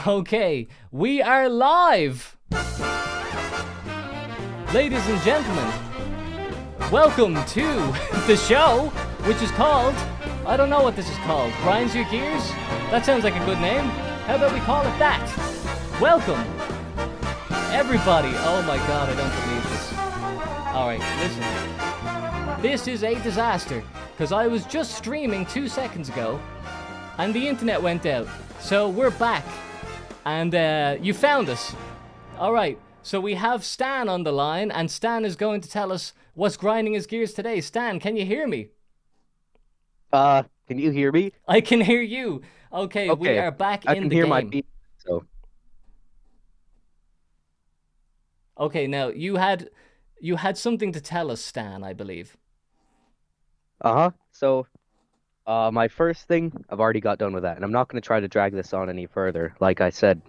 Okay, we are live! Ladies and gentlemen, welcome to the show, which is called, I don't know what this is called, Grinds Your Gears? That sounds like a good name. How about we call it that? Welcome, everybody. Oh my god, I don't believe this. Alright, listen. This is a disaster, because I was just streaming 2 seconds ago, and the internet went out. So we're back, and you found us. Alright, so we have Stan on the line, and Stan is going to tell us what's grinding his gears today. Stan, can you hear me? Can you hear me? I can hear you. Okay, we are back I in can the hear game. my beat, so. Okay, now you had something to tell us, Stan, I believe. So, my first thing, I've already got done with that, and I'm not going to try to drag this on any further, like I said.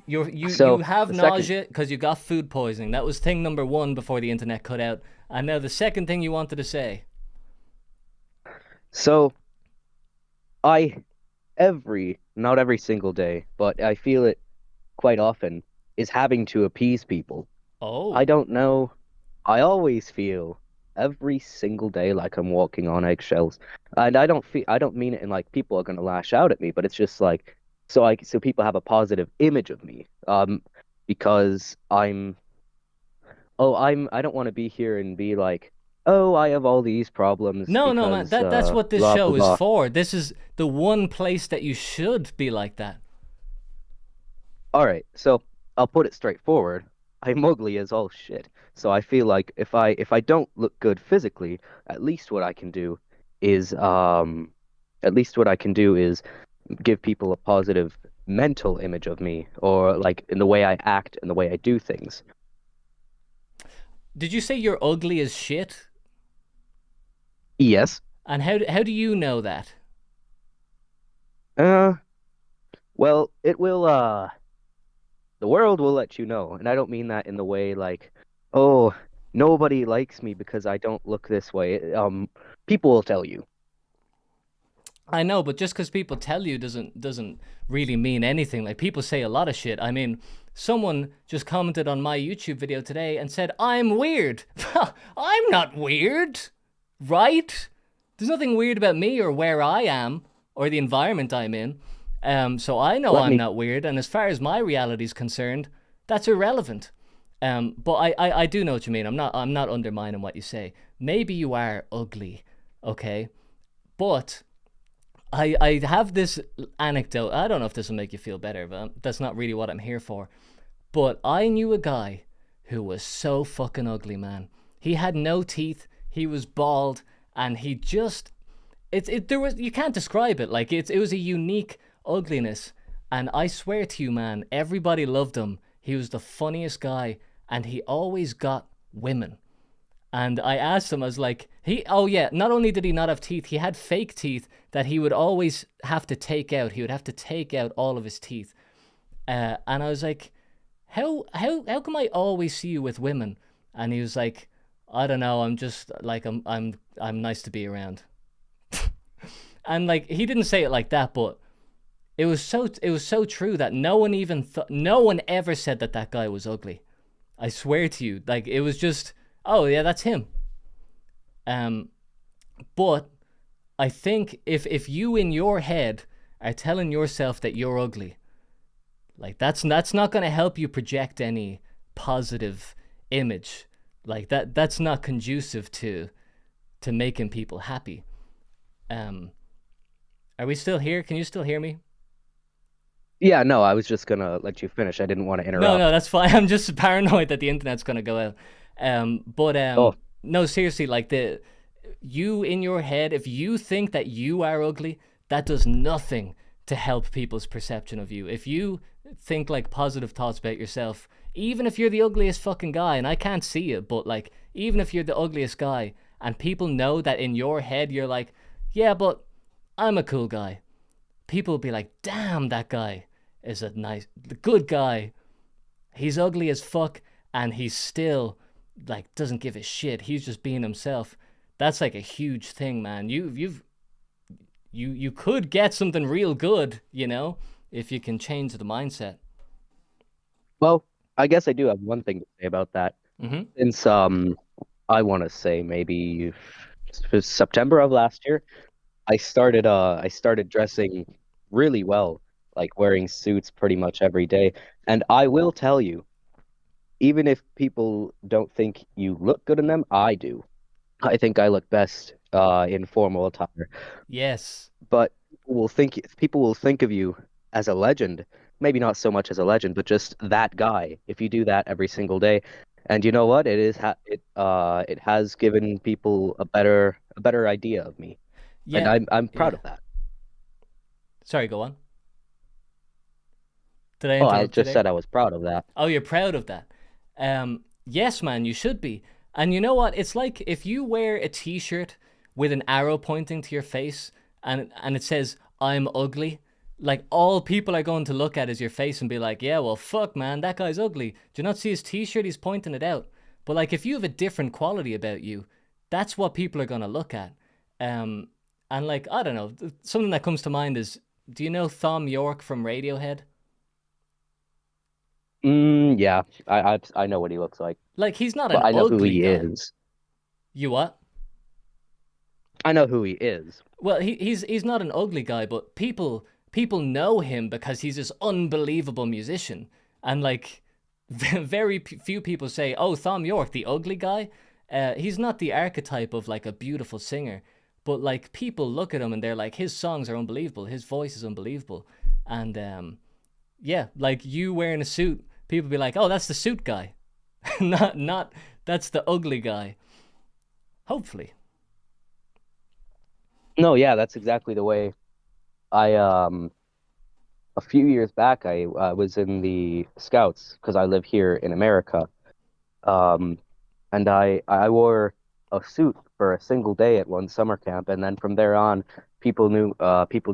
You So, have the nausea because you got food poisoning. That was thing number 1 before the internet cut out. And now the second thing you wanted to say. So, not every single day, but I feel it quite often, is having to appease people. Oh. I don't know. I always feel every single day like I'm walking on eggshells. And I don't mean it in like people are gonna lash out at me, but it's just like so people have a positive image of me. Because I don't want to be here and be like, oh, I have all these problems No, man. because That's what this blah, show blah, is blah. for. This is the one place that you should be like that. All right, so I'll put it straightforward. I'm ugly as all shit. So I feel like if I don't look good physically, at least what I can do is give people a positive mental image of me, or like in the way I act and the way I do things. Did you say you're ugly as shit? Yes. And how do you know that? Well, the world will let you know, and I don't mean that in the way like, oh, nobody likes me because I don't look this way. People will tell you. I know, but just because people tell you doesn't really mean anything. Like, people say a lot of shit. I mean, someone just commented on my YouTube video today and said, I'm weird. I'm not weird, right? There's nothing weird about me or where I am or the environment I'm in. So I know I'm not weird, and as far as my reality is concerned, that's irrelevant. But I do know what you mean. I'm not undermining what you say. Maybe you are ugly, okay? But I have this anecdote. I don't know if this will make you feel better, but that's not really what I'm here for. But I knew a guy who was so fucking ugly, man. He had no teeth. He was bald, and he just you can't describe it. Like, it was a unique ugliness, and I swear to you, man, everybody loved him. He was the funniest guy, and he always got women. And I asked him, I was like, not only did he not have teeth, he had fake teeth that he would always have to take out. He would have to take out all of his teeth. And I was like, how come I always see you with women? And he was like, I don't know, I'm just like, I'm nice to be around. And like, he didn't say it like that, but it was so true that no one ever said that guy was ugly. I swear to you, like, it was just, oh yeah, that's him. But I think if you in your head are telling yourself that you're ugly, like, that's not going to help you project any positive image. Like, that's not conducive to making people happy. Are we still here? Can you still hear me? Yeah, no, I was just gonna let you finish. I didn't want to interrupt. No, that's fine. I'm just paranoid that the internet's gonna go out. No, seriously, like, you in your head, if you think that you are ugly, that does nothing to help people's perception of you. If you think like positive thoughts about yourself, even if you're the ugliest fucking guy, and I can't see you, but like, even if you're the ugliest guy, and people know that in your head you're like, yeah, but I'm a cool guy, people will be like, damn, that guy is the good guy. He's ugly as fuck, and he's still like doesn't give a shit. He's just being himself. That's like a huge thing, man. You could get something real good, you know, if you can change the mindset. Well, I guess I do have one thing to say about that. Hmm. Since I want to say maybe September of last year, I started dressing really well, like wearing suits pretty much every day. And I will tell you, even if people don't think you look good in them, I do. I think I look best in formal attire. Yes. But people will think of you as a legend. Maybe not so much as a legend, but just that guy. If you do that every single day, and you know what, it has given people a better idea of me, and Yeah. I'm proud Yeah. of that. Sorry, go on. Did I Oh, I interrupt you just there? said I was proud of that. Oh, you're proud of that. Yes, man, you should be. And you know what? It's like if you wear a t-shirt with an arrow pointing to your face and it says I'm ugly, like all people are going to look at is your face and be like, "Yeah, well, fuck, man, that guy's ugly. Do you not see his t-shirt? He's pointing it out." But like if you have a different quality about you, that's what people are going to look at. Um and like I don't know, something that comes to mind is do you know Thom Yorke from Radiohead? Yeah, I know what he looks like, Like he's not but an I know who ugly he guy. is. You what? I know who he is. Well, he's not an ugly guy, but people know him because he's this unbelievable musician, and like very few people say, "Oh, Thom Yorke, the ugly guy." He's not the archetype of like a beautiful singer, but like people look at him and they're like, his songs are unbelievable, his voice is unbelievable, and yeah, like you wearing a suit, people be like, "Oh, that's the suit guy," not that's the ugly guy. Hopefully, No, yeah, that's exactly the way I a few years back I was in the Scouts because I live here in America. Um, and I wore a suit for a single day at one summer camp, and then from there on, people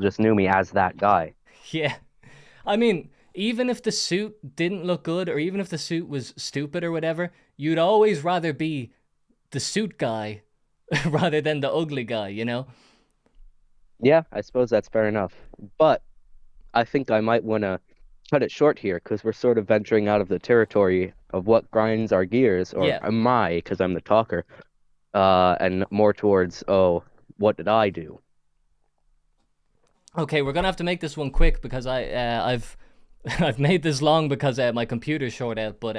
just knew me as that guy. yeah. I mean, even if the suit didn't look good, or even if the suit was stupid or whatever, you'd always rather be the suit guy rather than the ugly guy, you know? Yeah, I suppose that's fair enough. But I think I might want to cut it short here because we're sort of venturing out of the territory of what grinds our gears, or Yeah. am I, because I'm the talker, and more towards, oh, what did I do? Okay, we're gonna have to make this one quick because I've I've made this long because my computer's short out. But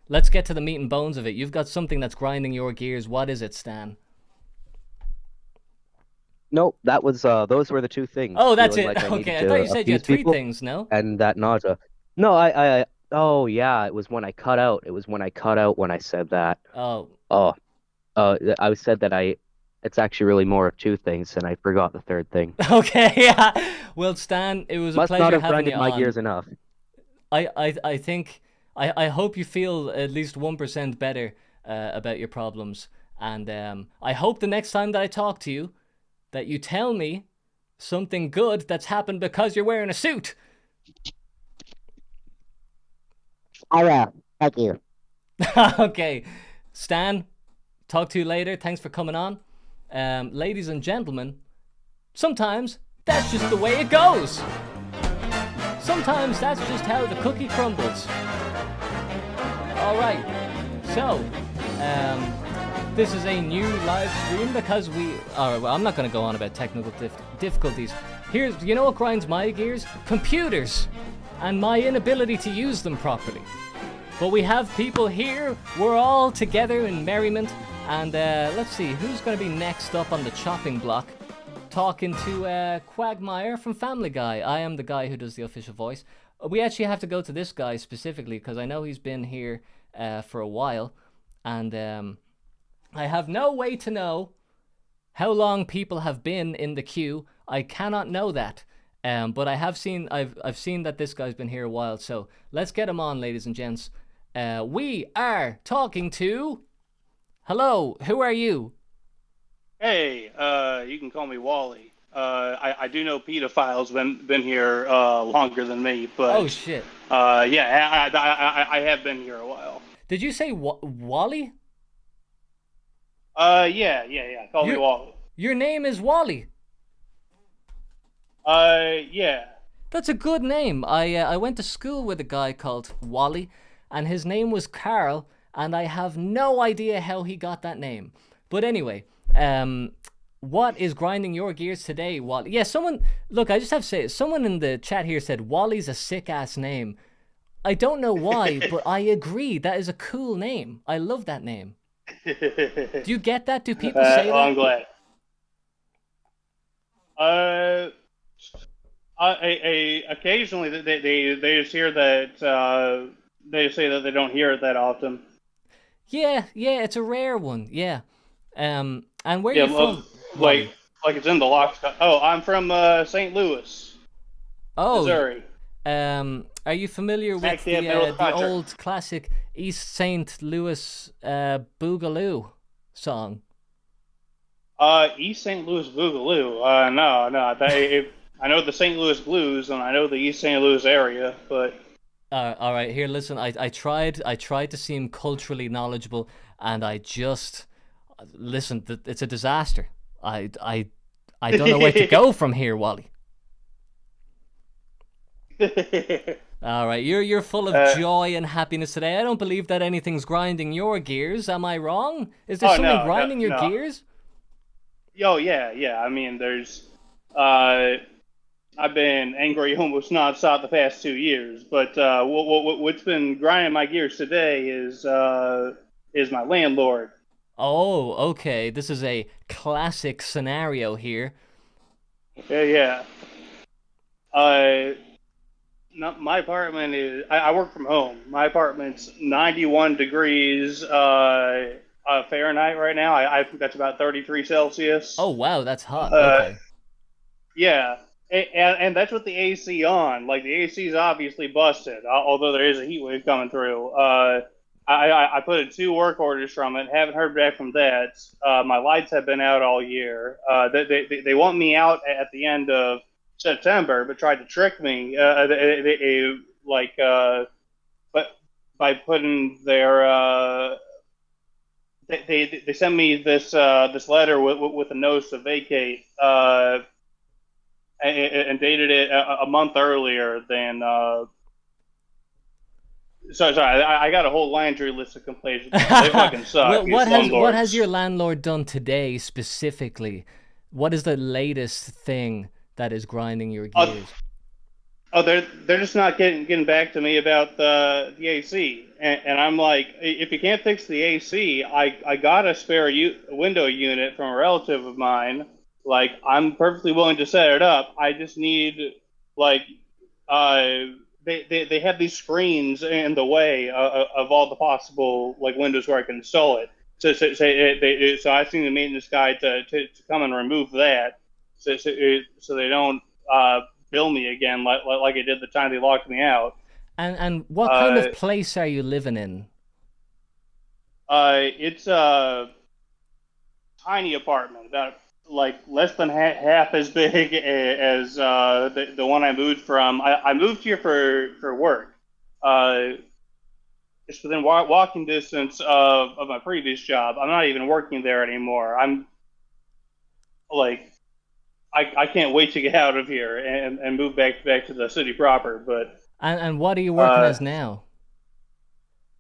let's get to the meat and bones of it. You've got something that's grinding your gears. What is it, Stan? No, that was those were the two things. Oh, that's Feeling it. like I needed Okay, I thought to you said you appease had three people things. No. and that nausea. No, oh yeah, it was when I cut out. It was when I cut out when I said that. Oh, Oh, I said that it's actually really more of two things, and I forgot the third thing. okay. Yeah. Well, Stan, it was a Must not pleasure have having you grinded my on. gears enough. I think I hope you feel at least 1% better about your problems, and I hope the next time that I talk to you, that you tell me something good that's happened because you're wearing a suit. I will. Thank you. Okay, Stan, talk to you later. Thanks for coming on, ladies and gentlemen. Sometimes that's just the way it goes. Sometimes that's just how the cookie crumbles. All right. So, this is a new live stream because we. All right. Well, I'm not going to go on about technical difficulties. Here's, you know what grinds my gears? Computers, and my inability to use them properly. But we have people here. We're all together in merriment, and let's see who's going to be next up on the chopping block. Talking to Quagmire from Family Guy. I am the guy who does the official voice. We actually have to go to this guy specifically because I know he's been here for a while, and I have no way to know how long people have been in the queue. I cannot know that, but I've seen that this guy's been here a while. So let's get him on, ladies and gents. We are talking to. Hello, who are you? Hey, you can call me Wally. I do know pedophiles been here longer than me, Oh but shit! yeah, I have been here a while. Did you say Wally? Yeah. Call me Your Wally. your name is Wally. Yeah. That's a good name. I went to school with a guy called Wally, and his name was Carl, and I have no idea how he got that name. But anyway, what is grinding your gears today, Wally? Yeah, someone. Look, I just have to say, someone in the chat here said Wally's a sick ass name. I don't know why, but I agree. That is a cool name. I love that name. Do you get that? Do people say that? I'm glad. Occasionally they just hear that they say that they don't hear it that often. Yeah, it's a rare one. Yeah. And where are you from? Like it's in the lock. Oh, I'm from St. Louis, Missouri. Are you familiar with the old classic East St. Louis Boogaloo song? East St. Louis Boogaloo. No. I know the St. Louis Blues and I know the East St. Louis area, but. All right. Here, listen. I tried to seem culturally knowledgeable, and I just listen. It's a disaster. I don't know where to go from here, Wally. All right, you're full of joy and happiness today. I don't believe that anything's grinding your gears. Am I wrong? Is there something grinding your gears? Oh yeah. I mean, there's. I've been angry almost nonstop the past 2 years, but what's been grinding my gears today is my landlord. Oh, okay. This is a classic scenario here. Yeah. My apartment is. I work from home. My apartment's 91 degrees Fahrenheit right now. I think that's about 33 Celsius. Oh wow, that's hot. Okay. Yeah. And that's with the AC on. Like, the AC is obviously busted, although there is a heat wave coming through. I put in 2 work orders from it. Haven't heard back from that. My lights have been out all year. They want me out at the end of September, but tried to trick me. But by putting their they sent me this letter with a notice to vacate. And dated it a month earlier than. Sorry, I got a whole laundry list of complaints. They fucking suck. What has your landlord done today specifically? What is the latest thing that is grinding your gears? They're just not getting back to me about the AC, and I'm like, if you can't fix the AC, I got a spare window unit from a relative of mine. Like, I'm perfectly willing to set it up. I just need, they have these screens in the way of all the possible, like, windows where I can install it. So I seen the maintenance guy to come and remove that, so they don't bill me again like it did the time they locked me out. And what kind of place are you living in? It's a tiny apartment, about like less than half as big as the one I moved from. I moved here for work. It's within walking distance of my previous job. I'm not even working there anymore. I'm like, I can't wait to get out of here and move back to the city proper. But and what are you working as now?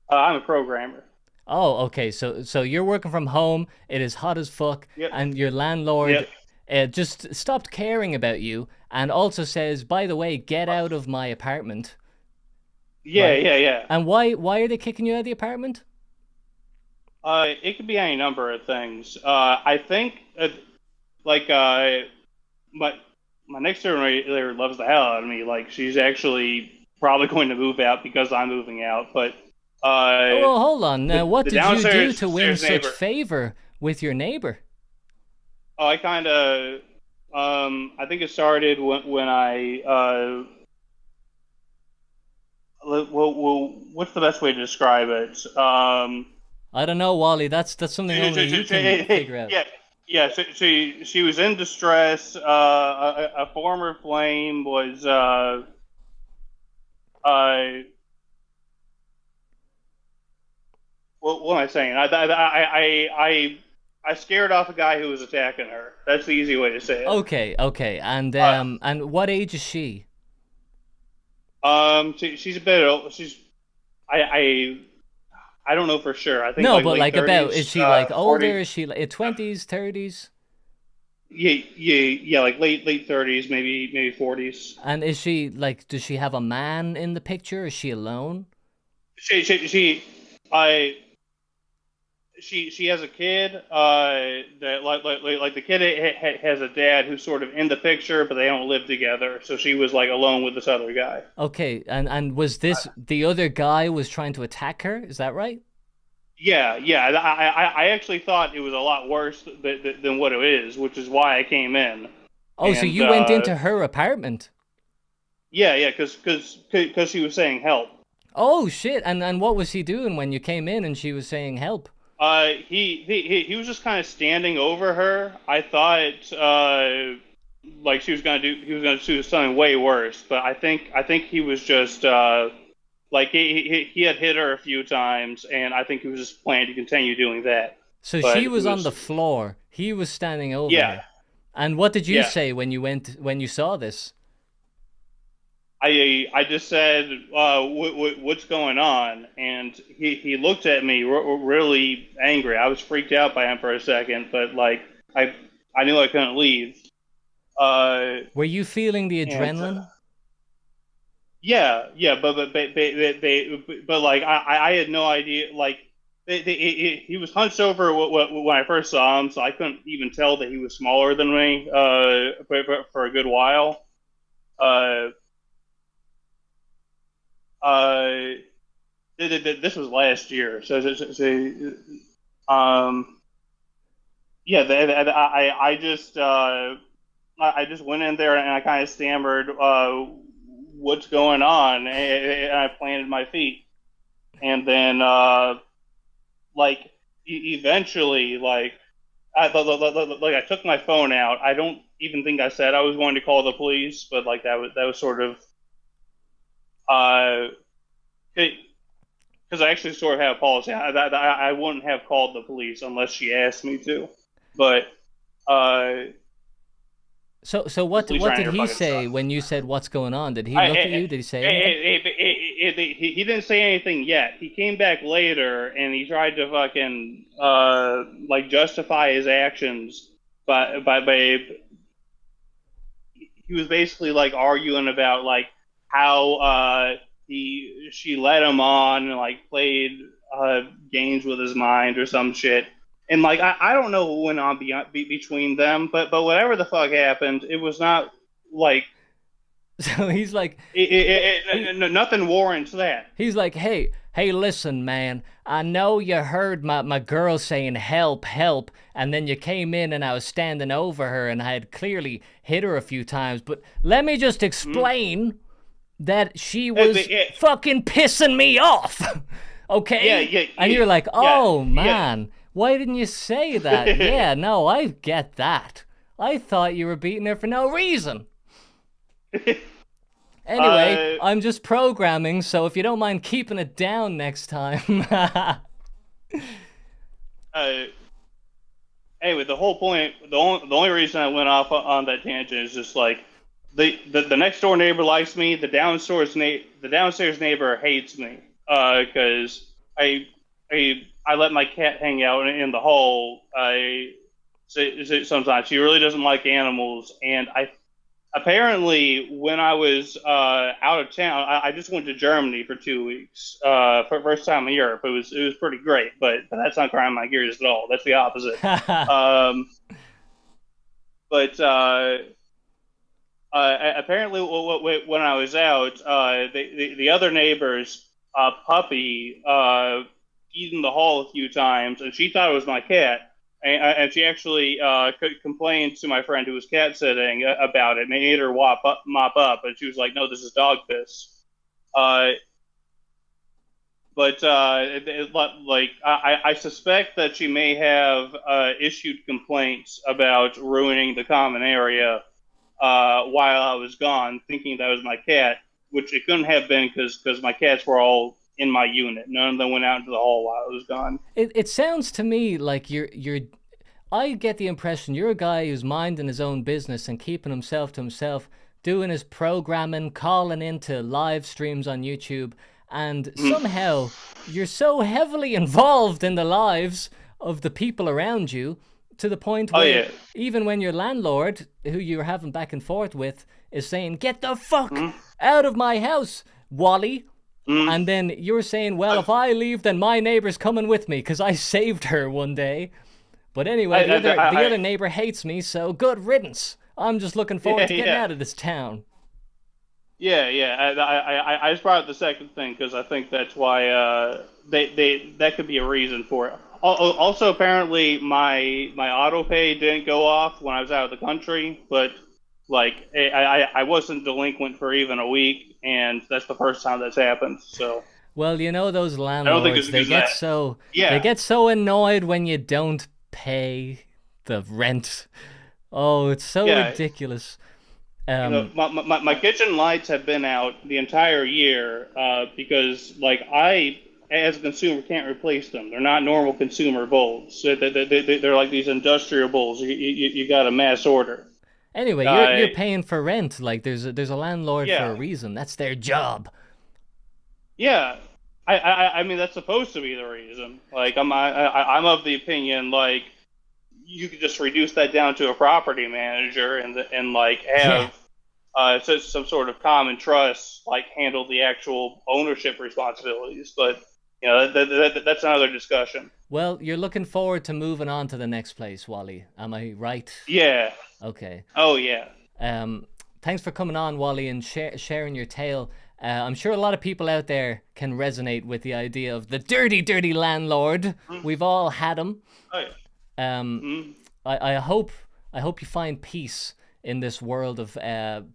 I'm a programmer. Oh, okay. So you're working from home. It is hot as fuck, yep. And your landlord just stopped caring about you, and also says, "By the way, get out of my apartment." Yeah, right? Yeah. And why are they kicking you out of the apartment? It could be any number of things. I think my next door neighbor loves the hell out of me. Like, she's actually probably going to move out because I'm moving out, but. Well, hold on. Now, what did you do to win such favor with your neighbor? Oh, I kind of, I think it started when I, well, what's the best way to describe it? I don't know, Wally. That's something only you can figure out. Yeah. So she was in distress. A former flame was, what am I saying? I scared off a guy who was attacking her. That's the easy way to say it. Okay. And what age is she? She's a bit old. I don't know for sure. I think No, like but late like about, is 30s, she like older? 40. Is she like 20s, 30s? Yeah, like late 30s, maybe 40s. And is she like, does she have a man in the picture? Is she alone? She I she has a kid. That like the kid has a dad who's sort of in the picture, but they don't live together. So she was like alone with this other guy. Okay, and was this the other guy was trying to attack her? Is that right? Yeah. I actually thought it was a lot worse than what it is, which is why I came in. Oh, so And you went into her apartment? yeah, because she was saying help. Oh shit! And what was he doing when you came in and she was saying help? He was just kind of standing over her. I thought like he was gonna do something way worse, but I think he was just like he had hit her a few times, and I think he was just planning to continue doing that. So But she he was on was the floor. He was standing over yeah her. And what did you yeah. say when you saw this? I just said, what's going on? And he looked at me really angry. I was freaked out by him for a second, but like I knew I couldn't leave. Uh, Were you feeling the and adrenaline? yeah, but like I had no idea. Like he was hunched over when I first saw him, so I couldn't even tell that he was smaller than me. For a good while. Uh, uh, this was last year, um, yeah. I just went in there and I kind of stammered, "What's going on?" And I planted my feet, and then like eventually, like I took my phone out. I don't even think I said I was going to call the police, but like that was sort of uh, because I actually sort of have a policy. I wouldn't have called the police unless she asked me to, but uh, So the police are what on did your he fucking say stuff. when you said what's going on? Did he look at you? Did he say anything? He didn't say anything yet. He came back later and he tried to fucking like justify his actions by he was basically like arguing about like how she led him on and like played games with his mind or some shit. And like I don't know what went on between them, but whatever the fuck happened, it was not like So he's like, nothing warrants that. he's like, hey, listen, man. I know you heard my girl saying help, help, and then you came in and I was standing over her and I had clearly hit her a few times, but let me just explain that she was fucking pissing me off. Okay? Yeah. And you're like, Yeah, oh yeah. man, why didn't you say that? Yeah, no, I get that. I thought you were beating her for no reason. Anyway, Uh, I'm just programming, so if you don't mind keeping it down next time. uh, anyway, the whole point, the only reason I went off on that tangent is just like the next door neighbor likes me, the downstairs neighbor hates me, because I let my cat hang out in the hall. Sometimes she really doesn't like animals, and I apparently when I was out of town, I just went to Germany for 2 weeks, for first time in Europe. It was pretty great, but that's not grinding my gears at all. That's the opposite. Um, but apparently, when I was out, the other neighbor's puppy peed in the hall a few times, and she thought it was my cat. And she actually complained to my friend who was cat sitting about it, made her mop up, and she was like, "No, this is dog piss." Uh, but like I suspect that she may have issued complaints about ruining the common area while I was gone, thinking that was my cat, which it couldn't have been because my cats were all in my unit. None of them went out into the hall while I was gone. It sounds to me like you're I get the impression you're a guy who's minding his own business and keeping himself to himself doing his programming, calling into live streams on YouTube, and somehow you're so heavily involved in the lives of the people around you to the point where even when your landlord, who you're having back and forth with, is saying, "Get the fuck out of my house, Wally." And then you're saying, "Well, if I leave, then my neighbor's coming with me because I saved her one day." But anyway, the other neighbor hates me, so good riddance. I'm just looking forward to getting out of this town. I just brought up the second thing because I think that's why that could be a reason for it. Also, apparently, my auto pay didn't go off when I was out of the country, but like I wasn't delinquent for even a week, and that's the first time that's happened. So. Well, you know those landlords, they get so annoyed when you don't pay the rent. Oh, it's so ridiculous. My kitchen lights have been out the entire year because, like, I, as a consumer, can't replace them. They're not normal consumer bulbs. They're like these industrial bulbs. You got a mass order. Anyway, you're paying for rent. Like, there's a landlord for a reason. That's their job. Yeah, I mean that's supposed to be the reason. Like, I'm of the opinion like you could just reduce that down to a property manager and like have some sort of common trust like handle the actual ownership responsibilities. But you know that's another discussion. Well, you're looking forward to moving on to the next place, Wally. Am I right? Yeah. Okay. Oh yeah. Thanks for coming on, Wally, and sharing your tale. I'm sure a lot of people out there can resonate with the idea of the dirty, dirty landlord. We've all had him. Oh yeah. I hope you find peace in this world of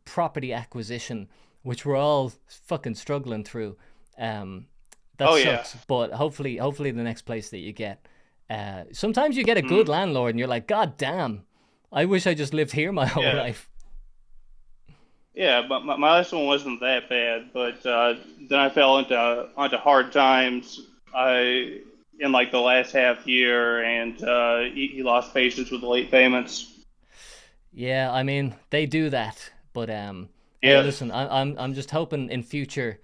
property acquisition, which we're all fucking struggling through. That sucks. But hopefully the next place that you get. Sometimes you get a good landlord and you're like, God damn, I wish I just lived here my whole life. Yeah, but my last one wasn't that bad. But then I fell onto hard times. In like the last half year, and he lost patience with the late payments. Yeah, I mean they do that, but hey, listen, I'm just hoping in future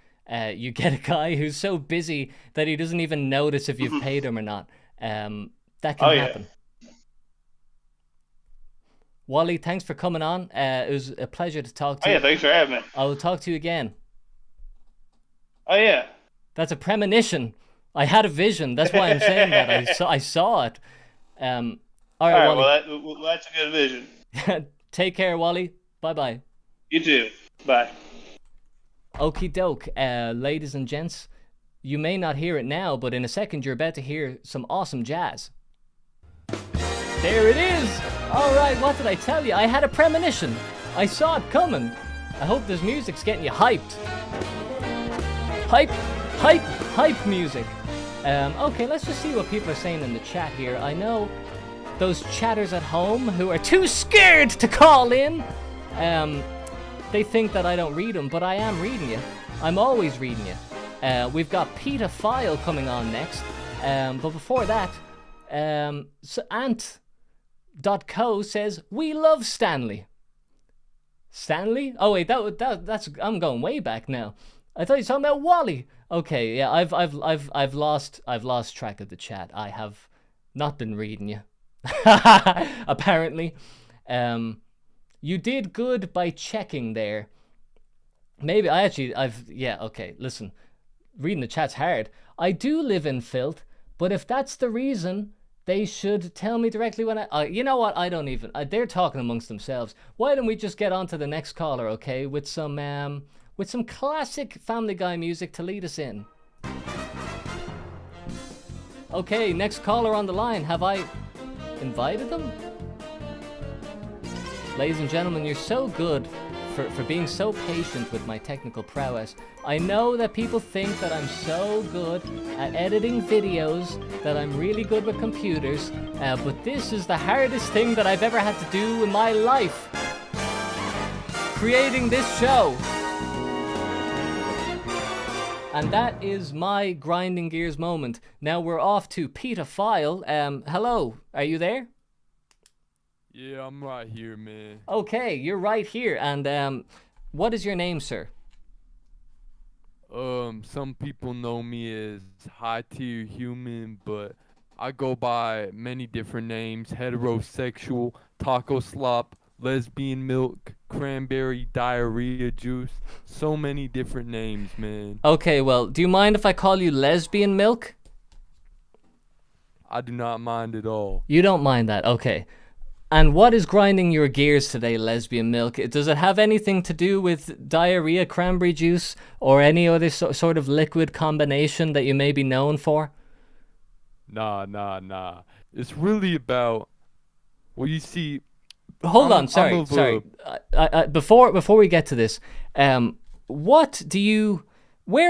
you get a guy who's so busy that he doesn't even notice if you've paid him or not. That can happen. Wally, thanks for coming on. It was a pleasure to talk to you. Yeah, thanks for having me. I will talk to you again. Oh yeah. That's a premonition. I had a vision. That's why I'm saying that. I saw it. All right, Wally. Well, that's a good vision. Take care, Wally. Bye-bye. You too. Bye. Okie doke. Ladies and gents, you may not hear it now, but in a second you're about to hear some awesome jazz. There it is! All right, what did I tell you? I had a premonition. I saw it coming. I hope this music's getting you hyped. Hype music. Okay, let's just see what people are saying in the chat here. I know those chatters at home who are too scared to call in. They think that I don't read them, but I am reading you. I'm always reading you. We've got Peter File coming on next. But before that, so Ant.co says, we love Stanley. Stanley? Oh wait, that's I'm going way back now. I thought you were talking about Wally. Okay, yeah, I've lost track of the chat. I have not been reading you. Apparently. You did good by checking there. Maybe okay, listen. Reading the chat's hard. I do live in filth, but if that's the reason, they should tell me directly when you know what? I don't even. They're talking amongst themselves. Why don't we just get on to the next caller, okay? With some classic Family Guy music to lead us in. Okay, next caller on the line. Have I invited them? Ladies and gentlemen, you're so good for being so patient with my technical prowess. I know that people think that I'm so good at editing videos, that I'm really good with computers, but this is the hardest thing that I've ever had to do in my life. Creating this show. And that is my grinding gears moment. Now we're off to Peter File. Hello, are you there? Yeah, I'm right here, man. Okay, you're right here. And What is your name, sir? Some people know me as high tier human, but I go by many different names: heterosexual, taco slop, lesbian milk, cranberry diarrhea juice. So many different names, man. Okay, well, do you mind if I call you Lesbian Milk? I do not mind at all. You don't mind that, okay. And what is grinding your gears today, Lesbian Milk? Does it have anything to do with diarrhea, cranberry juice, or any other sort of liquid combination that you may be known for? Nah. It's really about, well, you see, Hold on, I'm sorry. of a- Before we get to this, where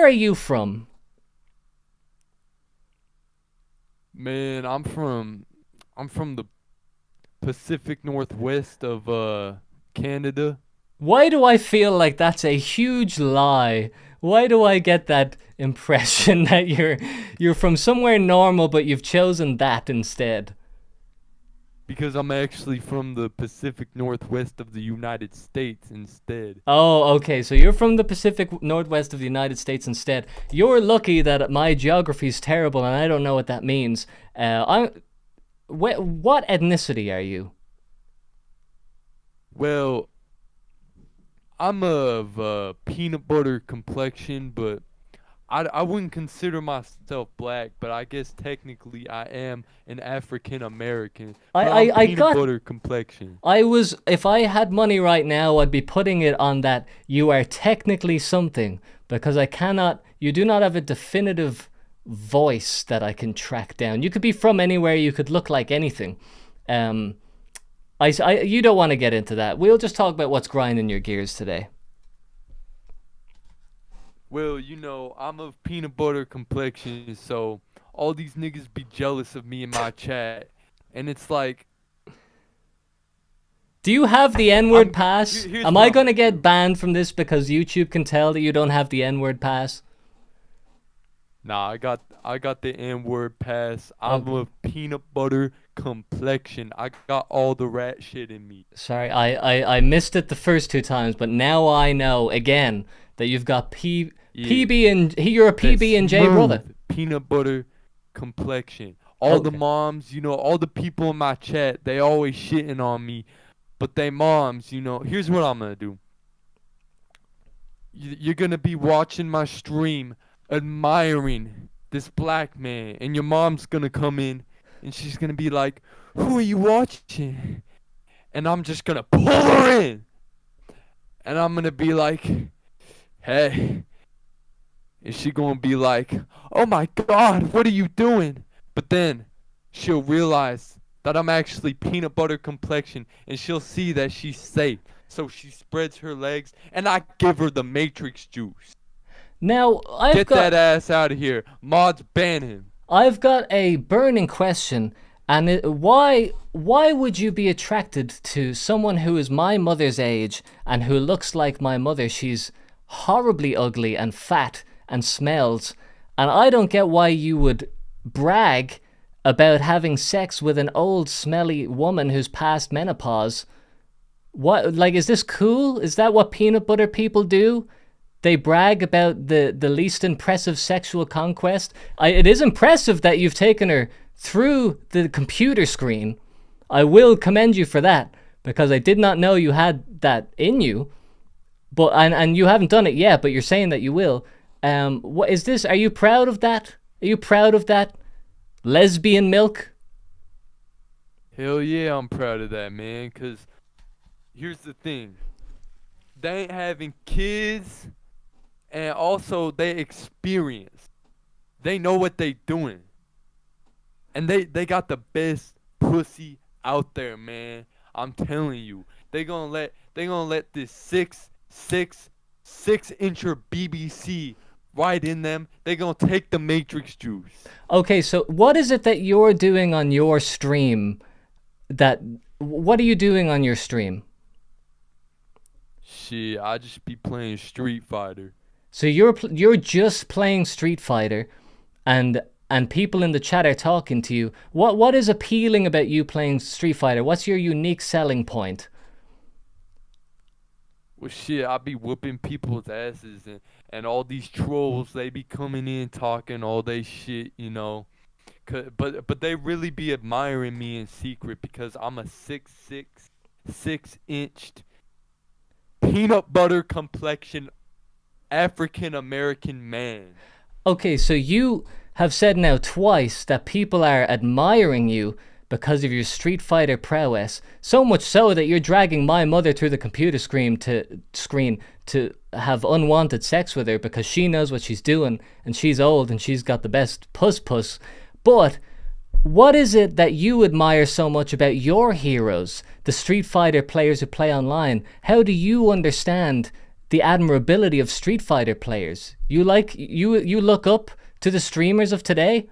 are you from? man, I'm from the Pacific Northwest of Canada. Why do I feel like that's a huge lie? Why do I get that impression that you're from somewhere normal, but you've chosen that instead? Because I'm actually from the Pacific Northwest of the United States instead. Oh, okay. So you're from the Pacific Northwest of the United States instead. You're lucky that my geography's terrible and I don't know what that means. What ethnicity are you? Well, I'm of peanut butter complexion, but I wouldn't consider myself black, but I guess technically I am an African American. I peanut butter complexion. If I had money right now, I'd be putting it on that you are technically something, because you do not have a definitive voice that I can track down. You could be from anywhere, you could look like anything. You don't want to get into that. We'll just talk about what's grinding your gears today. Well, I'm of peanut butter complexion, so all these niggas be jealous of me in my chat. And it's like, do you have the N-word pass? here's Am what I I'm going to gonna get banned from this because YouTube can tell that you don't have the N-word pass? nah, I got the N-word pass. I'm of peanut butter complexion. I got all the rat shit in me. Sorry, I missed it the first two times, but now I know again that you've got PB and you're a PB and J brother. Peanut butter complexion. All the moms, all the people in my chat, they always shitting on me, but they moms, here's what I'm gonna do. You're gonna be watching my stream, admiring this black man, and your mom's gonna come in, and she's gonna be like, "Who are you watching?" And I'm just gonna pull her in, and I'm gonna be like, "Hey," and she gonna be like, "Oh my God, what are you doing?" But then she'll realize that I'm actually peanut butter complexion, and she'll see that she's safe. So she spreads her legs, and I give her the Matrix juice. Now Get that ass out of here. Mods, ban him. I've got a burning question, and why would you be attracted to someone who is my mother's age and who looks like my mother? She's horribly ugly and fat and smells, and I don't get why you would brag about having sex with an old smelly woman who's past menopause. What, like, is this cool? Is that what peanut butter people do? They brag about the least impressive sexual conquest. It is impressive that you've taken her through the computer screen. I will commend you for that, because I did not know you had that in you. But and you haven't done it yet, but you're saying that you will. What is this? Are you proud of that? Are you proud of that? Lesbian Milk? Hell yeah, I'm proud of that, man. Cause here's the thing. They ain't having kids, and also they experience. They know what they doing. And they got the best pussy out there, man. I'm telling you. They gonna let this 6'6" BBC right in them. They gonna take the Matrix juice. Okay, so what is it that you're doing on your stream? What are you doing on your stream? Shit, I just be playing Street Fighter. So you're just playing Street Fighter, and people in the chat are talking to you. What is appealing about you playing Street Fighter? What's your unique selling point? Well, shit, I be whooping people's asses, and all these trolls, they be coming in talking all they shit, you know. But they really be admiring me in secret because I'm a 6'6", 6-inched, peanut butter complexion African American man. Okay, so you have said now twice that people are admiring you because of your Street Fighter prowess. So much so that you're dragging my mother through the computer screen to have unwanted sex with her because she knows what she's doing and she's old and she's got the best puss. But what is it that you admire so much about your heroes, the Street Fighter players who play online? How do you understand the admirability of Street Fighter players? You look up to the streamers of today?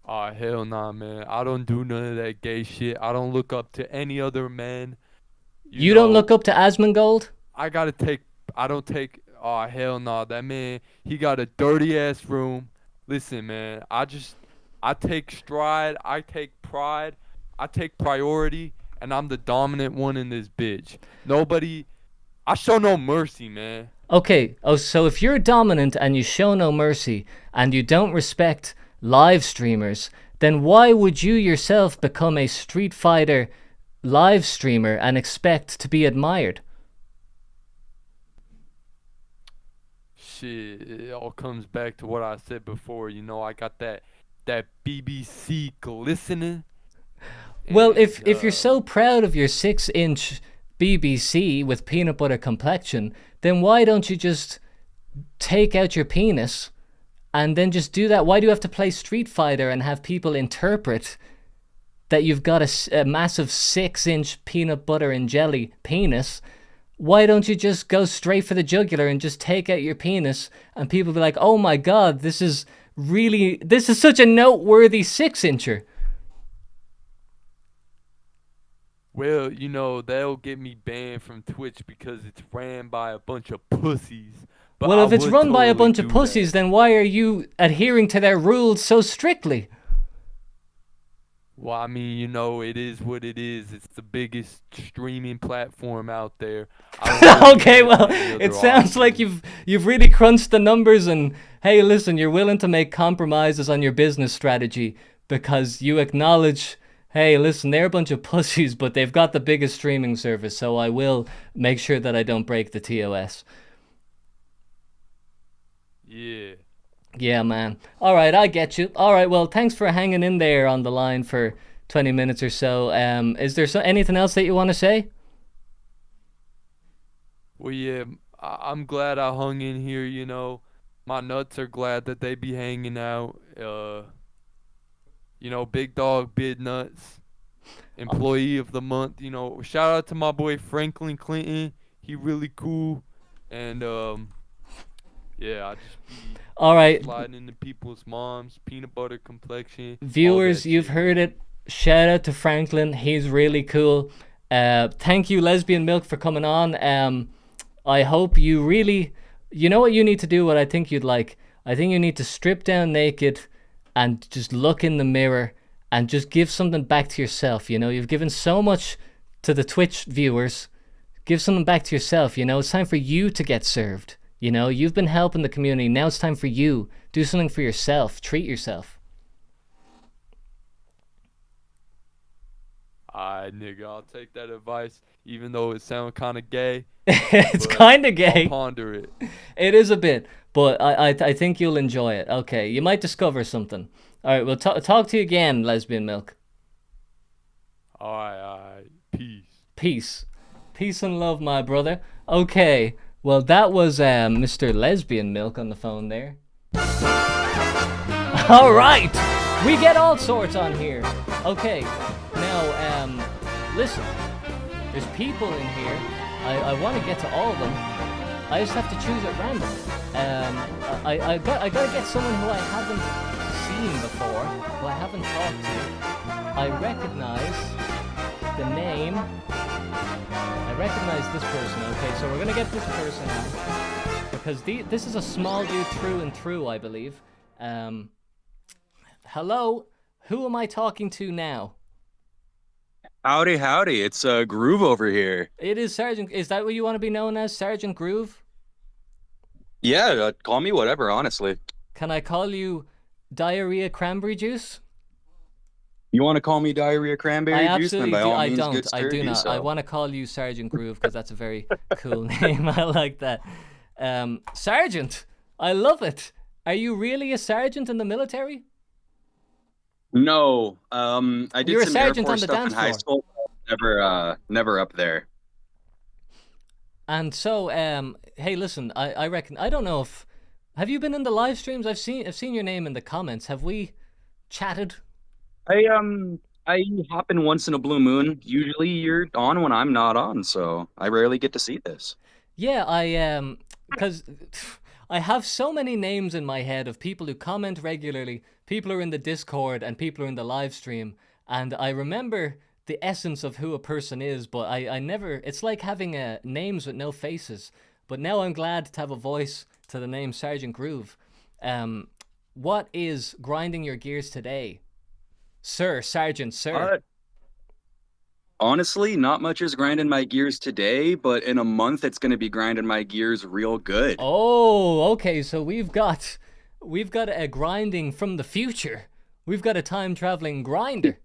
Oh, hell nah, man. I don't do none of that gay shit. I don't look up to any other man. You don't look up to Asmongold? I don't take, oh, hell nah. That man, he got a dirty ass room. Listen, man, I take stride, I take pride, I take priority, and I'm the dominant one in this bitch. I show no mercy, man. Okay, so if you're dominant and you show no mercy and you don't respect live streamers, then why would you yourself become a Street Fighter live streamer and expect to be admired? Shit, it all comes back to what I said before. You know, I got that BBC glistening. Well, if you're so proud of your 6-inch BBC with peanut butter complexion, then why don't you just take out your penis and then just do that? Why do you have to play Street Fighter and have people interpret that you've got a massive 6-inch peanut butter and jelly penis? Why don't you just go straight for the jugular and just take out your penis and people be like, oh my god, this is such a noteworthy 6-incher. Well, you know, they'll get me banned from Twitch because it's ran by a bunch of pussies. But Well, if it's run by a totally bunch of do pussies, that. then why are you adhering to their rules so strictly? Well, I mean, you know, it is what it is. It's the biggest streaming platform out there. I don't really Okay, have well, any other it sounds like options. you've really crunched the numbers and hey, listen, you're willing to make compromises on your business strategy because you acknowledge, hey, listen, they're a bunch of pussies, but they've got the biggest streaming service, so I will make sure that I don't break the TOS. Yeah. Yeah, man. All right, I get you. All right, well, thanks for hanging in there on the line for 20 minutes or so. Is there anything else that you want to say? Well, yeah, I'm glad I hung in here, you know. My nuts are glad that they be hanging out. You know, Big Dog Bid Nuts, Employee of the Month. You know, shout out to my boy Franklin Clinton. He really cool. And, yeah, I just be All right, sliding into people's moms, peanut butter complexion. all viewers, that you've shit. heard it. Shout out to Franklin. He's really cool. Thank you, Lesbian Milk, for coming on. I hope you really... You know what you need to do, what I think you'd like? I think you need to strip down naked and just look in the mirror and just give something back to yourself. You know, you've given so much to the Twitch viewers. Give something back to yourself. You know, it's time for you to get served. You know, you've been helping the community. Now it's time for you. Do something for yourself. Treat yourself. Alright, nigga, I'll take that advice, even though it sounds kind of gay. It's but kind of gay. I'll ponder it. It is a bit, but I think you'll enjoy it. Okay, you might discover something. All right, we'll talk to you again, Lesbian Milk. Alright. Peace. Peace and love, my brother. Okay, well, that was Mr. Lesbian Milk on the phone there. All right, we get all sorts on here. Okay, now, listen, there's people in here. I want to get to all of them. I just have to choose at random. I gotta get someone who I haven't seen before, who I haven't talked to. I recognize the name. I recognize this person. Okay, so we're gonna get this person on because this is a small dude through and through, I believe. Hello, who am I talking to now? Howdy, howdy. It's Groove over here. It is Sergeant. Is that what you want to be known as, Sergeant Groove? Yeah, call me whatever, honestly. Can I call you Diarrhea Cranberry Juice? You want to call me Diarrhea I Cranberry Juice? Then absolutely by do. all I means, don't. get I do sturdy. not. I So, want to call you Sergeant Groove because that's a very cool name. I like that. Sergeant, I love it. Are you really a sergeant in the military? no, I did You're a some Air sergeant on Force the stuff in dance high floor. school. Never up there. And so, hey, listen, I reckon I don't know if have you been in the live streams? I've seen your name in the comments. Have we chatted? I hop in once in a blue moon. Usually you're on when I'm not on, so I rarely get to see this. Yeah, because I have so many names in my head of people who comment regularly, people who are in the Discord, and people who are in the live stream, and I remember the essence of who a person is, but I never. It's like having names with no faces. But now I'm glad to have a voice to the name Sergeant Groove. Um, what is grinding your gears today, Sir Sergeant Sir? Uh, Honestly, not much is grinding my gears today, but in a month it's gonna be grinding my gears real good. Oh, okay. So we've got a grinding from the future. We've got a time traveling grinder.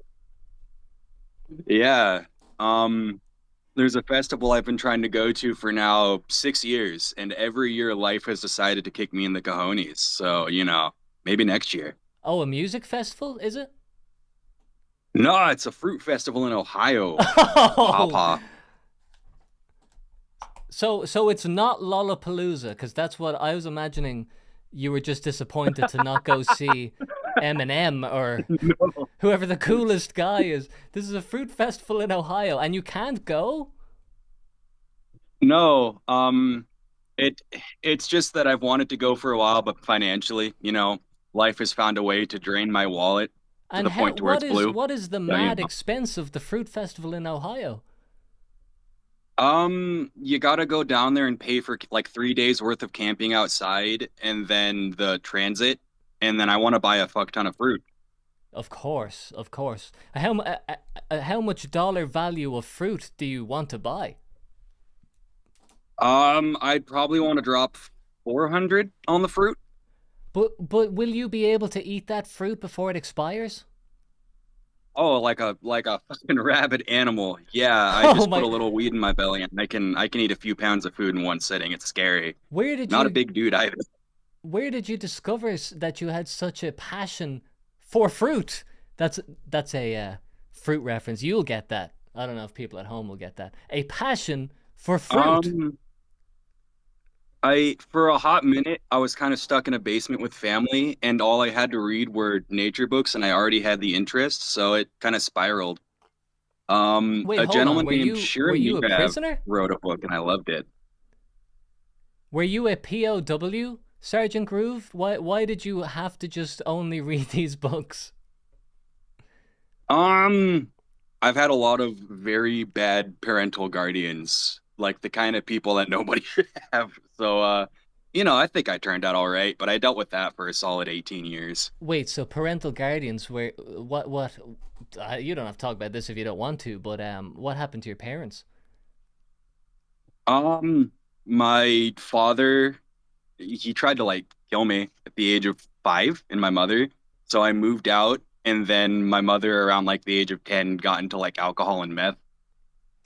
Yeah. There's a festival I've been trying to go to for now 6 years, and every year life has decided to kick me in the cojones. So, maybe next year. Oh, a music festival, is it? No, it's a fruit festival in Ohio. Oh, Papa. so it's not Lollapalooza, because that's what I was imagining. You were just disappointed to not go see Eminem or whoever the coolest guy is. This is a fruit festival in Ohio, and you can't go? No, it it's just that I've wanted to go for a while, but financially, life has found a way to drain my wallet to And the how, point to where what it's is blue. what is the So, mad expense of the fruit festival in Ohio? You gotta go down there and pay for like 3 days worth of camping outside and then the transit, and then I want to buy a fuck ton of fruit. Of course, of course. How much dollar value of fruit do you want to buy? I'd probably want to drop 400 on the fruit. But will you be able to eat that fruit before it expires? Oh, like a fucking rabid animal. Yeah, I Oh just put my! a little weed in my belly and I can eat a few pounds of food in one sitting. It's scary. Where did Not a you big dude either. where did you discover that you had such a passion for fruit? That's a fruit reference. You'll get that. I don't know if people at home will get that. A passion for fruit. Um, I for a hot minute I was kind of stuck in a basement with family, and all I had to read were nature books, and I already had the interest, so it kind of spiraled. Wait, A hold on. gentleman Were named you a Shiramav prisoner? wrote a book, and I loved it. Were you a POW, Sergeant Groove? Why did you have to just only read these books? Um, I've had a lot of very bad parental guardians, like the kind of people that nobody should have. So, I think I turned out all right, but I dealt with that for a solid 18 years. Wait, so parental guardians were what you don't have to talk about this if you don't want to, but what happened to your parents? My father, he tried to like kill me at the age of 5 and my mother. So I moved out, and then my mother around like the age of 10 got into like alcohol and meth.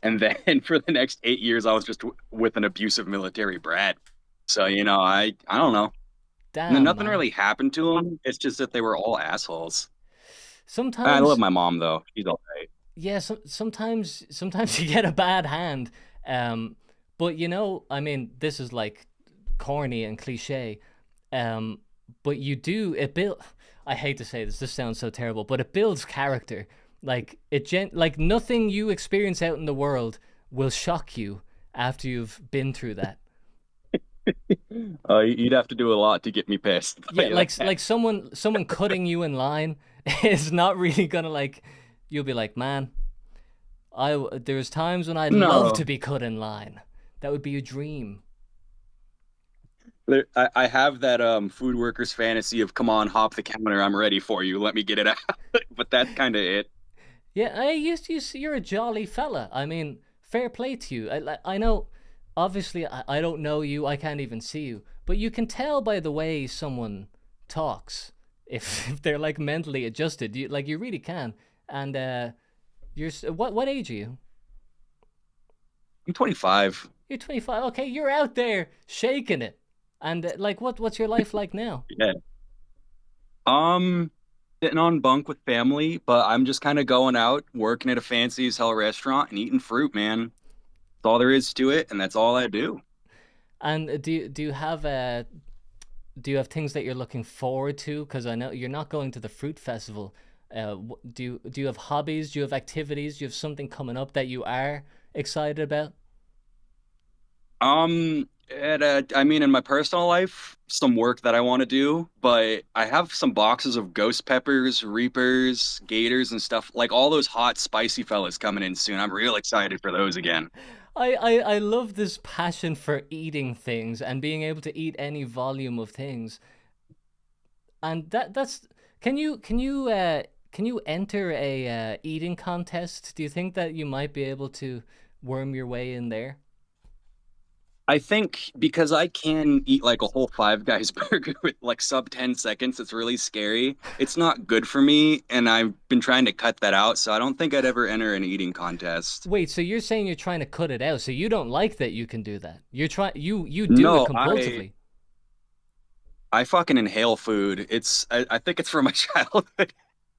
And then for the next 8 years, I was just with an abusive military brat. So, I don't know. Damn, Nothing man. really happened to them. It's just that they were all assholes. I love Sometimes my mom though. She's all right. yeah, sometimes you get a bad hand. Um, but I mean, this is like corny and cliche. Um, but you do it build. I hate to say this. This sounds so terrible, but it builds character. Like nothing you experience out in the world will shock you after you've been through that. You'd have to do a lot to get me pissed. I'll tell Yeah, you that. like someone cutting you in line is not really gonna like. You'll be like, man, there's times when I'd love to No. be cut in line. That would be a dream. I have that food workers fantasy of come on, hop the counter, I'm ready for you. Let me get it out. But that's kind of it. Yeah, you're a jolly fella. I mean, fair play to you. I know, obviously, I don't know you. I can't even see you, but you can tell by the way someone talks if if they're like mentally adjusted. You really can. And what age are you? I'm 25. You're 25. Okay, you're out there shaking it. And like, what's your life like now? Yeah. Um, Sitting on bunk with family, but I'm just kind of going out, working at a fancy as hell restaurant and eating fruit, man. That's all there is to it, and that's all I do. And do you have things that you're looking forward to? Because I know you're not going to the fruit festival. Do you have hobbies? Do you have activities? Do you have something coming up that you are excited about? I mean, in my personal life, some work that I want to do, but I have some boxes of ghost peppers, reapers, gators, and stuff like all those hot, spicy fellas coming in soon. I'm real excited for those again. I love this passion for eating things and being able to eat any volume of things. And that's can you enter a eating contest? Do you think that you might be able to worm your way in there? I think because I can eat like a whole Five Guys burger with like sub 10 seconds, it's really scary. It's not good for me, and I've been trying to cut that out, so I don't think I'd ever enter an eating contest. Wait, so you're saying you're trying to cut it out? So you don't like that you can do that? You do it No, compulsively. I fucking inhale food. I think it's from my childhood,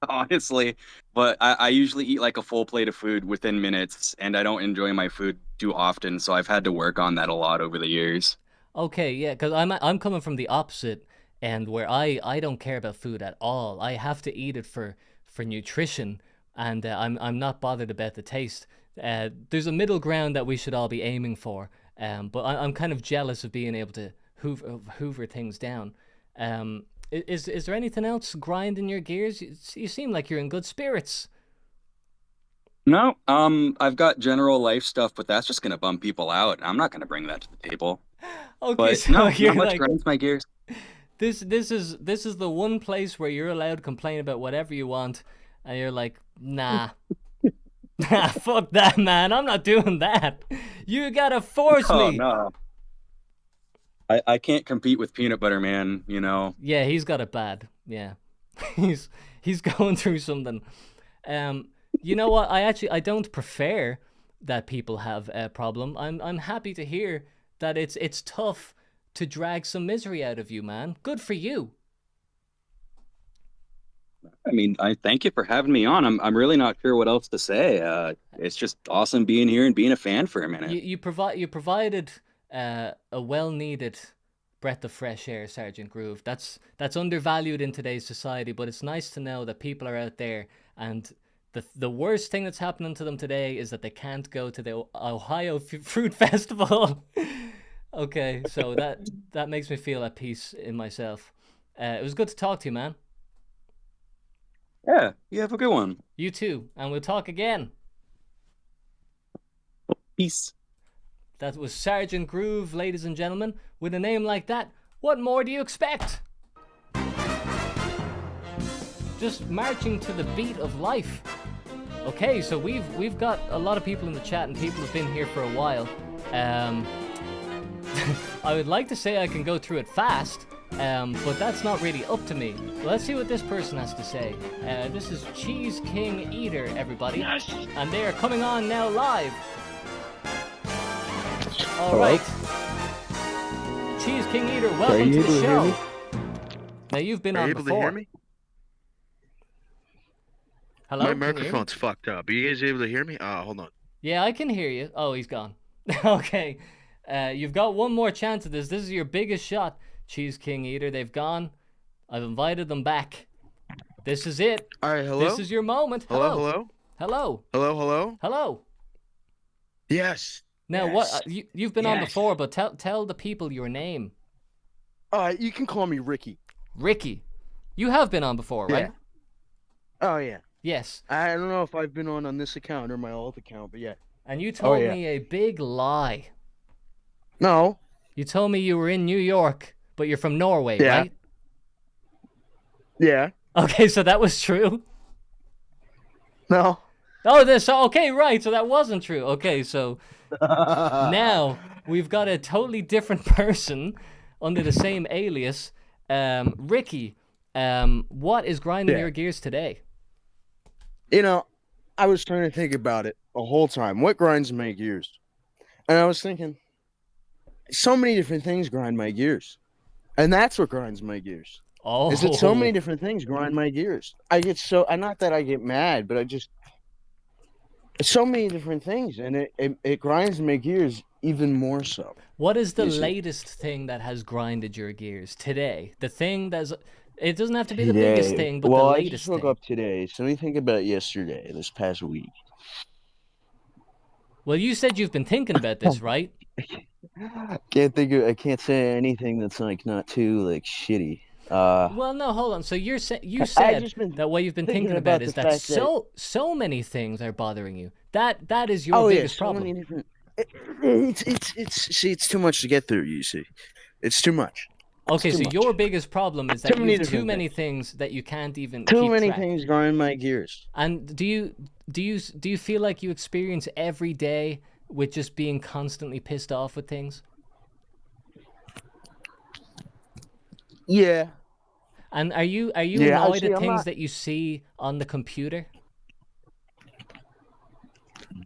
honestly. But I usually eat like a full plate of food within minutes, and I don't enjoy my food too often, so I've had to work on that a lot over the years. Okay, yeah, because I'm coming from the opposite end where I don't care about food at all. I have to eat it for nutrition, and I'm not bothered about the taste. There's a middle ground that we should all be aiming for. But I'm kind of jealous of being able to hoover things down. Is there anything else grinding your gears? You seem like you're in good spirits. No, I've got general life stuff, but that's just gonna bum people out. I'm not gonna bring that to the table. Okay, But so no, you're not much like grinds my gears. this is the one place where you're allowed to complain about whatever you want, and you're like, nah, nah, fuck that, man. I'm not doing that. You gotta force Oh me. no. I can't compete with Peanut Butter Man, you know. Yeah, he's got it bad. Yeah, he's he's going through something. Um, you know what? I don't prefer that people have a problem. I'm happy to hear that it's tough to drag some misery out of you, man. Good for you. I mean, I thank you for having me on. I'm really not sure what else to say. It's just awesome being here and being a fan for a minute. You provided a well needed breath of fresh air, Sergeant Groove. That's undervalued in today's society, but it's nice to know that people are out there, and the worst thing that's happening to them today is that they can't go to the Ohio Fruit Festival. Okay, so that makes me feel at peace in myself. It was good to talk to you, man. Yeah, you have a good one. You too, and we'll talk again. Peace. That was Sergeant Groove, ladies and gentlemen. With a name like that, what more do you expect? Just marching to the beat of life. Okay, so we've got a lot of people in the chat, and people have been here for a while. I would like to say I can go through it fast, but that's not really up to me. Let's see what this person has to say. This is Cheese King Eater, everybody. Yes. And they are coming on now live. All Hello? right. Cheese King Eater, welcome to you the able to hear show. me? Now, you've been Are on you able before. to hear me? Hello? My Can you hear me? microphone's fucked up. Are you guys able to hear me? Hold on. Yeah, I can hear you. Oh, he's gone. Okay. You've got one more chance at this. This is your biggest shot, Cheese King Eater. They've gone. I've invited them back. This is it. All right, hello? This is your moment. Hello, Hello. hello? Hello. Hello, hello? Hello. Yes. Now, Yes. what you've been on Yes. before, but tell the people your name. You can call me Ricky. Ricky. You have been on before, right? Oh, yeah. Yes. I don't know if I've been on this account or my old account, but yeah. And you told yeah. me a big lie. No. You told me you were in New York, but you're from Norway, Yeah. right? Yeah. Okay, so that was true. No. Oh, this. Okay, right. So that wasn't true. Okay, so now we've got a totally different person under the same alias. Ricky, what is grinding Yeah. your gears today? You know, I was trying to think about it the whole time. What grinds my gears? And I was thinking, so many different things grind my gears. And that's what grinds my gears. Oh, Is that so many different things grind my gears? I get so, not that I get mad, but I just, so many different things. And it grinds my gears even more so. What is the You see. latest thing that has grinded your gears today? The thing that's. It doesn't have to be the biggest Today. thing, but Well, the I latest just woke thing. up today. So let me think about yesterday, this past week. Well, you said you've been thinking about this, right? I can't say anything that's like not too like shitty. Well, no, hold on. So you I said just been that what you've been thinking thinking about about is the that fact that- so many things are bothering you. That is your oh yeah, biggest so problem. many different. It's too much to get through. You see, it's too much. Okay, too so much. your biggest problem is that Too many you have too different many things that you can't even Too keep many track. things grind my gears. And do you feel like you experience every day with just being constantly pissed off with things? Yeah. And are you Yeah, annoyed see, at I'm things not- that you see on the computer?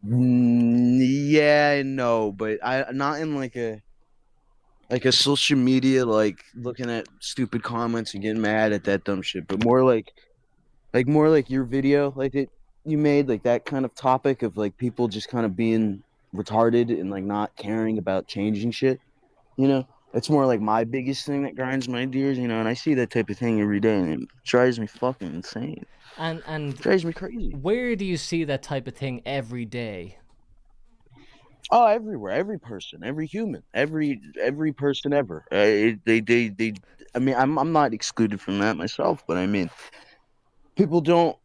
Yeah and no, but I not in like a social media like looking at stupid comments and getting mad at that dumb shit, but more like your video like that you made, like that kind of topic of like people just kind of being retarded and like not caring about changing shit. You know, it's more like my biggest thing that grinds my gears. You know, and I see that type of thing every day, and it drives me fucking insane. And Drives me crazy. where do you see that type of thing every day? Oh, everywhere, every person, every human, every person ever. They. I mean, I'm not excluded from that myself, but I mean, people don't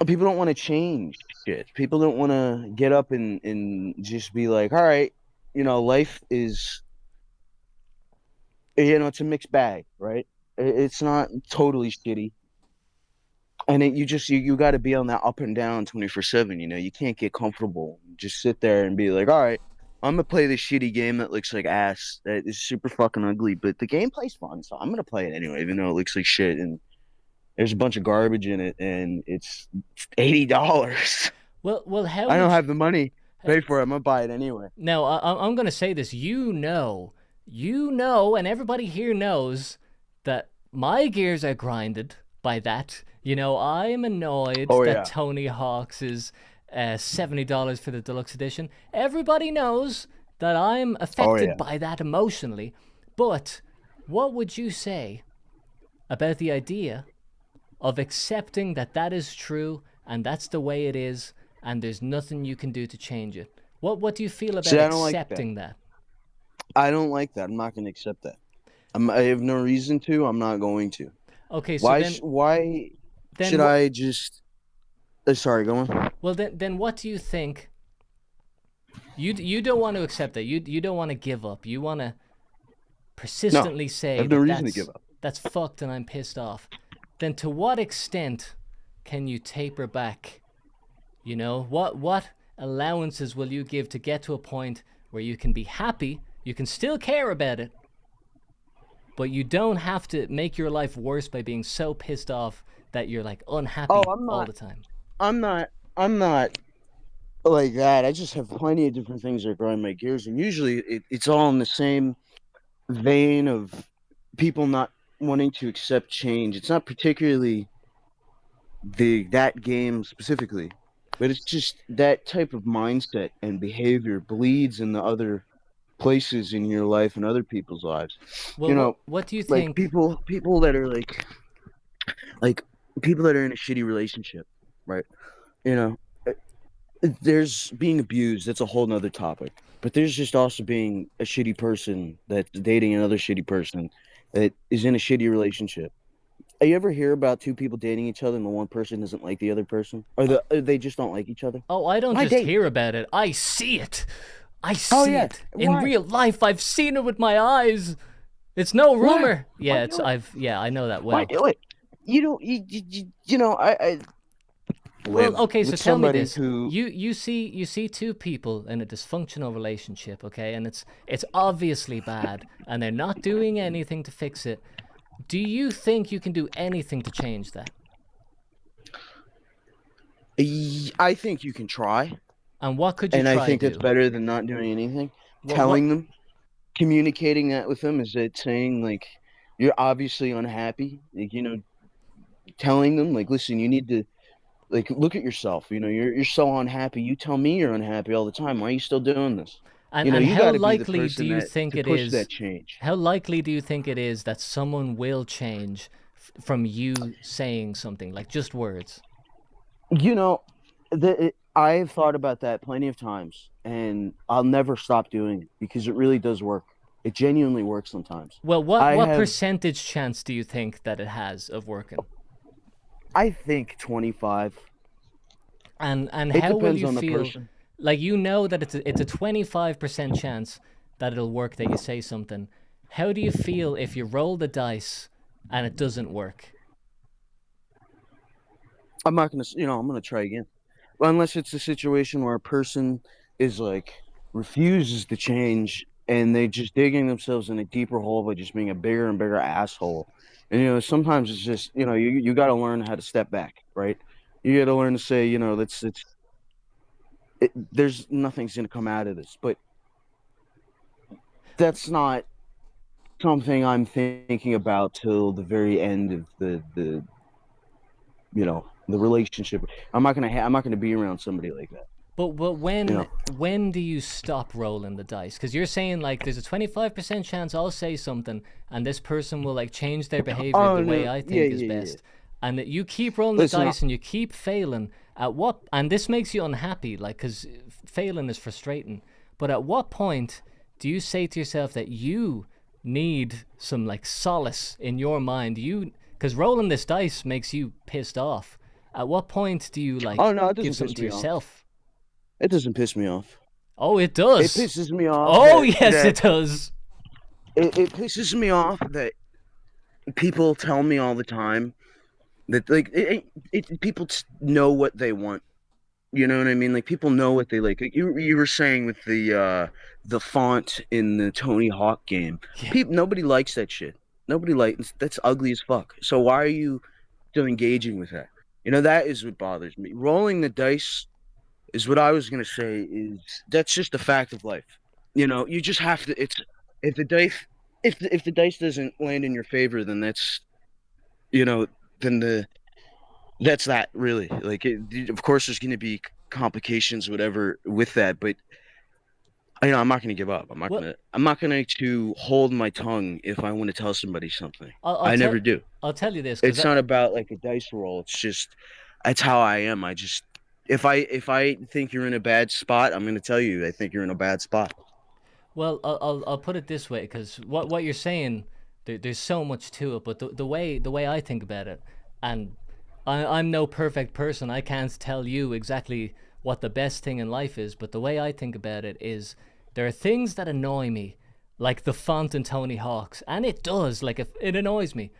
want to change shit. People don't want to get up and just be like, all right, you know, life is, you know, it's a mixed bag, right? It's not totally shitty. And you got to be on that up and down 24/7. You know, you can't get comfortable. Just sit there and be like, all right, I'm gonna play this shitty game that looks like ass, that is super fucking ugly, but the gameplay's fun, so I'm gonna play it anyway, even though it looks like shit and there's a bunch of garbage in it, and it's $80. Well, how I don't would have the money to pay for it. I'm gonna buy it anyway. Now, I'm going to say this. You know, and everybody here knows that my gears are grinded by that. You know, I'm annoyed Oh, that yeah. Tony Hawk's is $70 for the deluxe edition. Everybody knows that I'm affected yeah. by that emotionally. But what would you say about the idea of accepting that that is true and that's the way it is and there's nothing you can do to change it? What do you feel about See, I don't like that. accepting that? I don't like that. I'm not gonna accept that. I have no reason to. I'm not going to. Okay, so Why? then, Why then should wh- I just? Sorry, go on. Well, then what do you think? You don't want to accept that. You don't want to give up. You want to persistently say I have no that reason to that's, give up. that's fucked and I'm pissed off. Then to what extent can you taper back? You know, what allowances will you give to get to a point where you can be happy, you can still care about it, but you don't have to make your life worse by being so pissed off that you're like unhappy Oh, I'm all not- the time. I'm not like that. I just have plenty of different things that grind my gears, and usually it's all in the same vein of people not wanting to accept change. It's not particularly that game specifically, but it's just that type of mindset and behavior bleeds in the other places in your life and other people's lives. Well, you know, what do you like think? people that are like people that are in a shitty relationship, right? You know, there's being abused. That's a whole nother topic. But there's just also being a shitty person that's dating another shitty person that is in a shitty relationship. You ever hear about two people dating each other and the one person doesn't like the other person, or they just don't like each other? Oh, I don't My just date. hear about it. I see it. I see Oh, yeah. it in Why? real life. I've seen it with my eyes. It's no Why? rumor. Yeah, Why it's do it? I know that well. Why do it? You don't. You know. live okay, so with tell me somebody this. who You see two people in a dysfunctional relationship, okay, and it's obviously bad, and they're not doing anything to fix it. Do you think you can do anything to change that? I think you can try, And what could you and I try think that's do? better than not doing anything. What Telling them, communicating that with them, is that saying like you're obviously unhappy, like telling them like, listen, you need to like look at yourself. You're so unhappy. You tell me you're unhappy all the time. Why are you still doing this? and You how got to be the likely do person you that think to it push is? that change. How likely do you think it is that someone will change from you saying something like just words? You know, I've thought about that plenty of times, and I'll never stop doing it because it really does work. It genuinely works sometimes. Well, I what have, percentage chance do you think that it has of working? I think 25. And It how will depends you on the feel? person. Like you know that it's a 25% chance that it'll work that you say something. How do you feel if you roll the dice and it doesn't work? I'm not gonna, I'm gonna try again. Unless it's a situation where a person is like refuses to change and they just digging themselves in a deeper hole by just being a bigger and bigger asshole. And sometimes it's just you got to learn how to step back, right? You got to learn to say, there's nothing's gonna come out of this, but that's not something I'm thinking about till the very end of the relationship. I'm not gonna be around somebody like that. But You know. when do you stop rolling the dice? Because you're saying like there's a 25% chance I'll say something and this person will like change their behavior Oh the way no, I yeah, think is yeah, yeah. best, and that you keep rolling Listen, the dice and you keep failing. At what and this makes you unhappy, like because failing is frustrating. But at what point do you say to yourself that you need some like solace in your mind? You because rolling this dice makes you pissed off. At what point do you oh like no, it give doesn't something piss to me off. yourself? It doesn't piss me off. Oh, it It does. pisses me off Oh, that yes, it does. it pisses me off that people tell me all the time that like people know what they want. You know what I mean? Like people know what they like. You were saying with the font in the Tony Hawk game. Yeah. People nobody likes that shit. Nobody likes that's ugly as fuck. So why are you still engaging with that? That is what bothers me. Rolling the dice is what I was gonna say is that's just a fact of life. You just have to. It's if the dice if the dice doesn't land in your favor, then that's you know then that's that really like. Of course, there's gonna be complications, whatever, with that, but I'm not gonna give up. Well, I'm not gonna to hold my tongue if I want to tell somebody something. I'll I tell never do. this because It's not about like a dice roll. It's just that's how I am. I just if I think you're in a bad spot, I'm gonna tell you I think you're in a bad spot. well, I'll put it this way because what you're saying, there's so much to it. But the way I think about it, and I'm no perfect person. I can't tell you exactly what the best thing in life is. But the way I think about it is, there are things that annoy me, like the font in Tony Hawk's, and it does. Like if it annoys me.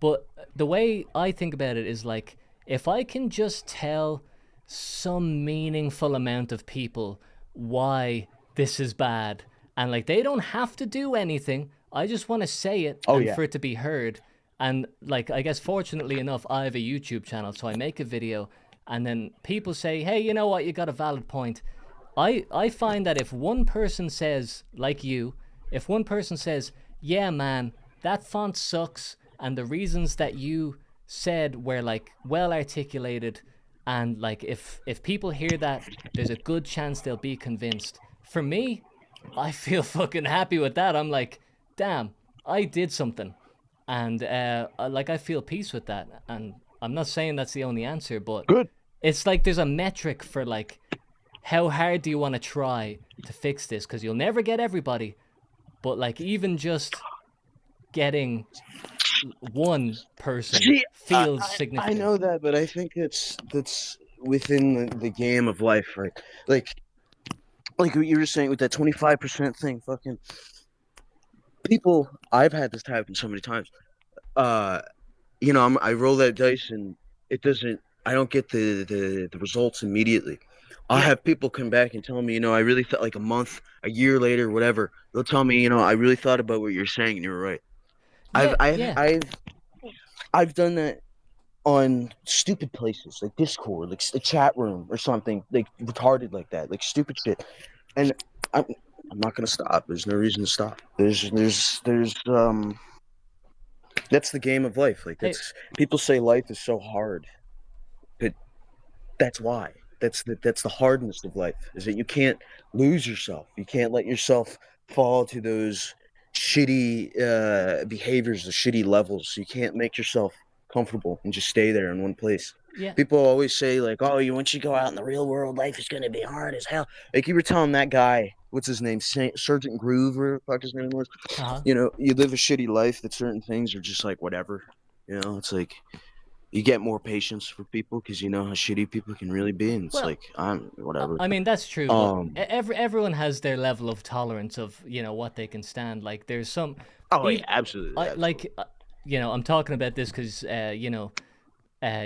But the way I think about it is like if I can just tell some meaningful amount of people why this is bad and like they don't have to do anything. I just want to say it Oh and yeah. for it to be heard. And like I guess fortunately enough I have a YouTube channel so I make a video and then people say, "Hey, you know what? You got a valid point." I find that if one person says like you, if one person says, "Yeah, man, that font sucks," and the reasons that you said were like well articulated, and like if people hear that, there's a good chance they'll be convinced. For me, I feel fucking happy with that. I'm like, damn, I did something, and like I feel peace with that. And I'm not saying that's the only answer, but Good. it's like there's a metric for like how hard do you want to try to fix this, because you'll never get everybody, but like even just getting one person See, feels I significant. know that, but I think that's within the game of life, right? Like what you were saying with that 25% thing, fucking people. I've had this happen so many times. I roll that dice and it doesn't I don't get the results immediately. I'll have people come back and tell me, I really thought like a month, a year later, whatever. They'll tell me, I really thought about what you're saying and you're right. I've Yeah, I've yeah. I've I've done that on stupid places like Discord, like a chat room or something, like retarded like that, like stupid shit. And I'm I'm not gonna stop. There's no reason to stop. There's that's the game of life. Like Hey, that's people say life is so hard, but that's why. That's the hardness of life is that you can't lose yourself. You can't let yourself fall to those shitty behaviors, the shitty levels. You can't make yourself comfortable and just stay there in one place. yeah. People always say like, "Oh, you once you go out in the real world, life is gonna be hard as hell." Like you were telling that guy, what's his name, Sergeant Groove, or what the fuck his name was. Uh-huh. You live a shitty life that certain things are just like whatever. It's like you get more patience for people because you know how shitty people can really be, and it's Well, like I'm whatever. I mean, that's true, but Um. everyone has their level of tolerance of, what they can stand. Like, there's some, Oh yeah, ev- absolutely, I absolutely. like, I'm talking about this because,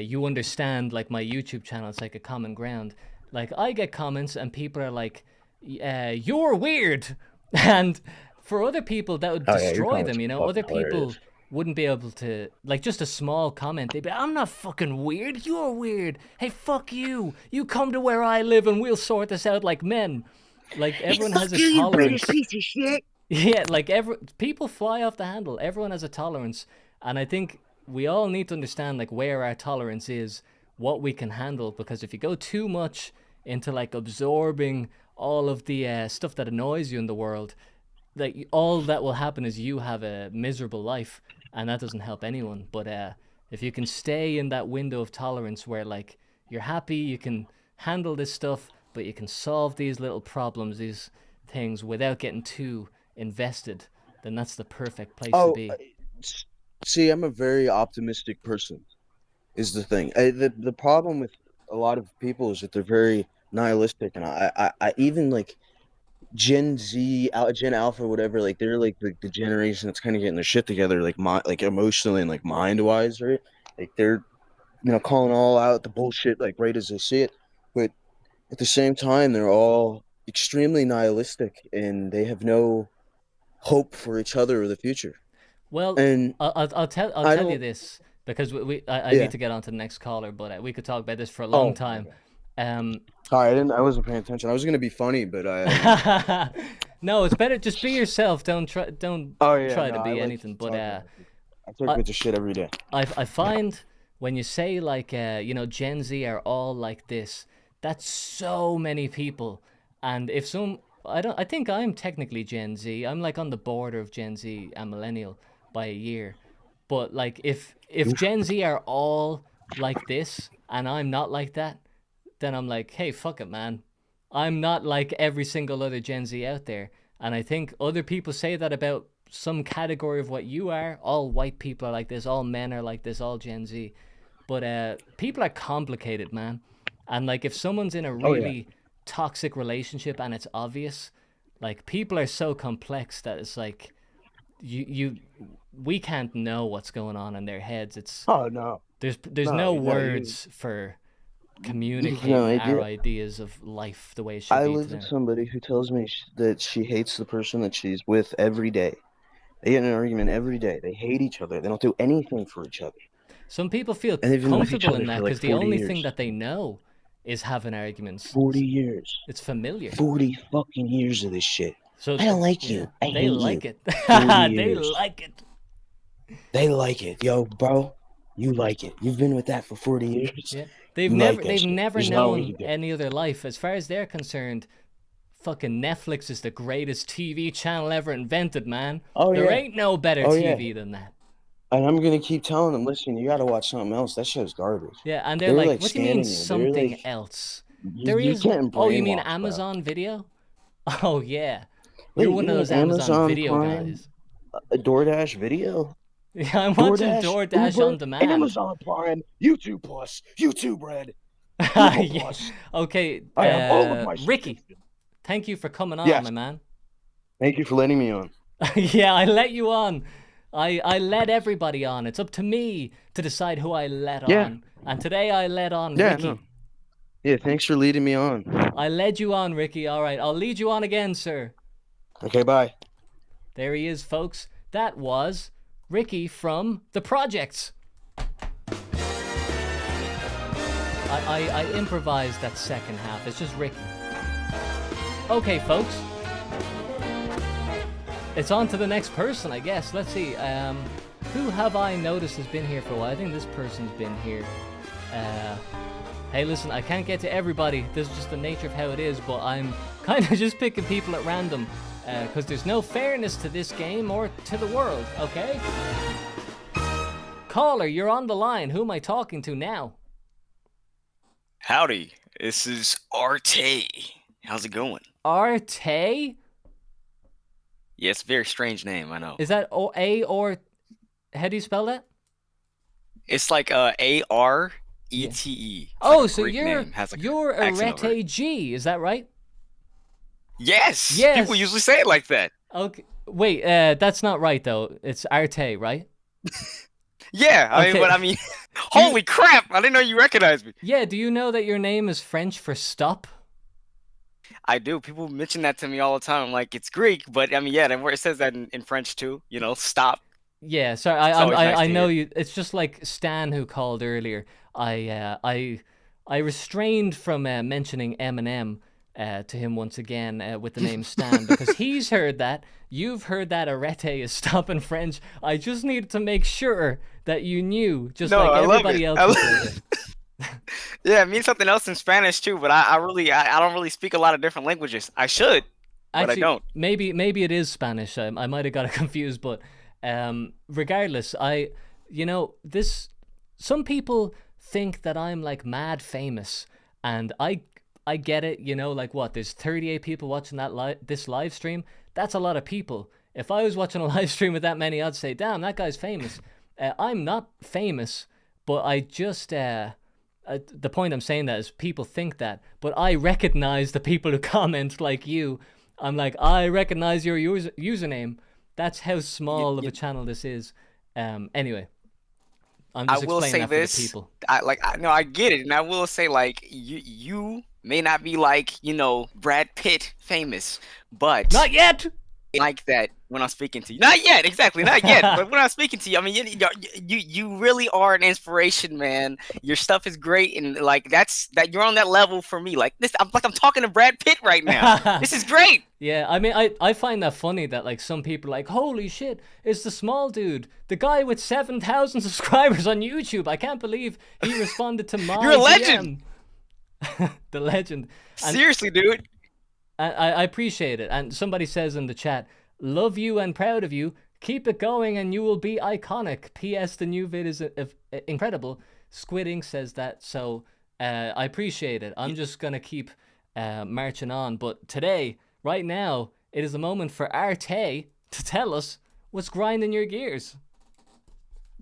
you understand like my YouTube channel. It's like a common ground. Like, I get comments and people are like, "You're weird," and for other people that would Oh yeah, your destroy comments them. are Other fucking hilarious. people wouldn't be able to, like, just a small comment. They'd be, "I'm not fucking weird. You're weird. Hey, fuck you. You come to where I live and we'll sort this out like men." Like, everyone has Fuck a you, you British tolerance. piece of shit. Yeah, like people fly off the handle. Everyone has a tolerance, and I think we all need to understand like where our tolerance is, what we can handle. Because if you go too much into like absorbing all of the stuff that annoys you in the world, like all that will happen is you have a miserable life, and that doesn't help anyone. But if you can stay in that window of tolerance where like you're happy, you can handle this stuff, but you can solve these little problems, these things without getting too invested, then that's the perfect place to Oh, be. see, I'm a very optimistic person. Is the thing. The problem with a lot of people is that they're very nihilistic, and I even like Gen Z, Gen Alpha, whatever. Like they're like the generation that's kind of getting their shit together, like emotionally and like mind wise, right? Like they're calling all out the bullshit like right as they see it, but at the same time, they're all extremely nihilistic and they have no hope for each other or the future. Well, And I'll I tell you don't. this because I need Yeah. to get on to the next caller, but we could talk about this for a long Oh. time. Okay. Um, Sorry, I didn't. I wasn't paying attention. I was gonna be funny, but I didn't. no, it's better just be yourself. Don't Oh yeah, try no, to I be like anything. But talking. I talk I about this shit every day. I find when you say like Gen Z are all like this, that's so many people. And if some I think I'm technically Gen Z. I'm like on the border of Gen Z and millennial by a year. But like if Gen Z are all like this and I'm not like that, then I'm like, hey, fuck it, man. I'm not like every single other Gen Z out there. And I think other people say that about some category of what you are. All white people are like this, all men are like this, all Gen Z. But people are complicated, man. And like if someone's in a Oh yeah. really toxic relationship and it's obvious, like people are so complex that it's like you we can't know what's going on in their heads. It's Oh no, there's no, no no. words for You've no communicating our idea. ideas of life the way it should I be live to with them. somebody who tells me that she hates the person that she's with every day. They get in an argument every day. They hate each other. They don't do anything for each other, Some people feel and they've been with each comfortable in other that for like because the 40 only thing years. that they know is having arguments. 40 years. It's familiar. 40 fucking years of this shit. So I don't like yeah, you. I they hate you. like it. 40 They years. like it. They like it. Yo, bro, you like it. You've been with that for 40 years. Yeah. You like that They've shit. never There's no way you known do. any other life. As far as they're concerned, fucking Netflix is the greatest TV channel ever invented, man. Oh, There yeah. ain't no better Oh, yeah. TV than that. And I'm going to keep telling them, listen, you got to watch something else. That shit's garbage. Yeah, and they're They're like, like what do you mean scanning you. They're something like, else? There you're is no. getting Oh, you mean brainwashed, bro. Amazon Video? Oh yeah, you're Wait, one you of mean those Amazon Amazon Video Prime, guys. a DoorDash video? Yeah, I'm watching DoorDash, DoorDash on Uber, demand. Amazon Prime, YouTube Plus, YouTube Red, Google Yeah. Plus. Okay, I have all of my Ricky, subscriptions. thank you for coming on, Yes. my man. Thank you for letting me on. Yeah, I let you on. I let everybody on. It's up to me to decide who I let Yeah. on. And today I let on Yeah, Ricky. no. Yeah, thanks for leading me on. I led you on, Ricky. All right, I'll lead you on again, sir. Okay, bye. There he is, folks. That was Ricky from The Projects. I improvised that second half. It's just Ricky. Okay, folks. It's on to the next person, I guess. Let's see. Who have I noticed has been here for a while? I think this person's been here. Hey, listen, I can't get to everybody. This is just the nature of how it is, but I'm kind of just picking people at random because there's no fairness to this game or to the world, okay? Caller, you're on the line. Who am I talking to now? Howdy, this is Arete. How's it going? Arete? Yeah, it's a very strange name, I know. Is that A or... How do you spell that? It's like Arete. It's Oh, like a so Greek name. Has like you're an accent over it. Arete G, is that right? Yes. Yes. People usually say it like that. Okay. Wait, that's not right though. It's Arte, right? Yeah, Okay. I mean, holy crap! I didn't know you recognized me. Yeah, do you know that your name is French for stop? I do. People mention that to me all the time. I'm like, it's Greek, but I mean, yeah, it says that in French too. You know, stop. Yeah, sorry, It's always nice I to know hear. you. It's just like Stan who called earlier. I restrained from mentioning Eminem to him once again with the name Stan because he's heard that. You've heard that Arete is stop in French. I just needed to make sure that you knew, just No, like I love everybody it. else. I who love- heard it. Yeah, it means something else in Spanish too, but I don't really speak a lot of different languages. I should, but Actually, I don't. maybe it is Spanish. I might have got it confused, but regardless, some people think that I'm like mad famous, and I get it. You know, like what? There's 38 people watching this live stream. That's a lot of people. If I was watching a live stream with that many, I'd say, "Damn, that guy's famous." I'm not famous, but I just the point I'm saying that is people think that, but I recognize the people who comment like you. I'm like, I recognize your username. That's how small of a channel this is. Anyway, I'm I just will explaining say that for the this. people. I get it, and I will say like you may not be like Brad Pitt famous, but Not yet. like that when I'm speaking to you. Not yet, exactly, not yet. But when I'm speaking to you, I mean, you really are an inspiration, man. Your stuff is great, and like that you're on that level for me. Like this, I'm talking to Brad Pitt right now. This is great. Yeah, I mean, I find that funny that like some people are like, holy shit, it's the small dude, the guy with 7,000 subscribers on YouTube. I can't believe he responded to my You're a legend. DM." The legend. And Seriously, dude. I appreciate it. And somebody says in the chat, love you and proud of you. Keep it going and you will be iconic. P.S. The new vid is incredible. Squid Ink says that. So I appreciate it. I'm just going to keep marching on. But today, right now, it is the moment for Arete to tell us what's grinding your gears.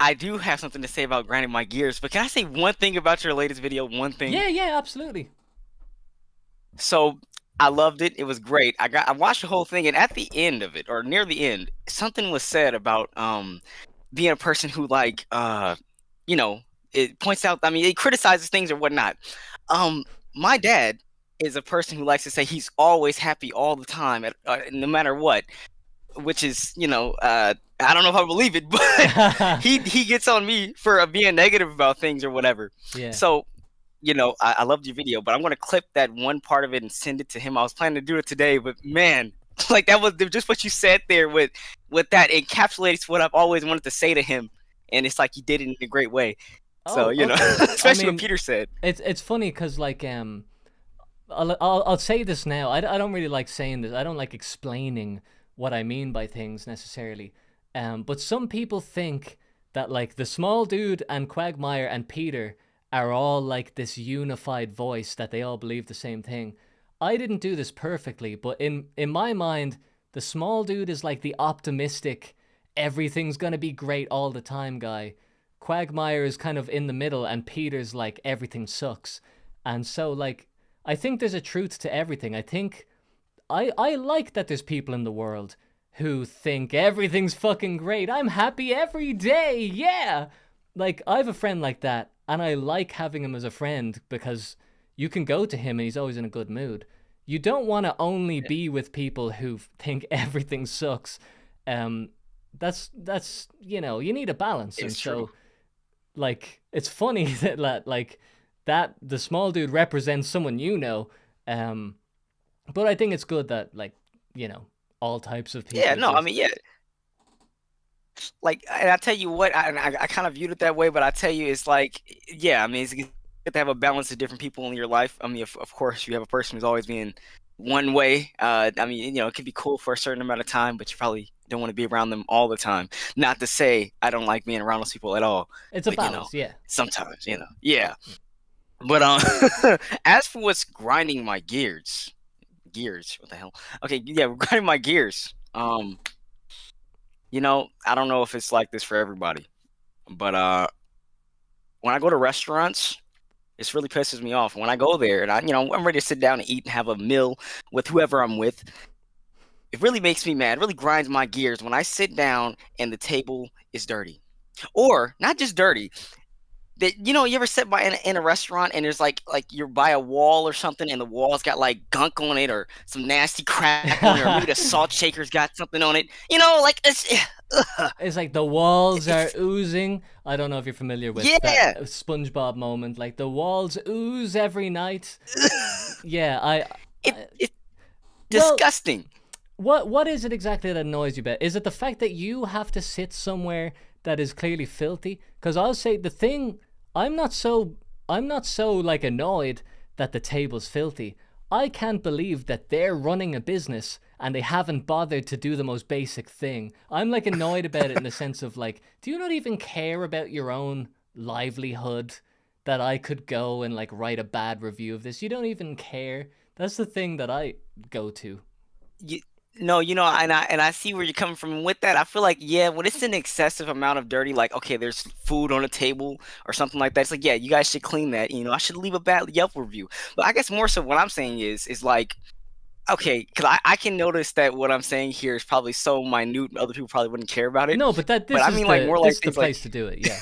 I do have something to say about grinding my gears, but can I say one thing about your latest video? One thing. Yeah, absolutely. So I loved it. It was great. I watched the whole thing, and at the end of it, or near the end, something was said about being a person who it points out. I mean, it criticizes things or whatnot. My dad is a person who likes to say he's always happy all the time, no matter what. Which is, I don't know if I believe it, but he gets on me for being negative about things or whatever. Yeah. So. I loved your video, but I'm going to clip that one part of it and send it to him. I was planning to do it today, but man, like that was just what you said there with that encapsulates what I've always wanted to say to him. And it's like you did it in a great way. So, okay. especially I mean, what Peter said. It's funny because like I'll say this now. I don't really like saying this. I don't like explaining what I mean by things necessarily. But some people think that like the small dude and Quagmire and Peter are all like this unified voice, that they all believe the same thing. I didn't do this perfectly, but in my mind, the small dude is like the optimistic, everything's gonna be great all the time guy. Quagmire is kind of in the middle, and Peter's like everything sucks. And so like I think there's a truth to everything. I think I like that there's people in the world who think everything's fucking great. I'm happy every day. Yeah. Like, I have a friend like that, and I like having him as a friend because you can go to him and he's always in a good mood. You don't want to only be with people who think everything sucks. That's you know, you need a balance. And so, like, it's funny that like that the small dude represents someone you know. But I think it's good that, like, you know, all types of people. Yeah, no, I exist. mean, yeah. Like, and I tell you what, I kind of viewed it that way, but I tell you, it's like, yeah, I mean, it's good to have a balance of different people in your life. I mean, of course, you have a person who's always being one way. I mean, you know, it can be cool for a certain amount of time, but you probably don't want to be around them all the time. Not to say I don't like being around those people at all. It's a But, you know, balance, yeah. sometimes, you know, yeah. But as for what's grinding my gears, what the hell? Okay, yeah, we're grinding my gears. You know, I don't know if it's like this for everybody, but when I go to restaurants, this really pisses me off. When I go there and I'm ready to sit down and eat and have a meal with whoever I'm with, it really makes me mad. It really grinds my gears when I sit down and the table is dirty, or not just dirty. That, you know, you ever sit by in a restaurant and there's like you're by a wall or something and the wall's got like gunk on it or some nasty crap on it, or maybe the salt shaker's got something on it. You know, like It's like the walls are oozing. I don't know if you're familiar with Yeah. that SpongeBob moment. Like, the walls ooze every night. Yeah, it's Well- disgusting. What is it exactly that annoys you about? Is it the fact that you have to sit somewhere that is clearly filthy? Because I'll say the thing, I'm not so like annoyed that the table's filthy. I can't believe that they're running a business and they haven't bothered to do the most basic thing. I'm like annoyed about it in the sense of, like, do you not even care about your own livelihood that I could go and like write a bad review of this? You don't even care. That's the thing that I go to. No, you know, and I see where you're coming from with that. I feel like, yeah, when it's an excessive amount of dirty, like, okay, there's food on the table or something like that. It's like, yeah, you guys should clean that. You know, I should leave a bad Yelp review. But I guess more so what I'm saying is like, okay, because I can notice that what I'm saying here is probably so minute, other people probably wouldn't care about it. No, but this But I is mean, like, more like this is the things like- place to do it. Yeah.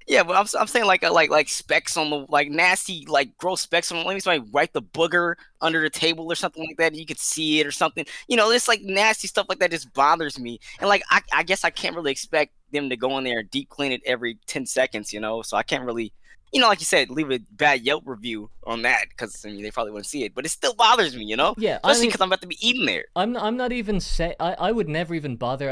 Yeah, but I'm saying like specks on the, like, nasty, like, gross specks on. Maybe somebody write the booger under the table or something like that, and you could see it or something. You know, this like nasty stuff like that just bothers me. And like I guess I can't really expect them to go in there and deep clean it every 10 seconds. You know, so I can't really, you know, like you said, leave a bad Yelp review on that because, I mean, they probably wouldn't see it. But it still bothers me. You know, Yeah, I especially mean- because I'm about to be eating there. I'm not even I would never even bother.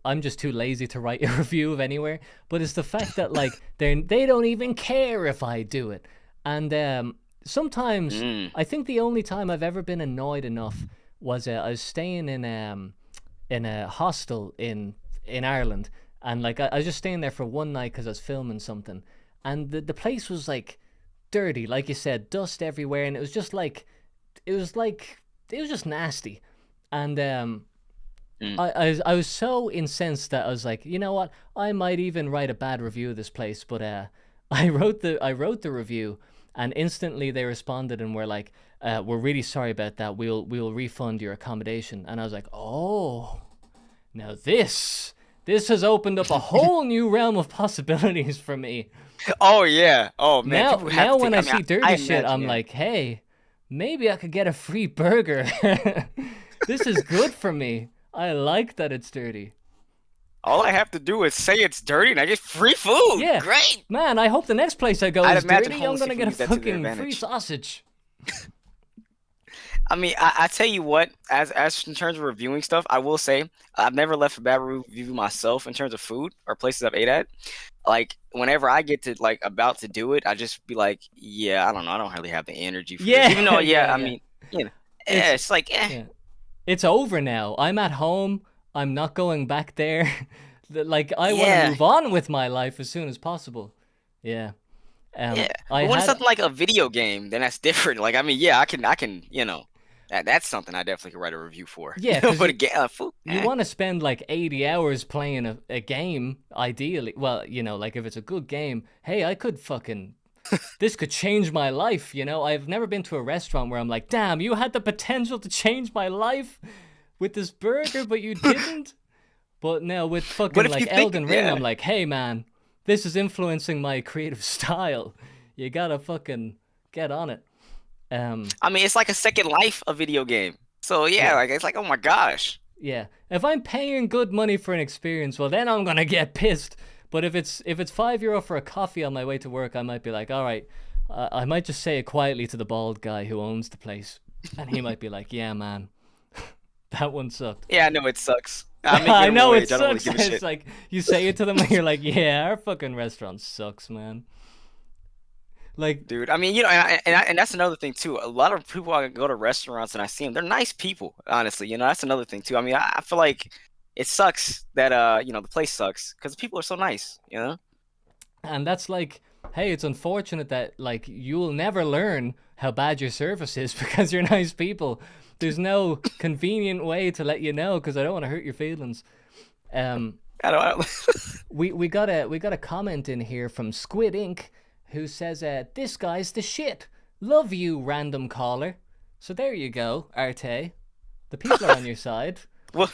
I'm just too lazy to write a review of anywhere. But it's the fact that, like, they don't even care if I do it. And sometimes I think the only time I've ever been annoyed enough was I was staying in a hostel in Ireland, and like I was just staying there for one night because I was filming something, and the place was like dirty, like you said, dust everywhere, and it was just nasty. And I was so incensed that I was like, you know what, I might even write a bad review of this place. But I wrote the review, and instantly they responded and were like, we're really sorry about that, we'll refund your accommodation. And I was like, oh, now this has opened up a whole new realm of possibilities for me. Oh yeah. Oh man. Now people have to when I take- mean, see dirty I shit, imagine, I'm yeah. like, hey, maybe I could get a free burger. This is good for me. I like that it's dirty. All I have to do is say it's dirty and I get free food. Yeah. Great. Man, I hope the next place I go I'd is imagine dirty. I'm homeless gonna people get a use that to their fucking free advantage. sausage. I mean, I tell you what, as in terms of reviewing stuff, I will say I've never left a bad review myself in terms of food or places I've ate at. Like, whenever I get to, like, about to do it, I just be like, yeah, I don't know, I don't really have the energy for Yeah, this. Even though, yeah. I mean, you know, It's- it's like, Yeah. It's over now. I'm at home. I'm not going back there. Like, I want Yeah. to move on with my life as soon as possible. Yeah. yeah. I But when it's had- something like a video game, then that's different. Like, I mean, yeah, I can, you know, that's something I definitely could write a review for. Yeah, You know, 'cause but food. You want to spend like 80 hours playing a game, ideally. Well, you know, like if it's a good game, hey, I could fucking. This could change my life, you know? I've never been to a restaurant where I'm like, damn, you had the potential to change my life. with this burger, but you didn't. But now with fucking But if like you think- Elden Ring, yeah. I'm like, hey man, this is influencing my creative style. You gotta fucking get on it. I mean, it's like a second life, a video game. So yeah, like it's like, oh my gosh. Yeah, if I'm paying good money for an experience, well then I'm gonna get pissed. But if it's €5 for a coffee on my way to work, I might be like, all right, I might just say it quietly to the bald guy who owns the place, and he might be like, yeah man, that one sucked. Yeah, I know it sucks. I, make I know minimum it wage, I don't really sucks. give a shit. It's like you say it to them and you're like, yeah, our fucking restaurant sucks, man. Like, Dude, I mean, you know, and that's another thing too. A lot of people I go to restaurants and I see them, they're nice people, honestly. You know, that's another thing too. I mean, I feel like it sucks that you know, the place sucks because the people are so nice, you know? and that's like, hey, it's unfortunate that like you'll never learn how bad your service is because you're nice people. There's no convenient way to let you know because I don't want to hurt your feelings. I don't We got a comment in here from Squid Ink who says, this guy's the shit. Love you, random caller. So there you go, Arete. The people are on your side. well,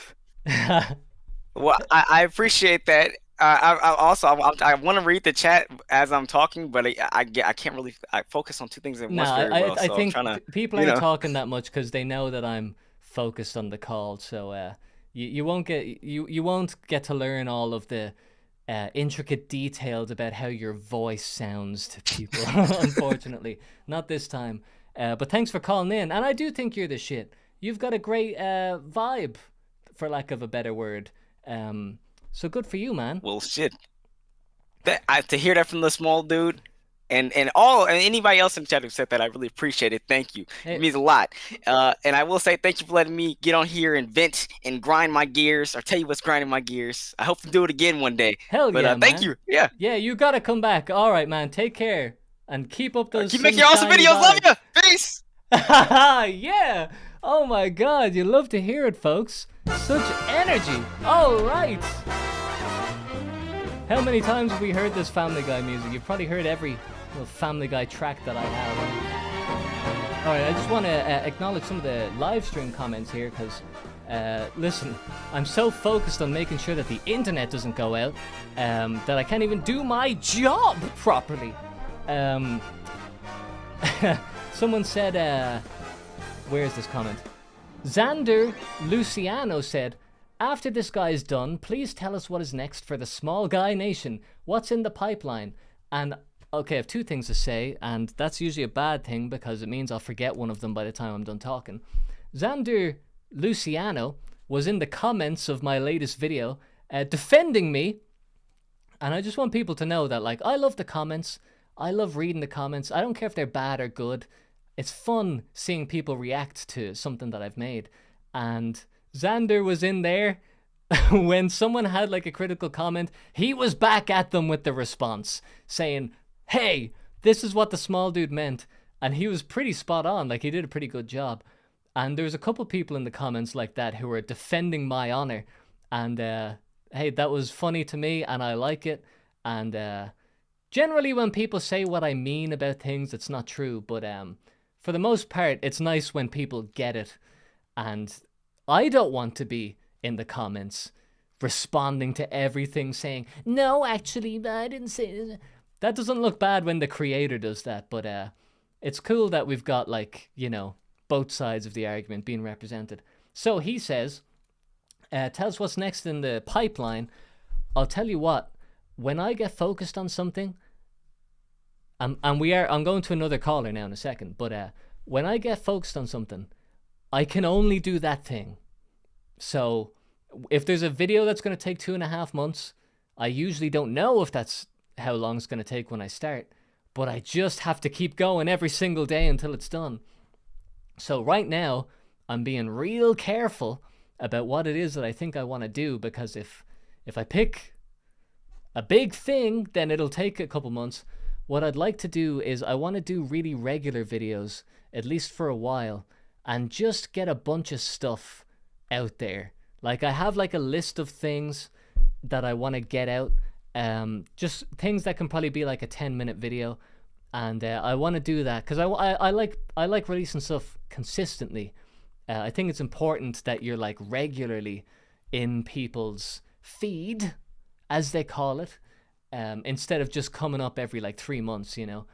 well, I appreciate that. I also I want to read the chat as I'm talking, but I can't really focus on two things at No, once very well. I So think I'm trying to, people you aren't know. talking that much because they know that I'm focused on the call. So you won't get to learn all of the intricate details about how your voice sounds to people. Unfortunately, not this time. But thanks for calling in, and I do think you're the shit. You've got a great vibe, for lack of a better word. So good for you, man. Well, shit. To hear that from the small dude, and anybody else in the chat who said that, I really appreciate it. Thank you. Hey. It means a lot. And I will say thank you for letting me get on here and vent and grind my gears, or tell you what's grinding my gears. I hope to do it again one day. Hell But yeah, thank man. you. Yeah. Yeah, you gotta come back. All right, man. Take care and keep up those. Keep making awesome sunshiny videos. Love vibes. you. Peace. Yeah. Oh my God, you love to hear it, folks. Such energy. All right. How many times have we heard this Family Guy music? You've probably heard every little Family Guy track that I have. All right, I just want to acknowledge some of the live stream comments here because, listen, I'm so focused on making sure that the internet doesn't go out that I can't even do my job properly. Someone said, where is this comment? Xander Luciano said, after this guy's done, please tell us what is next for the Small Guy Nation. What's in the pipeline? And okay, I have two things to say, and that's usually a bad thing because it means I'll forget one of them by the time I'm done talking. Xander Luciano was in the comments of my latest video defending me, and I just want people to know that, like, I love the comments. I love reading the comments. I don't care if they're bad or good. It's fun seeing people react to something that I've made. And Xander was in there when someone had like a critical comment. He was back at them with the response saying, hey, this is what the small dude meant. And he was pretty spot on. Like, he did a pretty good job. And there was a couple people in the comments like that who were defending my honor. And hey, that was funny to me and I like it. And generally when people say what I mean about things, it's not true. But for the most part, it's nice when people get it. And I don't want to be in the comments responding to everything saying, no, actually, I didn't say this. That doesn't look bad when the creator does that. But it's cool that we've got, like, you know, both sides of the argument being represented. So he says, tell us what's next in the pipeline. I'll tell you what, when I get focused on something, I'm going to another caller now in a second, but when I get focused on something, I can only do that thing. So if there's a video that's going to take 2.5 months, I usually don't know if that's how long it's going to take when I start, but I just have to keep going every single day until it's done. So right now, I'm being real careful about what it is that I think I want to do, because if I pick a big thing, then it'll take a couple months. What I'd like to do is I want to do really regular videos, at least for a while, and just get a bunch of stuff out there. Like, I have like a list of things that I want to get out, just things that can probably be like a 10-minute video, and I want to do that because I like releasing stuff consistently, I think it's important that you're like regularly in people's feed, as they call it, instead of just coming up every like 3 months, you know.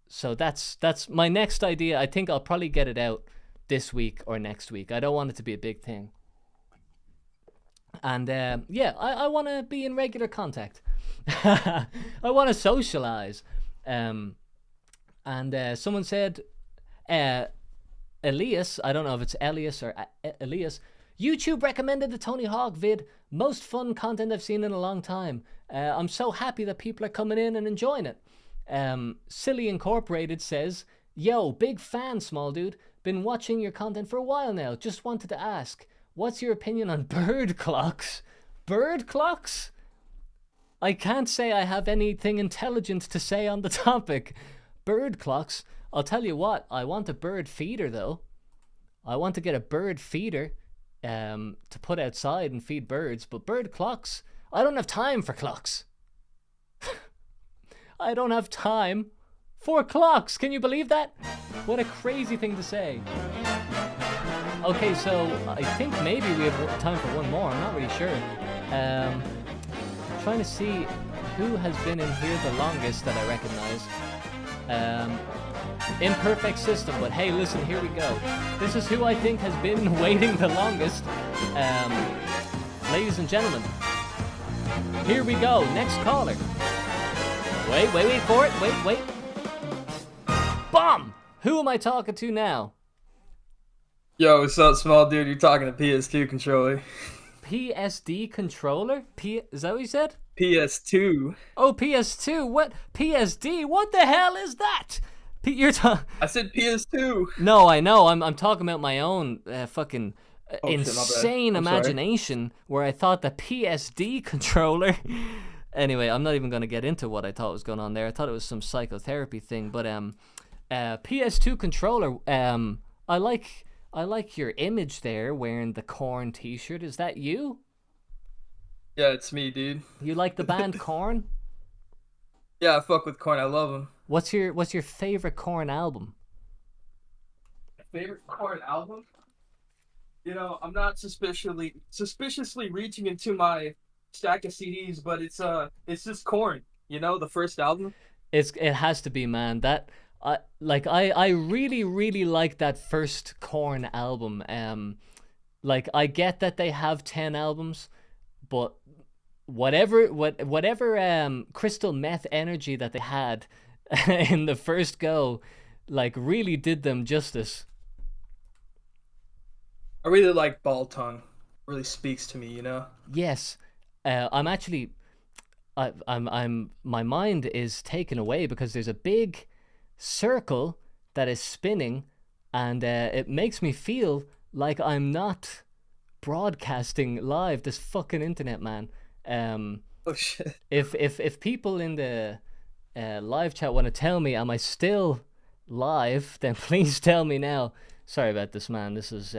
So that's my next idea. I think I'll probably get it out this week or next week. I don't want it to be a big thing. And yeah, I want to be in regular contact. I want to socialize. And someone said, Elias, I don't know if it's Elias or Elias, YouTube recommended the Tony Hawk vid. Most fun content I've seen in a long time. I'm so happy that people are coming in and enjoying it. Silly Incorporated says, yo, big fan, small dude. Been watching your content for a while now. Just wanted to ask, what's your opinion on bird clocks? Bird clocks? I can't say I have anything intelligent to say on the topic. Bird clocks? I'll tell you what, I want a bird feeder though. I want to get a bird feeder to put outside and feed birds, but bird clocks? I don't have time for clocks. I don't have time for clocks. Can you believe that? What a crazy thing to say. Okay, so I think maybe we have time for one more. I'm not really sure. Trying to see who has been in here the longest that I recognize. Imperfect system, but hey, listen, here we go. This is who I think has been waiting the longest. Ladies and gentlemen, here we go. Next caller. Wait for it. Wait. Bomb! Who am I talking to now? Yo, what's up, small dude? You're talking to PS2 Controller. PSD Controller? Is that what you said? PS2. Oh, PS2. What? PSD? What the hell is that? I said PS2. No, I know. I'm talking about my own fucking insane shit, imagination where I thought the PSD controller. Anyway, I'm not even going to get into what I thought was going on there. I thought it was some psychotherapy thing, but PS2 controller. I like your image there wearing the Korn t-shirt. Is that you? Yeah, it's me, dude. You like the band Korn? Yeah, I fuck with Korn. I love them. What's your favorite Korn album? Favorite Korn album? You know, I'm not suspiciously reaching into my stack of CDs, but it's just Korn. You know, the first album. It has to be, man. That I really like that first Korn album. Like I get that they have 10 albums, but whatever crystal meth energy that they had in the first go, like really did them justice. I really like Ball Tongue. Really speaks to me, you know. Yes, I'm my mind is taken away because there's a big circle that is spinning, and it makes me feel like I'm not broadcasting live this fucking internet, man. Oh shit. If people in the live chat want to tell me, am I still live, then please tell me now. Sorry about this, man. This is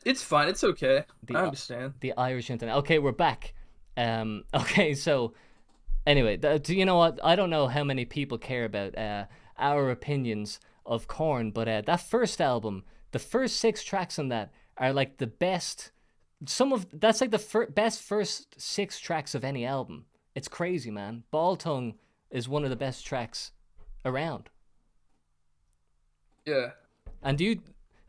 it's fine. It's okay. I understand. The Irish internet. Okay, we're back. Okay, so anyway, do you know what? I don't know how many people care about our opinions of Korn, but that first album, the first 6 tracks on that are like the best. That's like the best first 6 tracks of any album. It's crazy, man. Ball Tongue is one of the best tracks around. Yeah. And do you?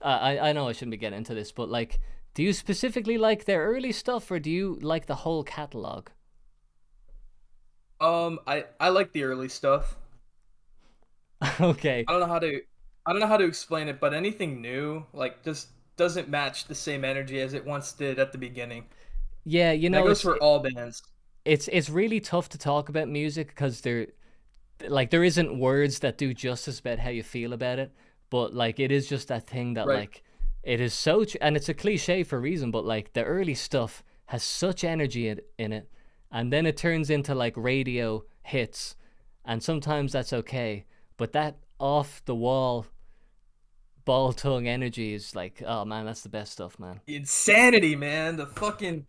I know I shouldn't be getting into this, but like, do you specifically like their early stuff, or do you like the whole catalog? I like the early stuff. Okay. I don't know how to explain it, but anything new like just doesn't match the same energy as it once did at the beginning. Yeah, you know, that goes for all bands. It's really tough to talk about music because there isn't words that do justice about how you feel about it. But like, it is just that thing that like, it is so, and it's a cliche for a reason, but like the early stuff has such energy in it, and then it turns into like radio hits, and sometimes that's okay, but that off the wall Ball Tongue energy is like, oh man, that's the best stuff, man. The insanity, man. The fucking,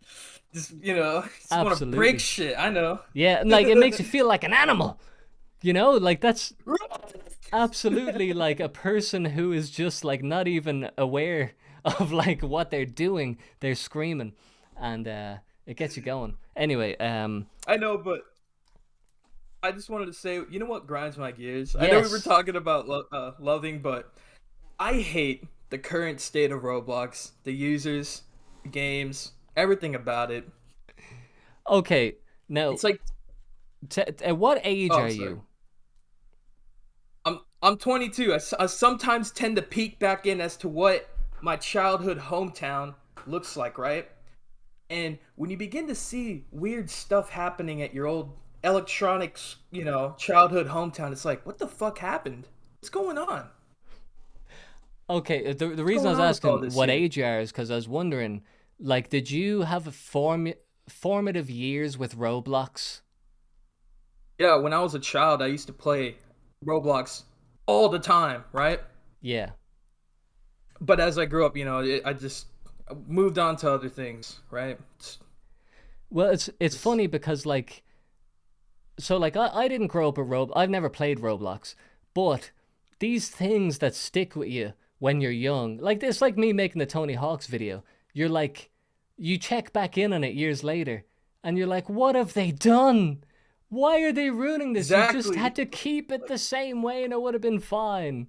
just, you know, just want to break shit. I know. Yeah, like it makes you feel like an animal. You know, like that's absolutely like a person who is just like not even aware of like what they're doing. They're screaming, and it gets you going. Anyway, I know, but I just wanted to say, you know what grinds my gears? I know we were yes. talking about loving, but I hate the current state of Roblox, the users, the games, everything about it. Okay, now, It's like, at what age oh, are I'm sorry. you? I'm 22. I sometimes tend to peek back in as to what my childhood hometown looks like, right? And when you begin to see weird stuff happening at your old electronics, childhood hometown, it's like, what the fuck happened? What's going on? Okay, the What's reason I going was on with all asking this what here? age you are is because I was wondering, like, did you have a formative years with Roblox? Yeah, when I was a child, I used to play Roblox all the time, right? Yeah. But as I grew up, I just moved on to other things, right? Well, it's It's funny because like, so like I didn't grow up with I've never played Roblox, but these things that stick with you when you're young, like it's like me making the Tony Hawk's video. You're like, you check back in on it years later, and you're like, what have they done? Why are they ruining this? You just had exactly. to keep it the same way, and it would have been fine.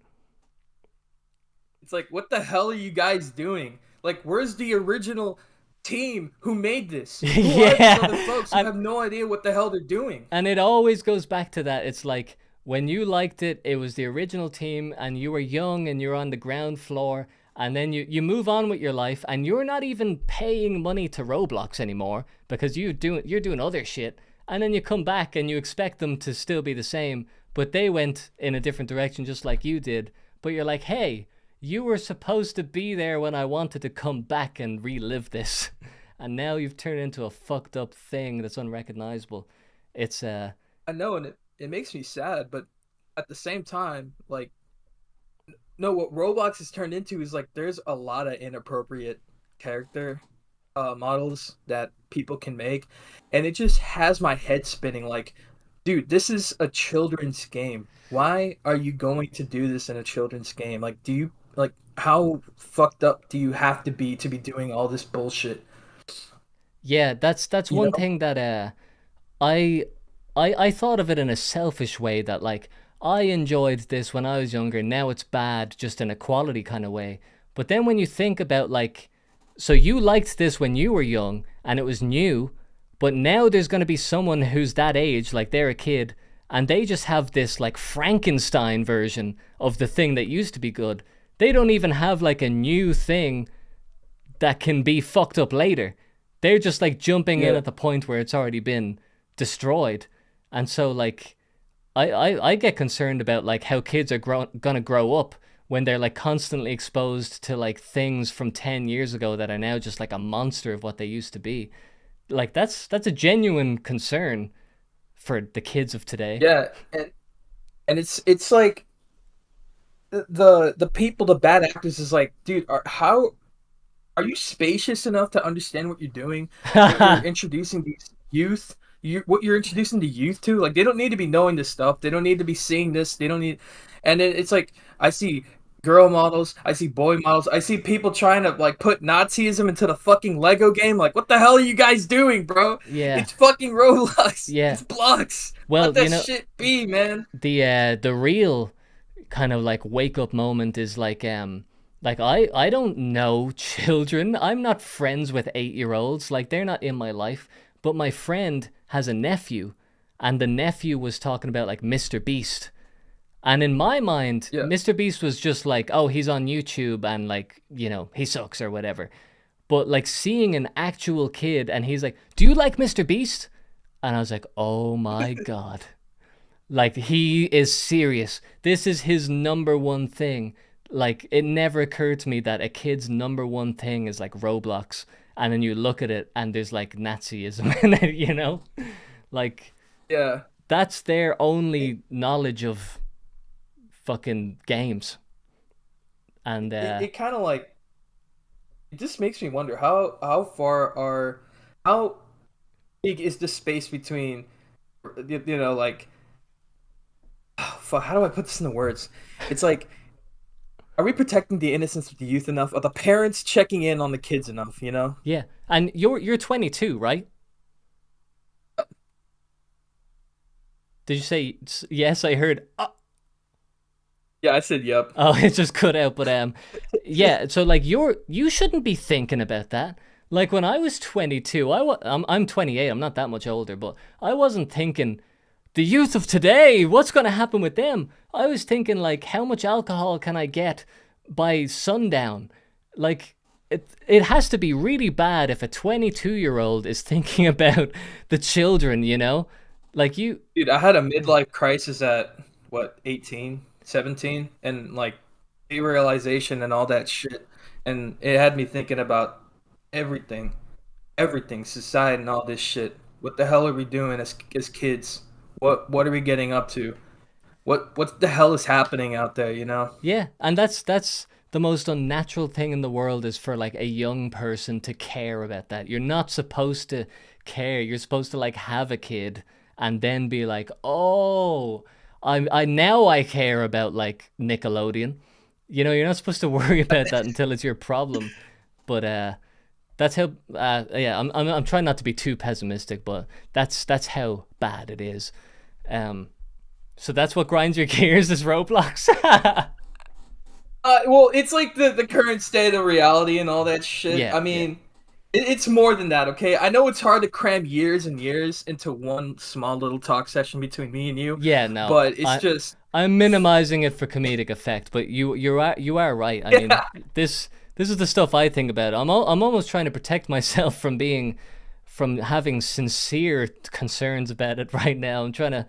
It's like, what the hell are you guys doing? Like, where's the original team who made this? Who are these other Yeah, folks who and have no idea what the hell they're doing? it always goes back to that. It's like when you liked it, it was the original team, and you were young, and you're on the ground floor, and then you move on with your life, and you're not even paying money to Roblox anymore because you're doing other shit, and then you come back and you expect them to still be the same, but they went in a different direction just like you did. But you're like, hey, you were supposed to be there when I wanted to come back and relive this. And now you've turned into a fucked up thing that's unrecognizable. It's I know, and it makes me sad, but at the same time, like, no, what Roblox has turned into is like there's a lot of inappropriate character models that people can make, and it just has my head spinning. Like, dude, this is a children's game. Why are you going to do this in a children's game? Like, do you like how fucked up do you have to be doing all this bullshit? yeah, that's You one know? thing that I I thought of it in a selfish way that like I enjoyed this when I was younger, now it's bad just in a quality kind of way. But then when you think about like, so you liked this when you were young and it was new, but now there's going to be someone who's that age, like they're a kid, and they just have this like Frankenstein version of the thing that used to be good. They don't even have like a new thing that can be fucked up later. They're just like jumping in Yeah. at the point where it's already been destroyed. And so like I get concerned about like how kids are gonna grow up when they're like constantly exposed to like things from 10 years ago that are now just like a monster of what they used to be. Like that's a genuine concern for the kids of today. Yeah, and it's like the people, the bad actors is like, dude, how are you spacious enough to understand what you're doing? What you're introducing these youth, what you're introducing the youth to? Like, they don't need to be knowing this stuff. They don't need to be seeing this. They don't need, and then it's like I see girl models, I see boy models, I see people trying to like put Nazism into the fucking Lego game. Like, what the hell are you guys doing, bro? Yeah. It's fucking Roblox. Yeah. It's blocks. Let Well, that shit be, man. the real kind of like wake up moment is like I don't know children. I'm not friends with 8-year-olds. Like they're not in my life. But my friend has a nephew, and the nephew was talking about like Mr. Beast. And in my mind, Yeah. Mr. Beast was just like, oh, he's on YouTube and like, he sucks or whatever. But like seeing an actual kid and he's like, do you like Mr. Beast? And I was like, oh my God. Like he is serious. This is his number one thing. Like it never occurred to me that a kid's number one thing is like Roblox, and then you look at it and there's like Nazism in it. Like Yeah. that's their only knowledge of fucking games. And It kind of like it just makes me wonder how far are how big is the space between like fuck, how do I put this into words? It's like, are we protecting the innocence of the youth enough? Are the parents checking in on the kids enough? You know? Yeah, and you're 22, right? Did you say yes? I heard. Yeah, I said yep. Oh, it just cut out. But yeah. So like you shouldn't be thinking about that. Like when I was 22, I'm 28. I'm not that much older, but I wasn't thinking the youth of today. What's going to happen with them? I was thinking like, how much alcohol can I get by sundown? Like it has to be really bad if a 22-year-old is thinking about the children. You know, like you. Dude, I had a midlife crisis at what 18, 17, and like derealization and all that shit, and it had me thinking about everything, society and all this shit. What the hell are we doing as kids? What are we getting up to? What the hell is happening out there? You know? Yeah, and that's the most unnatural thing in the world is for like a young person to care about that. You're not supposed to care. You're supposed to like have a kid and then be like, oh, I care about like Nickelodeon. You know, you're not supposed to worry about that until it's your problem. But that's how. Yeah, I'm trying not to be too pessimistic, but that's how bad it is. So that's what grinds your gears is Roblox. Well, it's like the current state of reality and all that shit. Yeah, I mean, it's more than that, okay? I know it's hard to cram years and years into one small little talk session between me and you. Yeah, no. But it's just I'm minimizing it for comedic effect, but you are right. I mean, this is the stuff I think about. I'm almost trying to protect myself from having sincere concerns about it right now. I'm trying to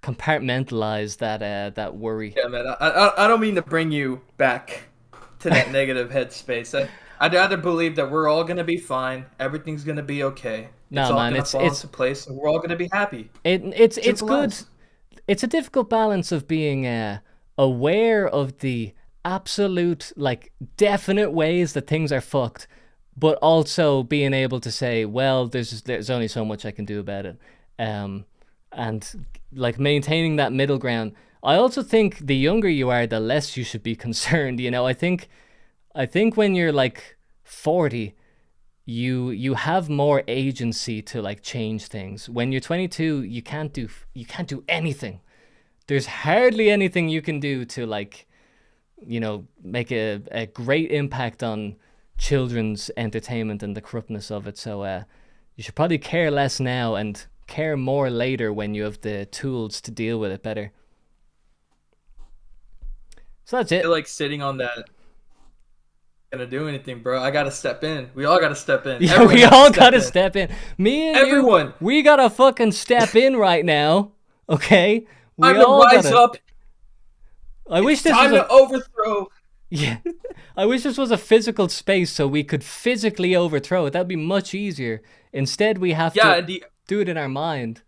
compartmentalize that worry. Yeah, man. I don't mean to bring you back to that negative headspace. I'd rather believe that we're all gonna be fine. Everything's gonna be okay. No, it's all man, gonna it's fall into place, and we're all gonna be happy. It's Simple good. as. It's a difficult balance of being aware of the absolute, like, definite ways that things are fucked, but also being able to say, well, there's only so much I can do about it, and like maintaining that middle ground. I also think the younger you are, the less you should be concerned. You know, I think when you're like 40, you have more agency to like change things. When you're 22, you can't do anything. There's hardly anything you can do to like, you know, make a great impact on children's entertainment and the corruptness of it. So you should probably care less now and care more later when you have the tools to deal with it better. So that's I it. feel like sitting on that gonna do anything, bro. I gotta step in. We all gotta step in. Yeah, Everyone we has to all step gotta in. step in. Me and Everyone. you, we gotta fucking step in right now. Okay, we Time to all rise gotta. up. I wish this Time was to overthrow. Yeah, I wish this was a physical space so we could physically overthrow it. That'd be much easier. Instead, we have Yeah, to and do it in our mind.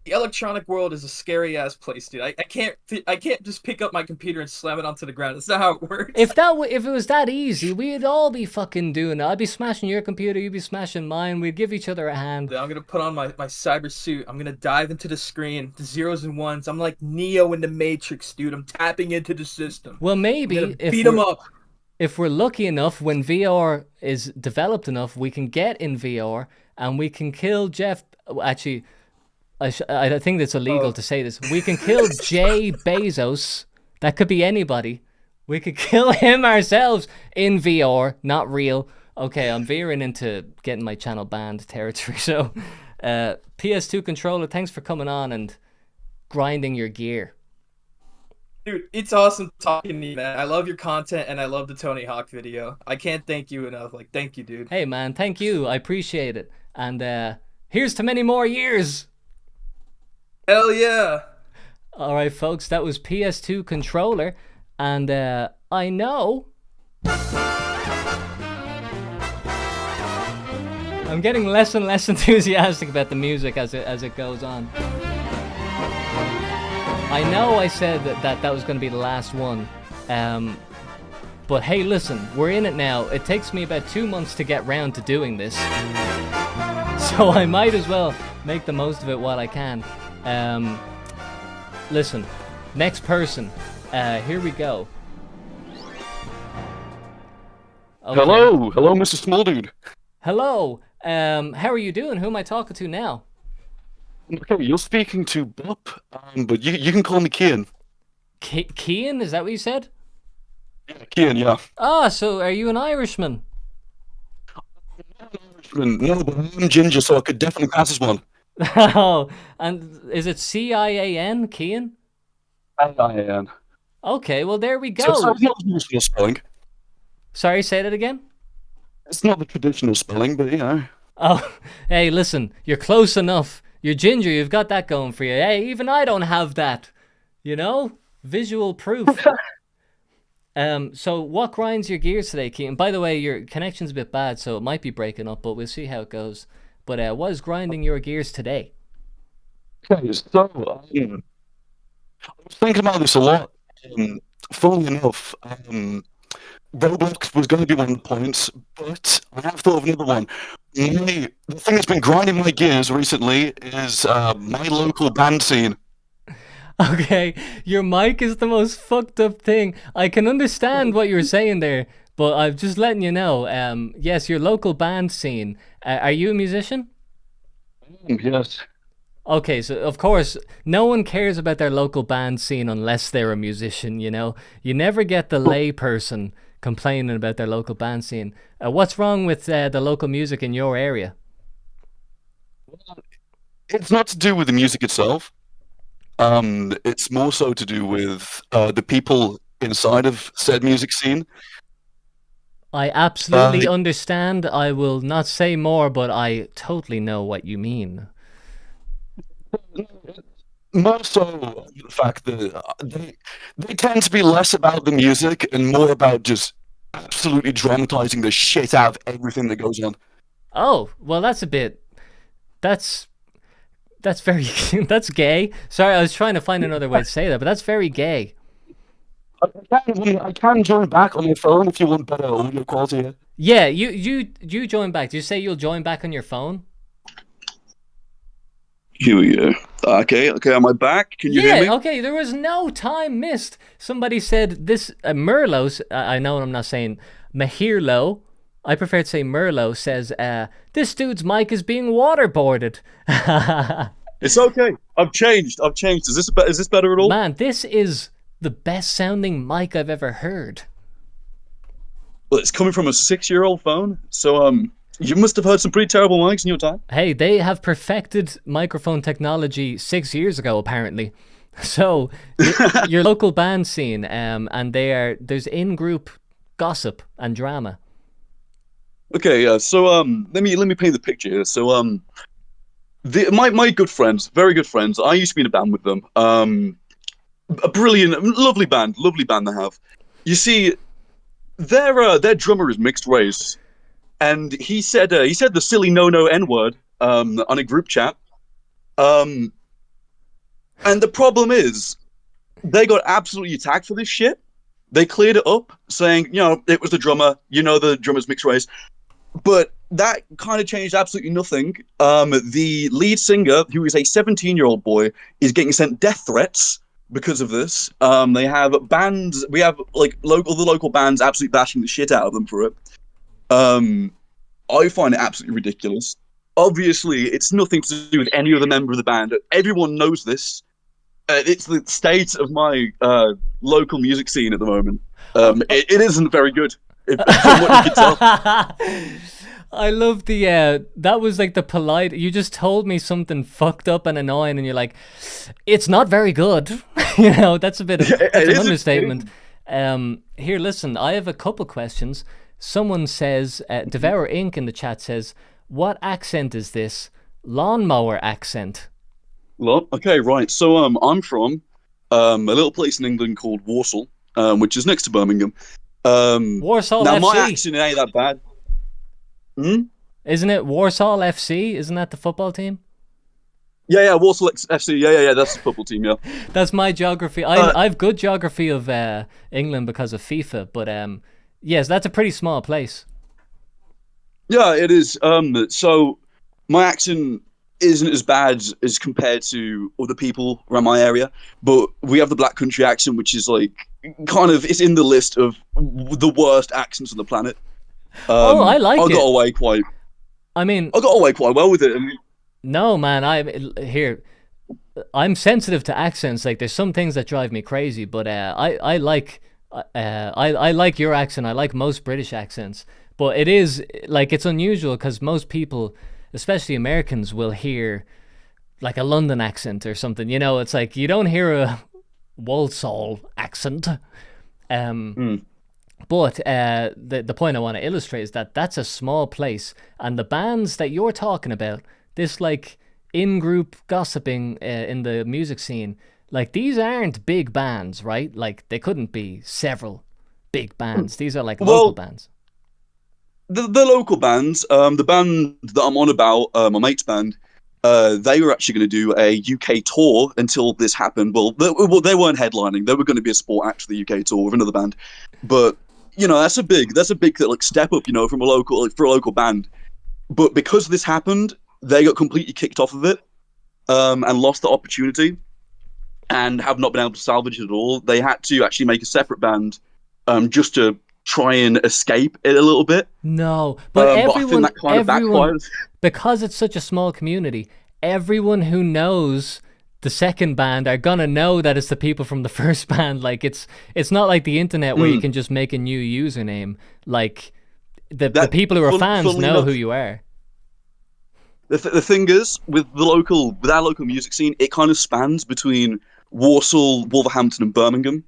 the electronic world is a scary ass place, dude. I can't just pick up my computer and slam it onto the ground. That's not how it works. If it was that easy, we'd all be fucking doing it. I'd be smashing your computer, you'd be smashing mine. We'd give each other a hand. I'm gonna put on my cyber suit. I'm gonna dive into the screen, the zeros and ones. I'm like Neo in the Matrix, dude. I'm tapping into the system. Well, I'm maybe gonna if beat them up. if we're lucky enough, when VR is developed enough, we can get in VR and we can kill Jeff. Actually, I think it's illegal to say this. We can kill Jay Bezos. That could be anybody. We could kill him ourselves in VR, not real. Okay, I'm veering into getting my channel banned territory. So, PS2 Controller, thanks for coming on and grinding your gear. Dude, it's awesome talking to you, man. I love your content and I love the Tony Hawk video. I can't thank you enough. Like, thank you, dude. Hey, man, thank you. I appreciate it. And here's to many more years. Hell yeah. All right, folks, that was PS2 Controller. And I know I'm getting less and less enthusiastic about the music as it goes on. I know I said that was going to be the last one. But hey, listen, we're in it now. It takes me about 2 months to get round to doing this. So I might as well make the most of it while I can. Listen, Next person. Here we go. Okay. Hello, Mr. Small Dude. Hello. How are you doing? Who am I talking to now? Okay, you're speaking to Bob, but you can call me Kian. Kian? Is that what you said? Yeah, Kian, yeah. Ah, so are you an Irishman? No, but I'm ginger, so I could definitely pass as one. Oh, and is it Cian? Kian? I. Okay, well there we So go. it's not the traditional spelling. Sorry, say that again? It's not the traditional spelling, but you know. Oh, hey, listen, you're close enough. You're ginger, you've got that going for you. Hey, even I don't have that. You know? Visual proof. So what grinds your gears today, Keaton? By the way, your connection's a bit bad, so it might be breaking up, but we'll see how it goes. But what is grinding your gears today? Okay, so I was thinking about this a lot. Funnily enough, Roblox was going to be one of the points, but I have thought of another one. The thing that's been grinding my gears recently is my local band scene. Okay, your mic is the most fucked up thing. I can understand what you're saying there, but I'm just letting you know. Yes, your local band scene. Are you a musician? Yes. Okay, so of course, no one cares about their local band scene unless they're a musician, you know? You never get the lay person complaining about their local band scene. What's wrong with the local music in your area? It's not to do with the music itself. It's more so to do with the people inside of said music scene. I absolutely understand. I will not say more, but I totally know what you mean. More so the fact that they tend to be less about the music and more about just absolutely dramatizing the shit out of everything that goes on. Oh, well, that's very that's gay. Sorry, I was trying to find another way to say that, but that's very gay. I can join back on your phone if you want better audio quality here. Yeah, you join back. Did you say you'll join back on your phone? Here we go. Okay, am I back? Can you hear me? Okay, there was no time missed. Somebody said this, Merlot, I know I'm not saying Mahirlo, I prefer to say Merlot, says, this dude's mic is being waterboarded. It's okay. I've changed. Is this better at all? Man, this is the best sounding mic I've ever heard. Well, it's coming from a 6-year-old phone, so you must have heard some pretty terrible mics in your time. Hey, they have perfected microphone technology 6 years ago, apparently. So, your local band scene, and there's in-group gossip and drama. Okay, so let me paint the picture here. So my good friends, very good friends. I used to be in a band with them. A brilliant, lovely band they have. You see, their drummer is mixed race. And he said the silly no N-word on a group chat. And the problem is, they got absolutely attacked for this shit. They cleared it up, saying, it was the drummer. The drummer's mixed race. But that kind of changed absolutely nothing. The lead singer, who is a 17-year-old boy, is getting sent death threats because of this. They have bands. We have the local bands absolutely bashing the shit out of them for it. I find it absolutely ridiculous. Obviously, it's nothing to do with any other member of the band. Everyone knows this. It's the state of my local music scene at the moment. It isn't very good, from what you can tell. I love that was like the polite, you just told me something fucked up and annoying, and you're like, it's not very good. That's a bit of an understatement. Here, listen, I have a couple questions. Someone says, Devour Inc. in the chat says, what accent is this? Lawnmower accent. Well, okay, right. So I'm from a little place in England called Walsall, which is next to Birmingham. Warsaw now FC. My accent ain't that bad. Isn't it Warsaw FC? Isn't that the football team? Yeah, Walsall FC. Yeah, that's the football team. Yeah. That's my geography. I've good geography of England because of FIFA, but yes, that's a pretty small place. Yeah, it is. So my accent isn't as bad as compared to other people around my area, but we have the Black Country accent, which is like kind of it's in the list of the worst accents on the planet. Oh, I like I got it. away quite. I mean, I got away quite well with it. I mean, no, man. I'm sensitive to accents. Like, there's some things that drive me crazy, but I like I like your accent. I like most British accents, but it is like it's unusual because most people, especially Americans, will hear like a London accent or something. You know, it's like you don't hear a Walsall accent. But the point I want to illustrate is that that's a small place, and the bands that you're talking about, this like in-group gossiping in the music scene, like these aren't big bands, right? Like they couldn't be several big bands. These are like local bands. the local bands, the band that I'm on about, my mate's band, they were actually going to do a UK tour until this happened. Well, they weren't headlining; they were going to be a support act for the UK tour with another band. But you know, that's a big like step up, you know, from a local for a local band. But because this happened, they got completely kicked off of it, and lost the opportunity, and have not been able to salvage it at all. They had to actually make a separate band, just to try and escape it a little bit. No, but I think everyone, that kind of backfired. because it's such a small community, everyone who knows the second band are gonna know that it's the people from the first band. Like it's not like the internet where you can just make a new username. Like the people who are fans know who you are. The thing is, with our local music scene, it kind of spans between Walsall, Wolverhampton, and Birmingham.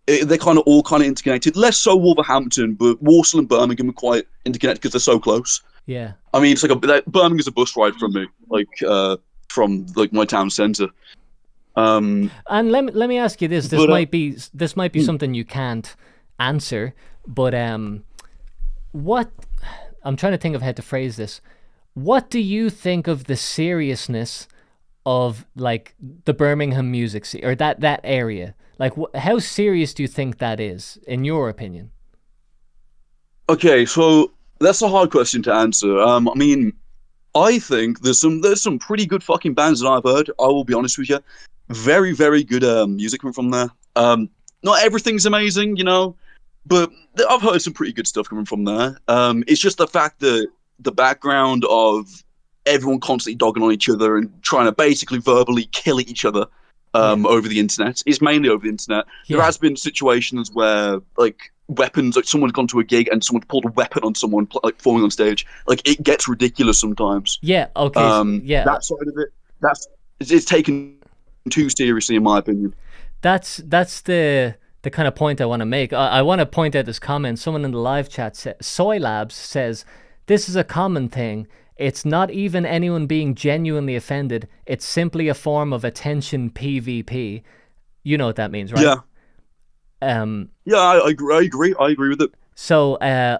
They're kind of all interconnected. Less so Wolverhampton, but Walsall and Birmingham are quite interconnected because they're so close. Yeah. I mean, it's like Birmingham's a bus ride from me, from my town centre. And let me ask you this. This might be something you can't answer, but what I'm trying to think of how to phrase this. What do you think of the seriousness of like the Birmingham music scene or that area? Like, how serious do you think that is, in your opinion? Okay, so that's a hard question to answer. I mean, I think there's some pretty good fucking bands that I've heard. I will be honest with you, very very good music coming from there. Not everything's amazing, you know, but I've heard some pretty good stuff coming from there. It's just the fact that the background of everyone constantly dogging on each other and trying to basically verbally kill each other over the internet. It's mainly over the internet. Yeah. There has been situations where like weapons, like someone's gone to a gig and someone's pulled a weapon on someone like performing on stage. Like it gets ridiculous sometimes. Yeah. Okay. Yeah. That side of it, it's taken too seriously in my opinion. That's the kind of point I want to make. I want to point out this comment. Someone in the live chat Soy Labs says, "This is a common thing. It's not even anyone being genuinely offended. It's simply a form of attention PvP." You know what that means, right? Yeah. I agree. I agree with it. So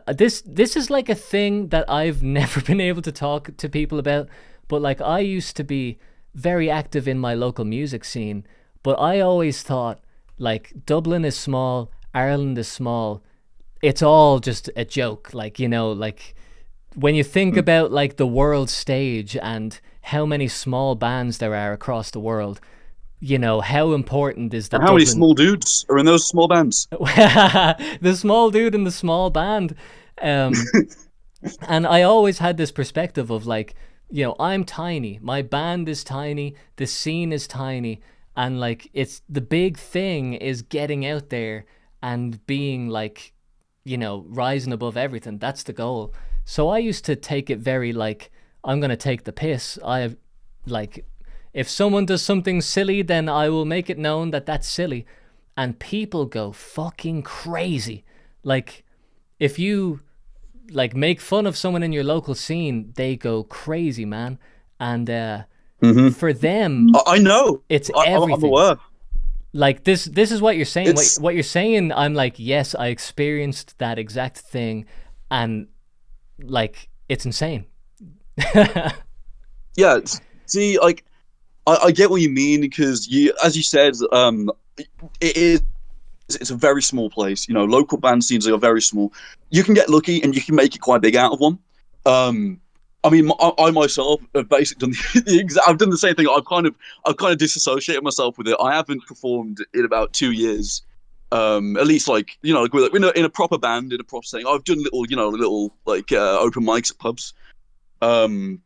this is like a thing that I've never been able to talk to people about. But like I used to be very active in my local music scene, but I always thought like Dublin is small, Ireland is small. It's all just a joke. Like, you know, like when you think about like the world stage and how many small bands there are across the world, you know, how important is that? How many small dudes are in those small bands? The small dude in the small band. And I always had this perspective of like, you know, I'm tiny, my band is tiny, the scene is tiny, and like it's the big thing is getting out there and being like, you know, rising above everything. That's the goal. So I used to take it very like, I'm going to take the piss. If someone does something silly, then I will make it known that that's silly. And people go fucking crazy. Like, if you like make fun of someone in your local scene, they go crazy, man. And for them, I know it's everything. I'm aware. Like this is what you're saying. What you're saying, I'm like, yes, I experienced that exact thing, and like it's insane. Yeah, see, like I get what you mean, because as you said, it's a very small place. You know, local band scenes are very small. You can get lucky and you can make it quite big out of one. I mean, I myself have basically done the exact. I've done the same thing. I've kind of disassociated myself with it. I haven't performed in about 2 years. At least like like in a proper band, in a proper setting. I've done little like open mics at pubs. Um,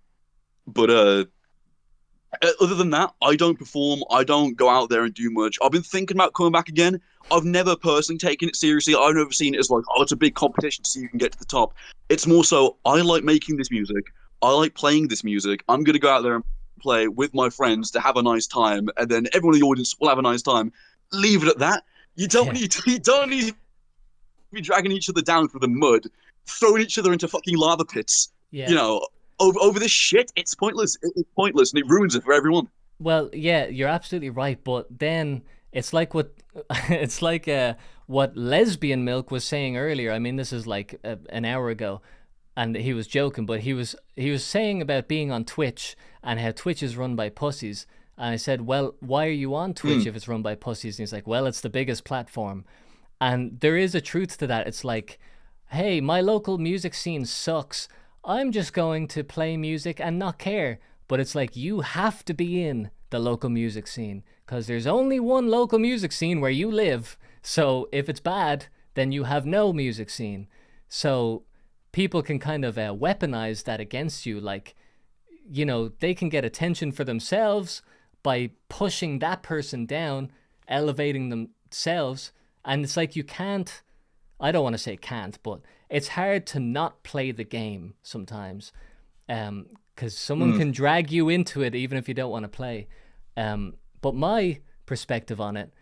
but other than that, I don't perform. I don't go out there and do much. I've been thinking about coming back again. I've never personally taken it seriously. I've never seen it as like, oh, it's a big competition to see who can get to the top. It's more so, I like making this music. I like playing this music. I'm gonna go out there and play with my friends to have a nice time, and then everyone in the audience will have a nice time. Leave it at that. You don't need to be dragging each other down through the mud, throwing each other into fucking lava pits. Yeah. Over this shit. It's pointless. It's pointless, and it ruins it for everyone. Well, yeah, you're absolutely right, but then it's like what it's like what Lesbian Milk was saying earlier. I mean, this is like an hour ago, and he was joking, but he was saying about being on Twitch and how Twitch is run by pussies. And I said, well, why are you on Twitch if it's run by pussies? And he's like, well, it's the biggest platform. And there is a truth to that. It's like, hey, my local music scene sucks. I'm just going to play music and not care. But it's like, you have to be in the local music scene because there's only one local music scene where you live. So if it's bad, then you have no music scene. So people can kind of weaponize that against you. Like, they can get attention for themselves by pushing that person down, elevating themselves. And it's like, you can't, I don't want to say can't, but it's hard to not play the game sometimes. Because someone can drag you into it even if you don't want to play. But my perspective on it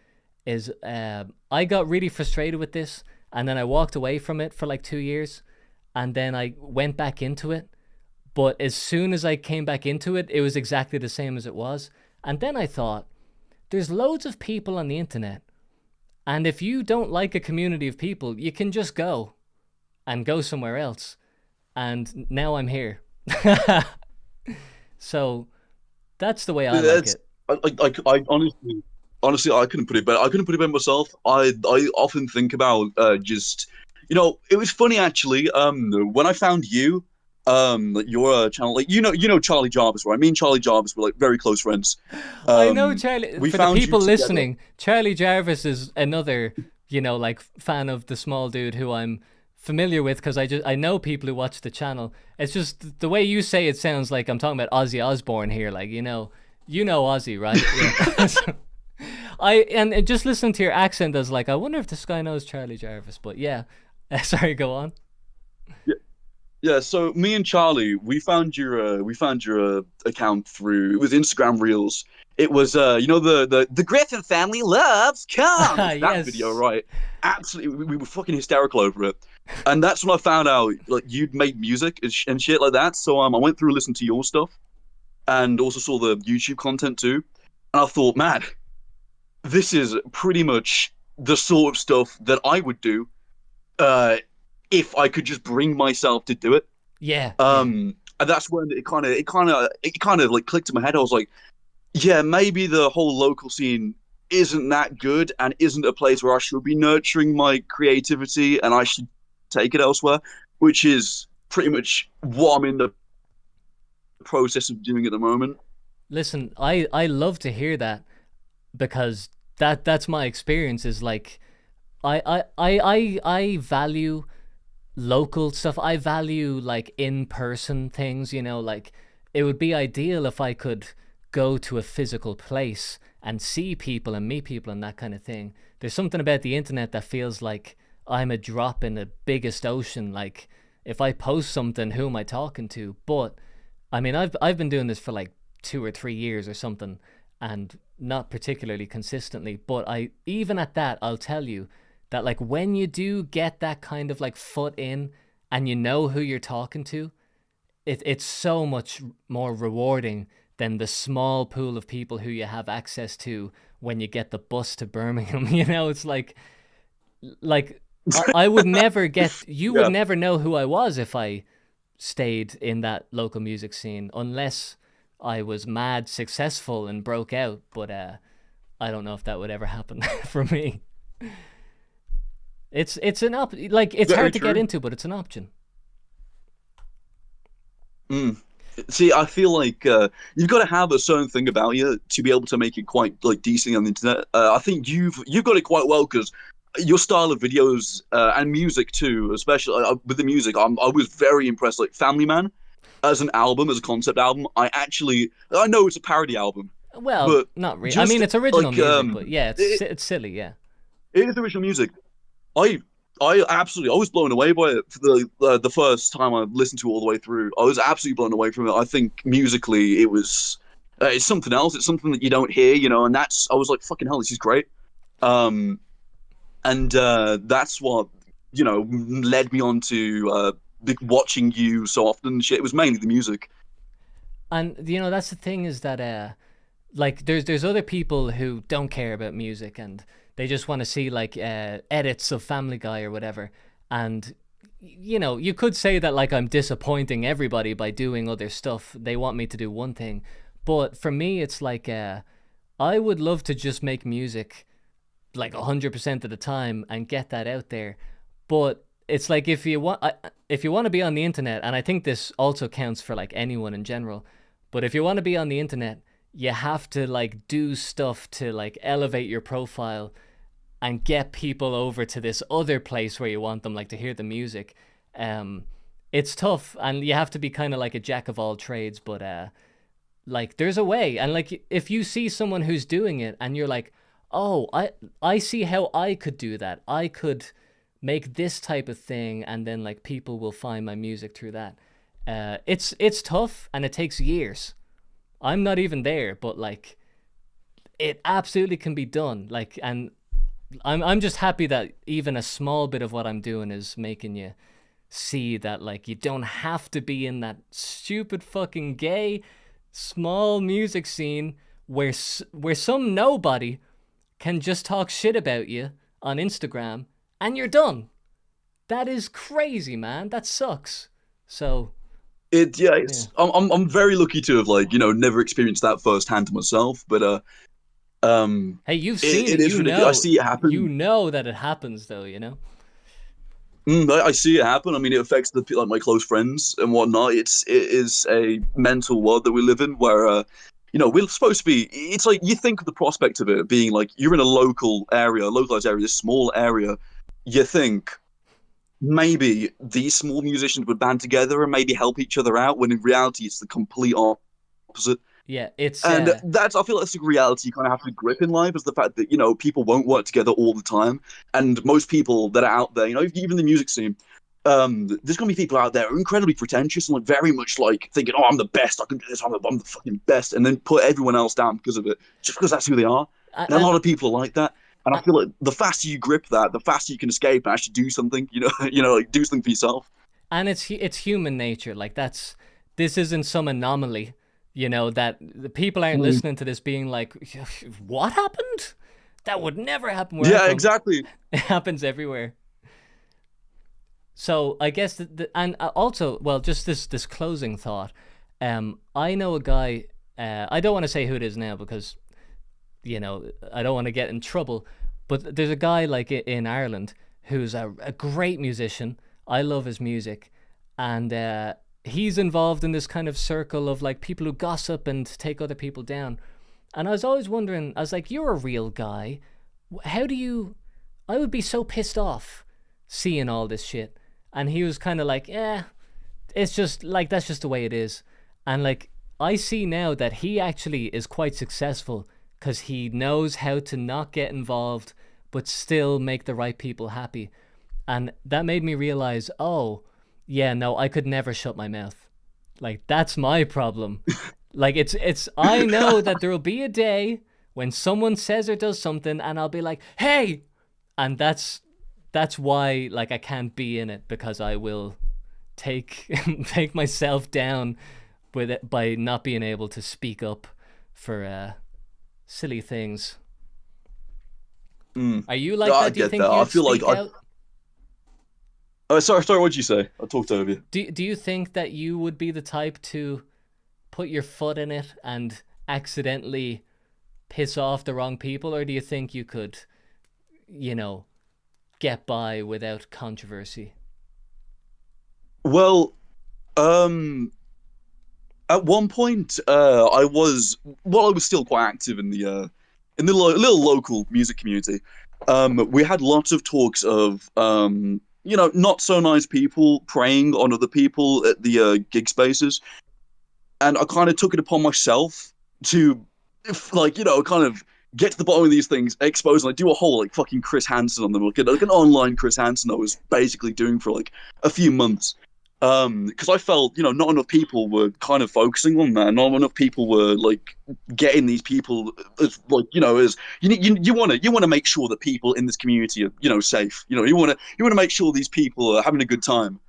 is I got really frustrated with this, and then I walked away from it for like 2 years, and then I went back into it. But as soon as I came back into it, it was exactly the same as it was. And then I thought, there's loads of people on the internet, and if you don't like a community of people, you can just go and go somewhere else. And now I'm here. So that's the way I like it. I honestly, I couldn't put it better. I couldn't put it better myself. I often think about just, it was funny actually. When I found you, your channel, like Charlie Jarvis, right? Me and Charlie Jarvis were like very close friends. I know Charlie. We for the found you people together. listening, Charlie Jarvis is another, like fan of the small dude who I'm familiar with because I know people who watch the channel. It's just the way you say it sounds like I'm talking about Ozzy Osbourne here, like Ozzy, right? Yeah. So, and just listening to your accent, I was like, I wonder if this guy knows Charlie Jarvis. But yeah, sorry, go on. Yeah, so me and Charlie, we found your account through, it was Instagram Reels. It was the Griffin family loves cars. That Yes. video, right? Absolutely, we were fucking hysterical over it. And that's when I found out like you'd made music and shit like that. So I went through and listened to your stuff, and also saw the YouTube content too. And I thought, man, this is pretty much the sort of stuff that I would do. If I could just bring myself to do it. Yeah. And that's when it kind of like clicked in my head. I was like, yeah, maybe the whole local scene isn't that good and isn't a place where I should be nurturing my creativity and I should take it elsewhere, which is pretty much what I'm in the process of doing at the moment. Listen, I love to hear that because that's my experience. Is like I value local stuff. I value like in-person things, like it would be ideal if I could go to a physical place and see people and meet people and that kind of thing. There's something about the internet that feels like I'm a drop in the biggest ocean. Like if I post something, who am I talking to? But I mean, I've been doing this for like 2 or 3 years or something, and not particularly consistently, but even at that, I'll tell you that like when you do get that kind of like foot in and you know who you're talking to, it's so much more rewarding than the small pool of people who you have access to when you get the bus to Birmingham. It's like I would never get, you would never know who I was if I stayed in that local music scene unless I was mad successful and broke out. But I don't know if that would ever happen for me. It's an it's Very hard to true. get into, but it's an option. Mm. See, I feel like you've got to have a certain thing about you to be able to make it quite like decent on the internet. I think you've got it quite well because your style of videos and music too, especially with the music, I was very impressed. Like Family Man as an album, as a concept album, I know it's a parody album, Well, but not really. I just mean, it's original like music, but yeah, it, it's silly. Yeah. it is original music. I I was blown away by it for the first time I listened to it all the way through. I was absolutely blown away from it. I think musically it was it's something else. It's something that you don't hear, and that's I was like, fucking hell, this is great. Um, and that's what led me on to watching you so often. And shit, it was mainly the music. And that's the thing is that like there's other people who don't care about music and they just want to see like edits of Family Guy or whatever. And you could say that like I'm disappointing everybody by doing other stuff. They want me to do one thing, but for me it's like I would love to just make music like 100% of the time and get that out there. But it's like if you want to be on the internet, and I think this also counts for like anyone in general, but if you want to be on the internet, you have to like do stuff to like elevate your profile and get people over to this other place where you want them like to hear the music. It's tough and you have to be kind of like a jack of all trades, but like there's a way. And like if you see someone who's doing it and you're like, oh, I see how I could do that. I could make this type of thing and then like people will find my music through that. It's tough and it takes years. I'm not even there, but like it absolutely can be done. Like, and I'm just happy that even a small bit of what I'm doing is making you see that like you don't have to be in that stupid fucking gay small music scene where some nobody can just talk shit about you on Instagram and you're done. That is crazy, man. That sucks. So It's I'm very lucky to have like never experienced that firsthand myself, but hey, you've seen it it. is ridiculous. I see it happen. You know that it happens, though. I see it happen. I mean, it affects like my close friends and whatnot. It is a mental world that we live in where we're supposed to be. It's like you think of the prospect of it being like you're in a localized area, this small area. You think maybe these small musicians would band together and maybe help each other out, when in reality it's the complete opposite. Yeah, it's and I feel that's a reality you kind of have to grip in life, is the fact that people won't work together all the time, and most people that are out there, even the music scene, there's gonna be people out there who are incredibly pretentious and like very much like thinking, oh, I'm the best, I can do this, I'm the fucking best, and then put everyone else down because of it, just because that's who they are. And a lot of people are like that. And I feel like the faster you grip that, the faster you can escape and actually do something, like do something for yourself. And it's human nature. Like this isn't some anomaly, that the people aren't listening to this being like, what happened? That would never happen where I'm from. Exactly. It happens everywhere. So I guess and also, well, just this closing thought. I know a guy. I don't want to say who it is now because, I don't want to get in trouble. But there's a guy like in Ireland who's a great musician. I love his music, and he's involved in this kind of circle of like people who gossip and take other people down. And I was always wondering, I was like, you're a real guy. How do you? I would be so pissed off seeing all this shit. And he was kind of like, it's just like, that's just the way it is. And like, I see now that he actually is quite successful because he knows how to not get involved, but still make the right people happy. And that made me realize, oh, yeah, no, I could never shut my mouth. Like, that's my problem. Like, I know that there will be a day when someone says or does something and I'll be like, hey! And that's why, like, I can't be in it, because I will take myself down with it by not being able to speak up for silly things. Are you like that? Do you think you'd speak out? Oh, sorry, what'd you say? I talked over you. Do you think that you would be the type to put your foot in it and accidentally piss off the wrong people, or do you think you could, get by without controversy? Well, At one point, I was still quite active in the little local music community. We had lots of talks of not so nice people preying on other people at the gig spaces, and I kind of took it upon myself to, kind of get to the bottom of these things, expose, and do a whole like fucking Chris Hansen on them, like an online Chris Hansen I was basically doing for like a few months. Because I felt, not enough people were kind of focusing on that. Not enough people were like getting these people as as you want to make sure that people in this community are safe. You want to make sure these people are having a good time.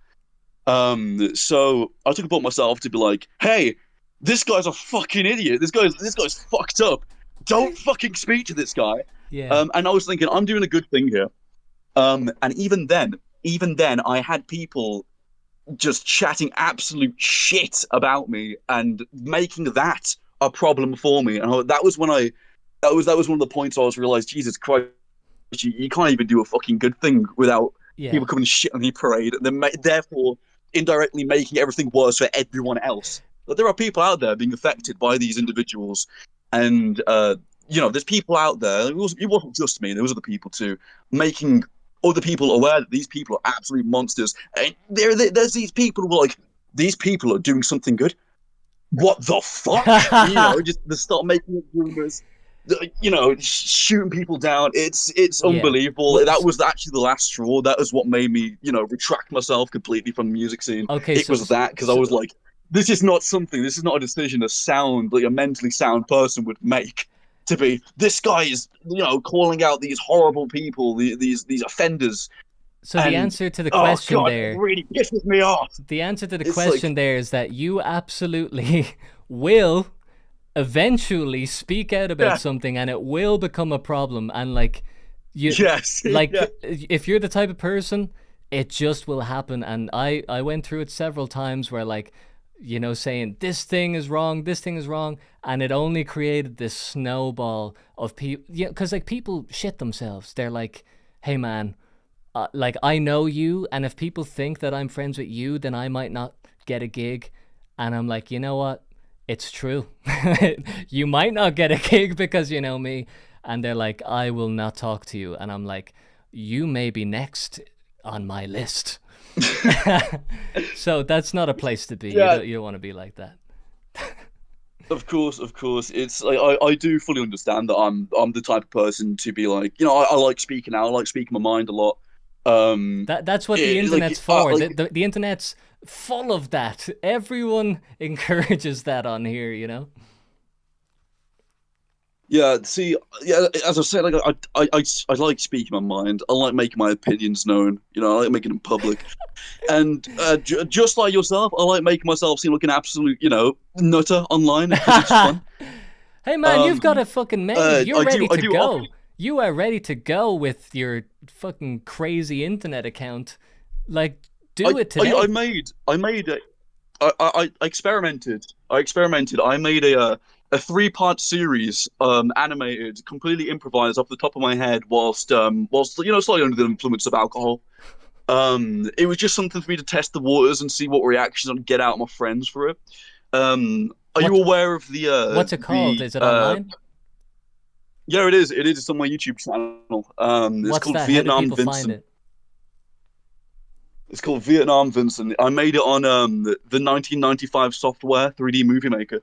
So I took it upon myself to be like, hey, this guy's a fucking idiot. This guy's fucked up. Don't fucking speak to this guy. Yeah. And I was thinking, I'm doing a good thing here. And even then, I had people just chatting absolute shit about me and making that a problem for me. And that was one of the points I was realized, Jesus Christ, you can't even do a fucking good thing without people coming shit on your parade, and then therefore indirectly making everything worse for everyone else. But there are people out there being affected by these individuals, and there's people out there. It wasn't just me. There was other people too, making other people aware that these people are absolute monsters. And there's these people who are like, these people are doing something good. What the fuck? Just they start making up rumors. Shooting people down. It's unbelievable. Well, that was actually the last straw. That was what made me, retract myself completely from the music scene. Okay, it was that because I was like, this is not a decision a mentally sound person would make. To be, this guy is, calling out these horrible people, these offenders. So the answer to the question there, it really pisses me off. The answer to the question there is that you absolutely will eventually speak out about something, and it will become a problem. And if you're the type of person, it just will happen. And I went through it several times where saying this thing is wrong, and it only created this snowball of people. Because people shit themselves. They're like, hey man, I know you, and if people think that I'm friends with you, then I might not get a gig. And I'm like, you know what? It's true. You might not get a gig because you know me. And they're like, I will not talk to you. And I'm like, you may be next on my list. So that's not a place to be. Yeah. You don't want to be like that. Of course. It's like I do fully understand that I'm the type of person to be like, I like speaking out. I like speaking my mind a lot. That's what the internet's for. The internet's full of that. Everyone encourages that on here. Yeah, see, as I said, I like speaking my mind. I like making my opinions known. I like making them public. And just like yourself, I like making myself seem like an absolute, nutter online. It's fun. Hey man, you've got a fucking made. You're ready to go. Often... You are ready to go with your fucking crazy internet account. Do it today. I experimented. I made a 3-part series, animated, completely improvised off the top of my head, whilst slightly under the influence of alcohol. It was just something for me to test the waters and see what reactions I'd get out of my friends for it. Are you aware of the? What's it called? Is it online? Yeah, it is. It is. It's on my YouTube channel. It's called that? Vietnam How do people Vincent. find it? It's called Vietnam Vincent. I made it on the 1995 software 3D Movie Maker.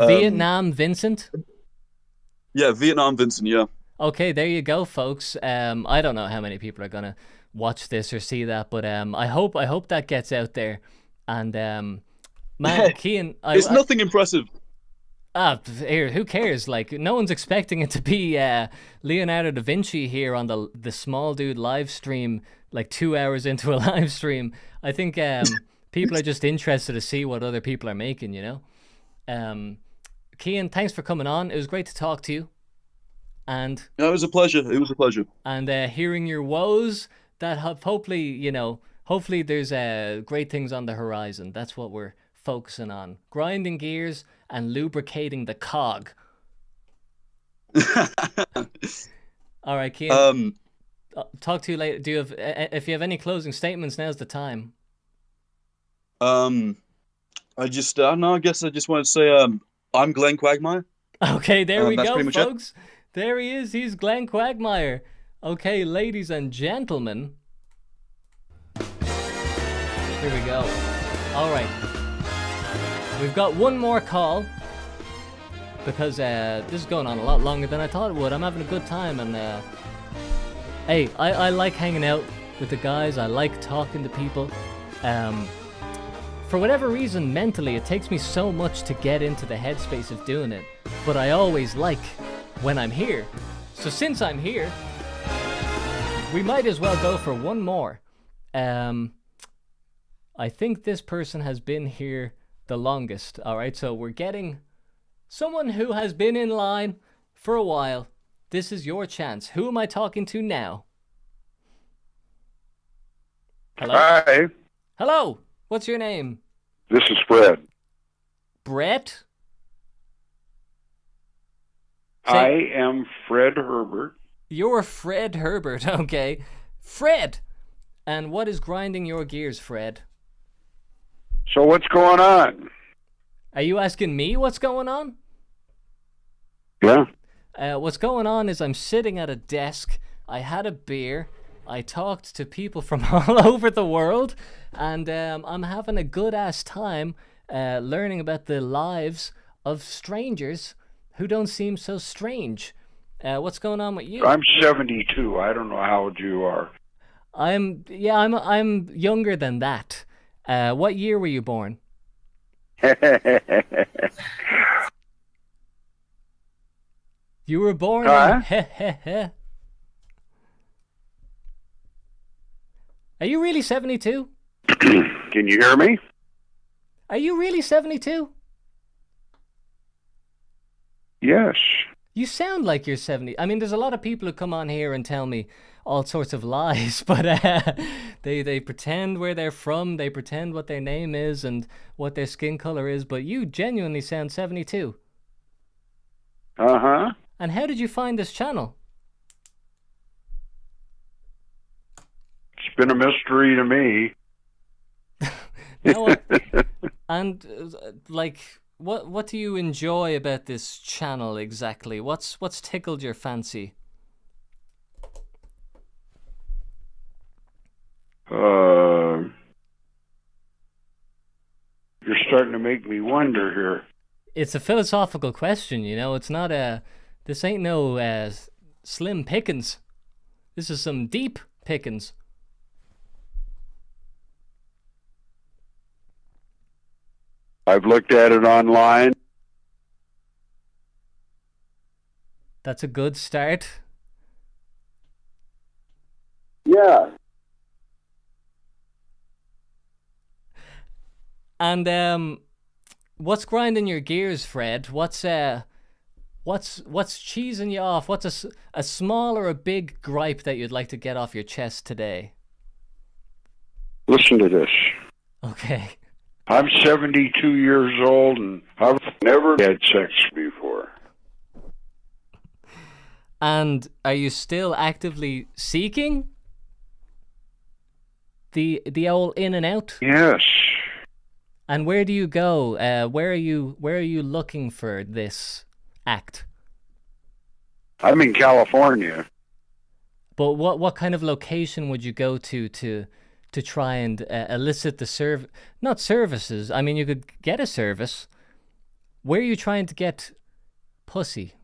Vietnam Vincent? Yeah, Vietnam Vincent, yeah. Okay, there you go, folks. I don't know how many people are gonna watch this or see that, but I hope that gets out there. And man, Kian, it's nothing impressive. Here, who cares? No one's expecting it to be Leonardo da Vinci here on the Small Dude live stream, 2 hours into a live stream. I think people are just interested to see what other people are making, Kian, thanks for coming on. It was great to talk to you. And it was a pleasure. And hearing your woes, that have hopefully there's great things on the horizon. That's what we're focusing on. Grinding gears and lubricating the cog. All right, Kian. Talk to you later. If you have any closing statements, now's the time. I just, I don't know. I guess I just wanted to say, I'm Glenn Quagmire. Okay, there we That's go, pretty much it. folks. There he is. He's Glenn Quagmire. Okay, ladies and gentlemen. Here we go. All right. We've got one more call because this is going on a lot longer than I thought it would. I'm having a good time, and hey, I like hanging out with the guys. I like talking to people. For whatever reason, mentally, it takes me so much to get into the headspace of doing it. But I always like when I'm here. So since I'm here, we might as well go for one more. I think this person has been here the longest. All right, so we're getting someone who has been in line for a while. This is your chance. Who am I talking to now? Hello? Hi, Hello. What's your name? this is Fred. Brett? I am Fred Herbert. You're Fred Herbert, okay. Fred! And what is grinding your gears, Fred? So what's going on? Are you asking me what's going on? Yeah. What's going on is I'm sitting at a desk. I had a beer. I talked to people from all over the world. And I'm having a good-ass time learning about the lives of strangers who don't seem so strange. What's going on with you? I'm 72. I don't know how old you are. I'm younger than that. What year were you born? You were born in... Are you really 72? Can you hear me? Are you really 72? Yes. You sound like you're 70. I mean, there's a lot of people who come on here and tell me all sorts of lies, but they pretend where they're from, they pretend what their name is and what their skin color is, but you genuinely sound 72. Uh-huh. And how did you find this channel? It's been a mystery to me. And like, what do you enjoy about this channel exactly? What's tickled your fancy? You're starting to make me wonder here. It's a philosophical question, you know. It's not this ain't no slim pickings. This is some deep pickings. I've looked at it online. That's a good start. Yeah. And what's grinding your gears, Fred? What's cheesing you off? What's a small or a big gripe that you'd like to get off your chest today? Listen to this. Okay. I'm 72 years old and I've never had sex before. And are you still actively seeking the old in and out? Yes. And where do you go? Where are you looking for this act? I'm in California. But what kind of location would you go to try and elicit the not services? I mean, you could get a service. Where are you trying to get pussy?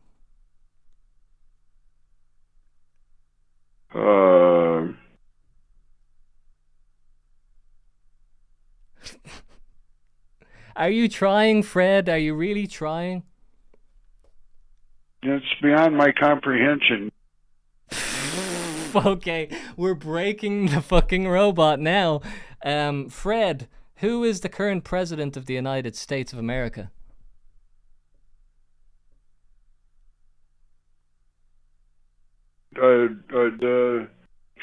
Are you trying, Fred? Are you really trying? It's beyond my comprehension. Okay, we're breaking the fucking robot now. Fred, who is the current president of the United States of America?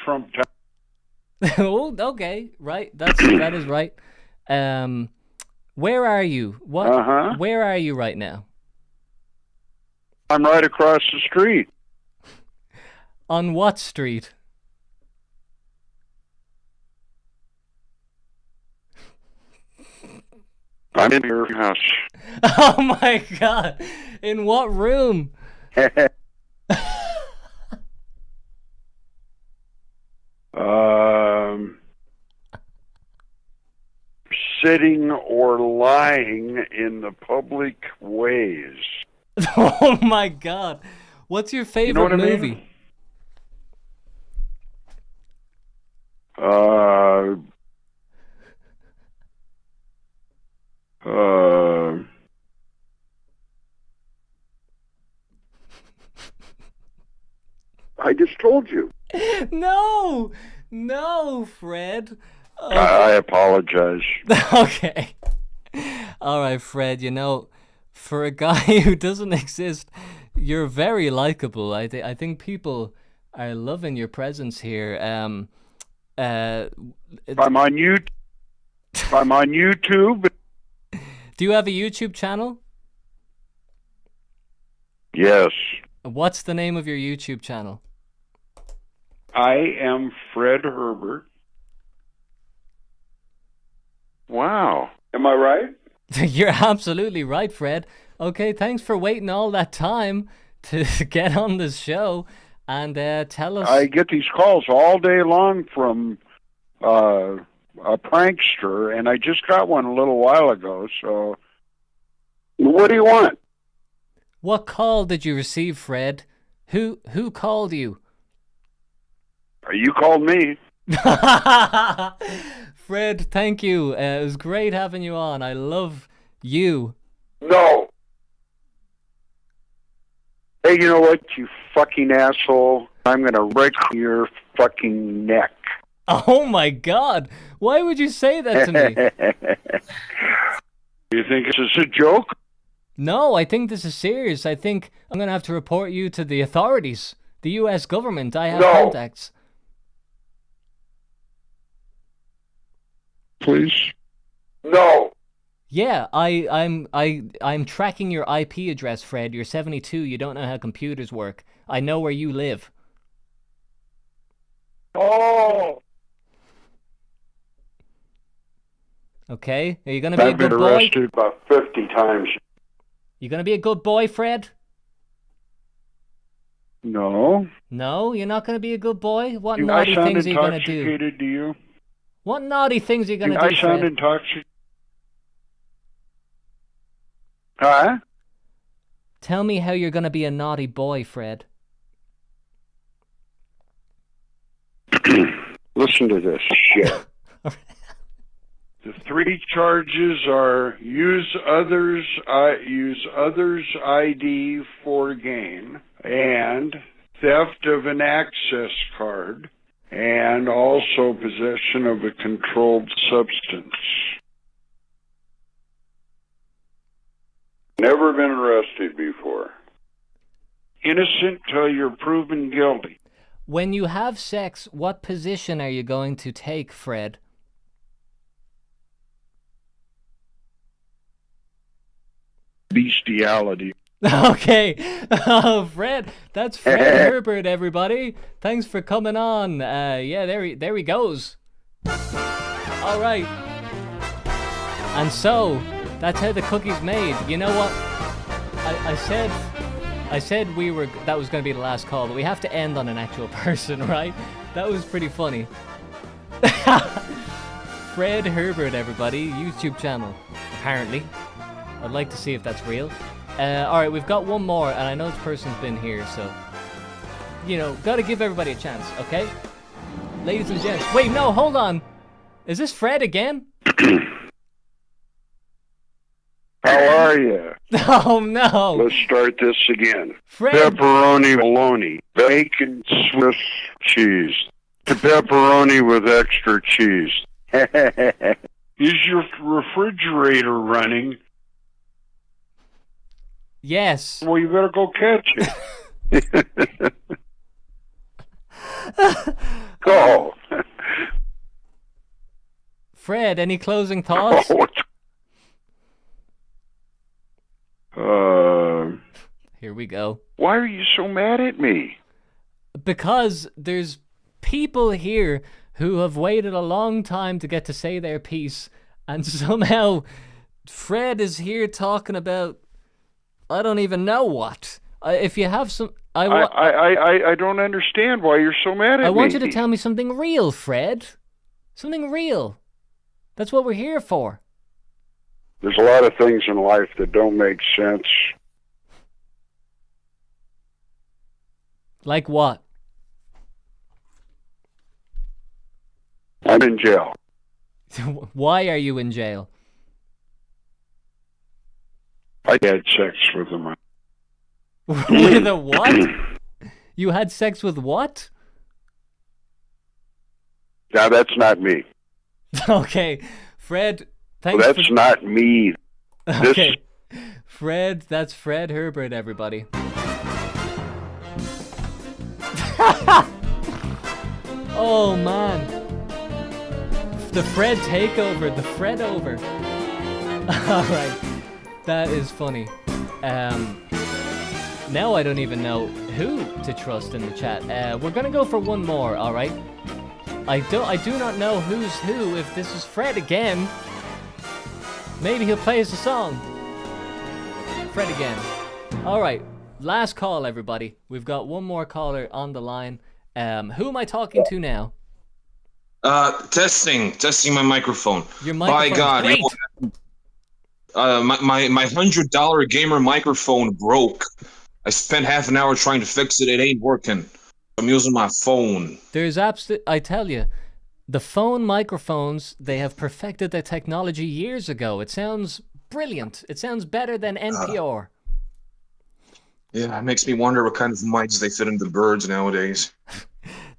Trump. Oh, okay, right. That is right. Where are you? What? Where are you right now? I'm right across the street. On what street? I'm in your house. Oh my god! In what room? Sitting or lying in the public ways. Oh my god! What's your favorite You know what I movie? mean? Uh, I just told you. No! No, Fred. I apologize. Okay. All right, Fred, you know, for a guy who doesn't exist, you're very likable. I think people are loving your presence here. I'm on YouTube. I'm on YouTube. Do you have a YouTube channel? Yes. What's the name of your YouTube channel? I am Fred Herbert. Wow. Am I right? You're absolutely right, Fred. Okay, thanks for waiting all that time to get on this show and tell us. I get these calls all day long from a prankster, and I just got one a little while ago, so what do you want? What call did you receive, Fred? Who called you? You called me. Fred, thank you. It was great having you on. I love you. No. Hey, you know what, you fucking asshole? I'm gonna break your fucking neck. Oh my god. Why would you say that to me? You think this is a joke? No, I think this is serious. I think I'm going to have to report you to the authorities, the US government. I have contacts. Please? No. Yeah, I'm tracking your IP address, Fred. You're 72. You don't know how computers work. I know where you live. Oh. Okay, are you gonna be a I've been good boy? arrested about 50 times. You gonna be a good boy, Fred? No. No, you're not gonna be a good boy. What Do I naughty sound things are you gonna do? intoxicated to you? What naughty things are you gonna Do do, I sound Fred? intoxicated? Huh? Tell me how you're gonna be a naughty boy, Fred. Listen to this shit. The three charges are use others ID for gain, and theft of an access card, and also possession of a controlled substance. Never been arrested before. Innocent till you're proven guilty. When you have sex, what position are you going to take, Fred? Bestiality. Okay. Oh, Fred. That's Fred Herbert, everybody. Thanks for coming on. Yeah, there he goes. All right. And so, that's how the cookie's made. You know what? I said that was going to be the last call, but we have to end on an actual person, right? That was pretty funny. Fred Herbert, everybody. YouTube channel, apparently. I'd like to see if that's real. Alright, we've got one more, and I know this person's been here, so... You know, gotta give everybody a chance, okay? Ladies and gents. Wait, no, hold on! Is this Fred again? How are you? Oh, no! Let's start this again. Fred! Pepperoni bologna, bacon Swiss cheese, pepperoni with extra cheese. Is your refrigerator running? Yes. Well, you better go catch it. Go. Fred, any closing thoughts? Here we go. Why are you so mad at me? Because there's people here who have waited a long time to get to say their piece, and somehow Fred is here talking about I don't even know what. If you have some, I don't understand why you're so mad at me. I want you to tell me something real, Fred. Something real. That's what we're here for. There's a lot of things in life that don't make sense. Like what? I'm in jail. Why are you in jail? I had sex with him. With a what? You had sex with what? Now that's not me. Okay, Fred. Thanks. Well, that's not me. Okay, Fred. That's Fred Herbert, everybody. Oh man, the Fred takeover, the Fred over. All right, that is funny. Now I don't even know who to trust in the chat. We're gonna go for one more. All right. I do not know who's who. If this is Fred again, maybe he'll play us a song. Fred again. All right. Last call, everybody. We've got one more caller on the line. Who am I talking to now? Testing my microphone. Your microphone. By God, great. my $100 gamer microphone broke. I spent half an hour trying to fix it. It ain't working. I'm using my phone. There's I tell you, the phone microphones, they have perfected their technology years ago. It sounds brilliant. It sounds better than NPR. Yeah, it makes me wonder what kind of mics they fit into birds nowadays.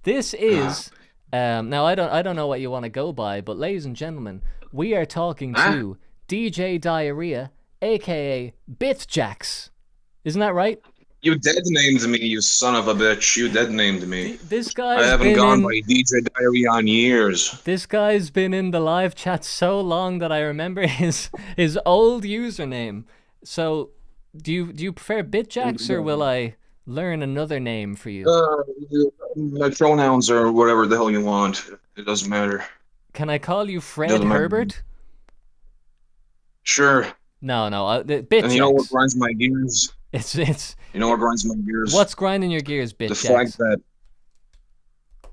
This is now I don't know what you want to go by, but ladies and gentlemen, we are talking to DJ Diarrhea, aka Bitjaks. Isn't that right? You dead named me, you son of a bitch. You dead named me. This guy's I haven't gone by DJ Diarrhea on years. This guy's been in the live chat so long that I remember his old username. So, do you prefer Bitjaks or will I learn another name for you? My pronouns or whatever the hell you want. It doesn't matter. Can I call you Fred Herbert? Sure. No, Bitjaks. And you know what grinds my gears? It's. You know what grinds my gears? What's grinding your gears, Bitjaks? The fact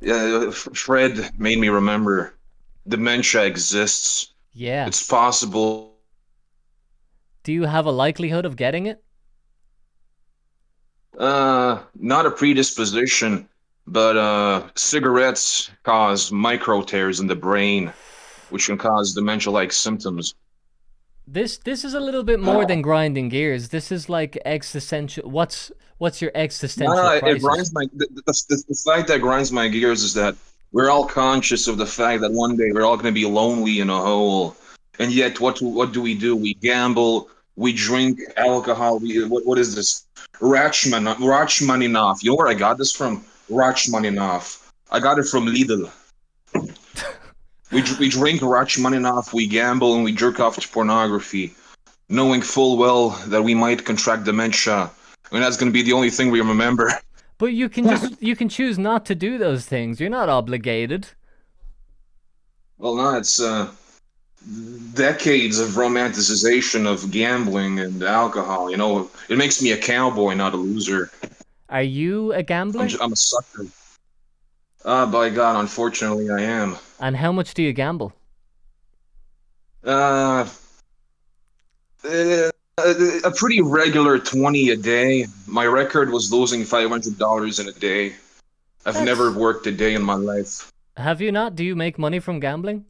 that Fred made me remember dementia exists. Yeah. It's possible. Do you have a likelihood of getting it? Not a predisposition, but cigarettes cause micro tears in the brain, which can cause dementia-like symptoms. This is a little bit more than grinding gears. This is like existential. What's your existential crisis? It grinds the fact that grinds my gears is that we're all conscious of the fact that one day we're all going to be lonely in a hole, and yet what do? We gamble, we drink alcohol. What is this? Rachmaninoff. You know where I got this from? Rachmaninoff. I got it from Lidl. We drink Rachmaninoff, we gamble, and we jerk off to pornography, knowing full well that we might contract dementia, and that's going to be the only thing we remember. But you can choose not to do those things. You're not obligated. Well, no, it's decades of romanticization of gambling and alcohol. You know, it makes me a cowboy, not a loser. Are you a gambler? I'm a sucker. By God, unfortunately, I am. And how much do you gamble? A pretty regular 20 a day. My record was losing $500 in a day. I've never worked a day in my life. Have you not? Do you make money from gambling?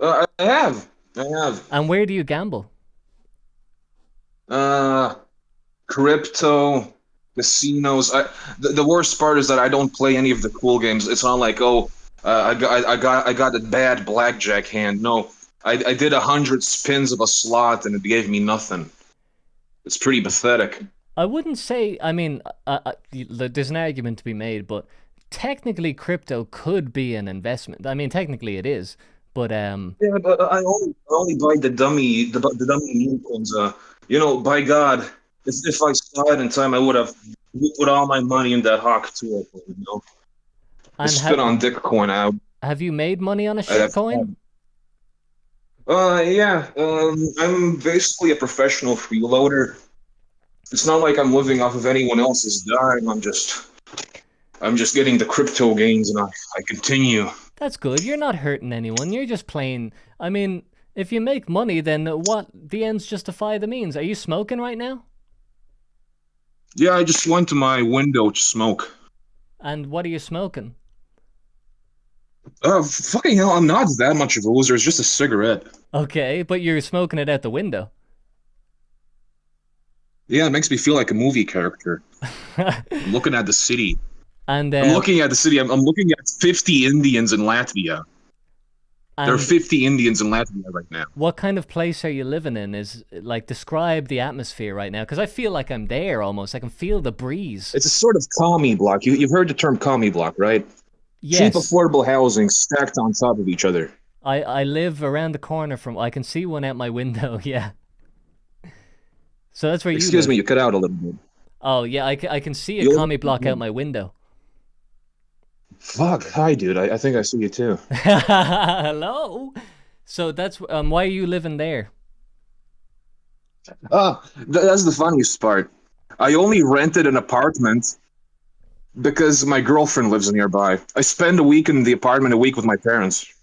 I have. And where do you gamble? Crypto, casinos. The worst part is that I don't play any of the cool games. It's not like, I got a bad blackjack hand. No, I did 100 spins of a slot and it gave me nothing. It's pretty pathetic. I wouldn't say. I mean, there's an argument to be made, but technically, crypto could be an investment. I mean, technically, it is. But yeah, but I only buy the dummy meme coins. You know, by God, if I saw it in time, I would have put all my money in that hawk tool. You know, I spit on Dick coin out. Have you made money on a shit coin? Yeah. I'm basically a professional freeloader. It's not like I'm living off of anyone else's dime. I'm just getting the crypto gains, and I continue. That's good. You're not hurting anyone. You're just playing. I mean, if you make money, then what? The ends justify the means. Are you smoking right now? Yeah, I just went to my window to smoke. And what are you smoking? Fucking hell, I'm not that much of a loser. It's just a cigarette. Okay, but you're smoking it out the window. Yeah, it makes me feel like a movie character. I'm looking at the city. And I'm looking at the city. I'm looking at 50 Indians in Latvia. There are 50 Indians in Latvia right now. What kind of place are you living in? Is like describe the atmosphere right now, because I feel like I'm there almost. I can feel the breeze. It's a sort of commie block. You've heard the term commie block, right? Yes. Cheap affordable housing stacked on top of each other. I live around the corner from. I can see one out my window. Yeah. So that's where you live. Excuse me, you cut out a little bit. Oh yeah, I can see a commie block out my window. Fuck, hi dude. I think I see you too. Hello. So that's why are you living there? That's the funniest part. I only rented an apartment because my girlfriend lives nearby. I spend a week in the apartment, a week with my parents.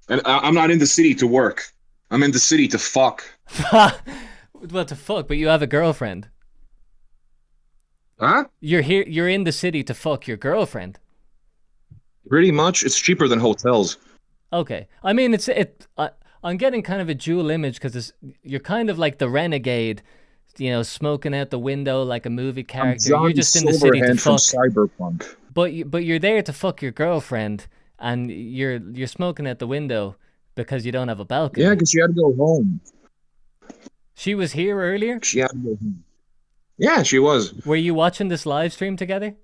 And I'm not in the city to work. I'm in the city to fuck. What the fuck? But you have a girlfriend. Huh? You're in the city to fuck your girlfriend. Pretty much. It's cheaper than hotels. Okay. I mean, I'm getting kind of a dual image because you're kind of like the renegade, you know, smoking out the window like a movie character. You're just in the city to fuck. Cyberpunk. But you're there to fuck your girlfriend, and you're smoking out the window because you don't have a balcony. Yeah, because she had to go home. She was here earlier? She had to go home. Yeah, she was. Were you watching this live stream together?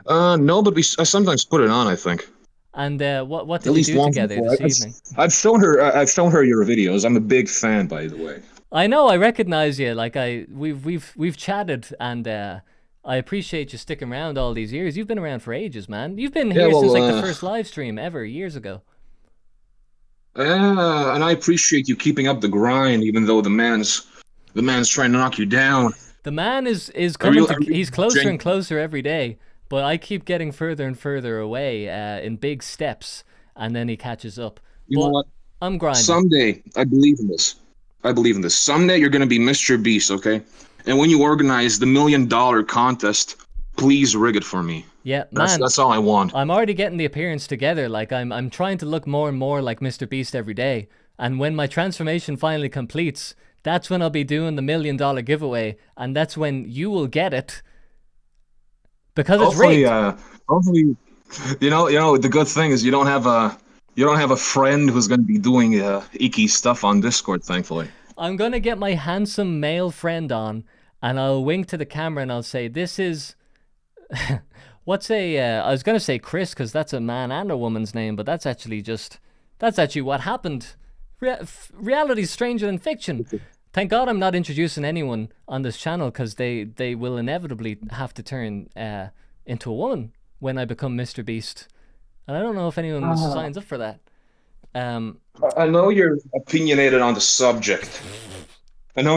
No, but I sometimes put it on, I think. And what did you do together this evening? I've shown her your videos. I'm a big fan, by the way. I know, I recognize you. Like we've chatted, and I appreciate you sticking around all these years. You've been around for ages, man. You've been here since like the first live stream ever, years ago. And I appreciate you keeping up the grind, even though the man's trying to knock you down. The man is coming. He's closer and closer every day. But I keep getting further and further away in big steps, and then he catches up. You know what? I'm grinding. Someday, I believe in this. Someday you're going to be Mr. Beast, okay? And when you organize the $1 million contest, please rig it for me. Yeah, that's all I want. I'm already getting the appearance together. Like I'm trying to look more and more like Mr. Beast every day. And when my transformation finally completes, that's when I'll be doing the $1 million giveaway, and that's when you will get it. Because it's rigged. Hopefully, you know, the good thing is you don't have a friend who's going to be doing icky stuff on Discord. Thankfully, I'm gonna get my handsome male friend on, and I'll wink to the camera and I'll say, "This is." What's I was gonna say Chris because that's a man and a woman's name, but that's actually what happened. Reality's stranger than fiction. Thank God I'm not introducing anyone on this channel because they will inevitably have to turn into a woman when I become Mr. Beast. And I don't know if anyone signs up for that. I know you're opinionated on the subject. And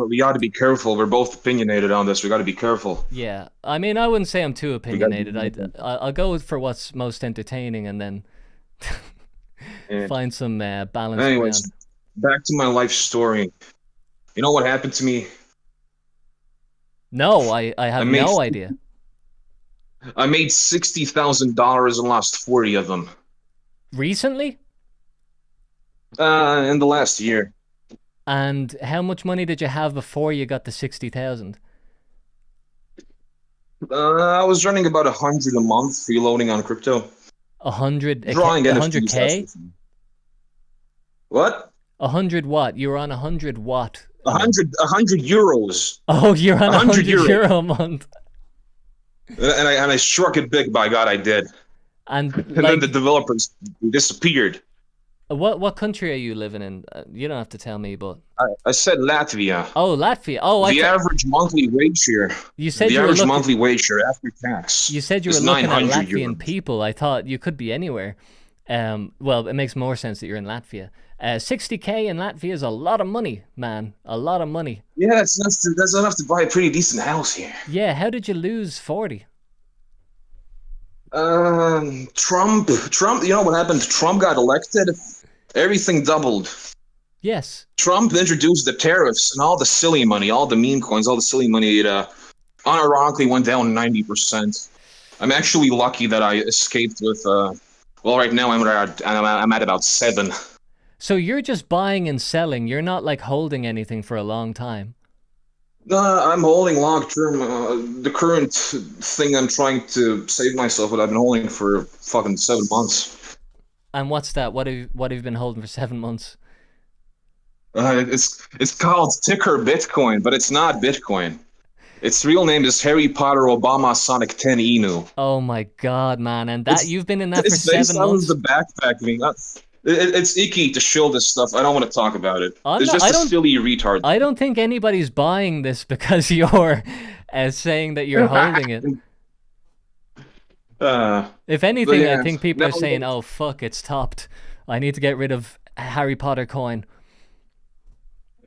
we got to be careful. We're both opinionated on this. We got to be careful. Yeah. I mean, I wouldn't say I'm too opinionated. I'll go for what's most entertaining and then find some balance. Anyways. Around. Back to my life story. You know what happened to me? No, I have no idea. I made $60,000 and lost 40 of them. Recently? In the last year. And how much money did you have before you got the 60,000? I was running about 100 a month freeloading on crypto. 100K? What? 100 what? You were on 100 what? 100 euros. Oh, you're on 100 euro a month. And I struck it big, by God, I did. And then the developers disappeared. What country are you living in? You don't have to tell me, but I said Latvia. Oh, Latvia. Oh, the average monthly wage here. You said the average monthly wage here after tax. You said you were looking at Latvian euros. people. I thought you could be anywhere. Well, it makes more sense that you're in Latvia. 60K in Latvia is a lot of money, man. A lot of money. Yeah, that's enough to buy a pretty decent house here. Yeah, how did you lose 40? Trump, you know what happened? Trump got elected, everything doubled. Yes. Trump introduced the tariffs and all the silly money, all the meme coins, all the silly money, it unironically went down 90%. I'm actually lucky that I escaped with, well, right now I'm at about 7. So you're just buying and selling. You're not like holding anything for a long time. I'm holding long term. The current thing I'm trying to save myself with, I've been holding for fucking 7 months. And what's that? What have you been holding for 7 months? It's called ticker Bitcoin, but it's not Bitcoin. Its real name is Harry Potter Obama Sonic 10 Inu. Oh my god, man! And that you've been in that for 7 months. It's the backpacking. It's icky to show this stuff. I don't want to talk about it. It's just a silly retard. I don't think anybody's buying this because you're saying that you're holding it. If anything, yeah, I think people are saying, "Oh fuck, it's topped. I need to get rid of Harry Potter coin."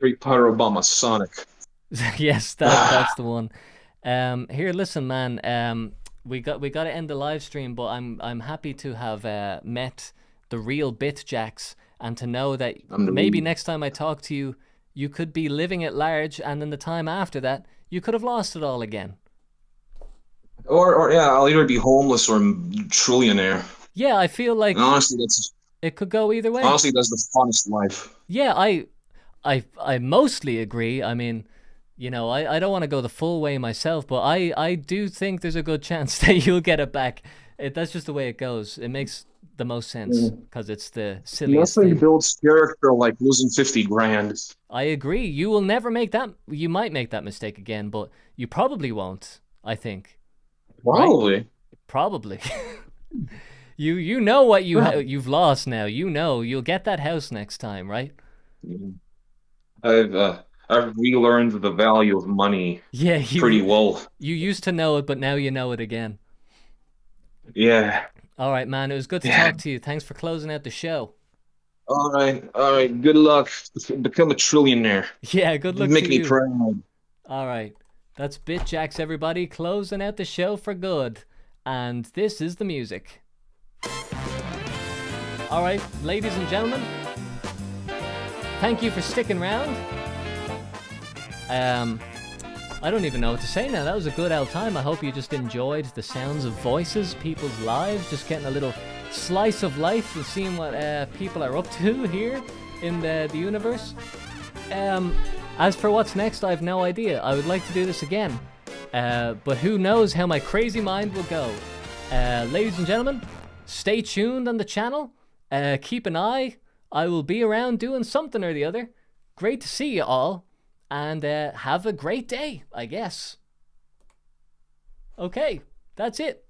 Harry Potter Obama Sonic. Yes, that's the one. Here, listen, man. We got to end the live stream, but I'm happy to have met the real Bitjaks, and to know that maybe next time I talk to you, you could be living at large, and in the time after that, you could have lost it all again. Or yeah, I'll either be homeless or trillionaire. Yeah, I feel like, and honestly, it could go either way. Honestly, that's the funnest life. Yeah, I mostly agree. I mean, you know, I don't want to go the full way myself, but I do think there's a good chance that you'll get it back. That's just the way it goes. It makes the most sense because it's the silliest Nothing thing. builds character like losing 50 grand. I agree. You will never make that. You might make that mistake again, but you probably won't. I think. Probably. Right? Probably. You know what you've lost now. You know you'll get that house next time, right? I've relearned the value of money. Yeah, pretty well. You used to know it, but now you know it again. Yeah. All right, man. It was good to talk to you. Thanks for closing out the show. All right. Good luck. Become a trillionaire. Yeah, good luck. Make me proud. All right. That's Bitjaks, everybody, closing out the show for good. And this is the music. All right, ladies and gentlemen, thank you for sticking around. I don't even know what to say now. That was a good old time. I hope you just enjoyed the sounds of voices, people's lives, just getting a little slice of life and seeing what people are up to here in the universe. As for what's next, I have no idea. I would like to do this again, but who knows how my crazy mind will go. Ladies and gentlemen, stay tuned on the channel. Keep an eye. I will be around doing something or the other. Great to see you all. And have a great day, I guess. Okay, that's it.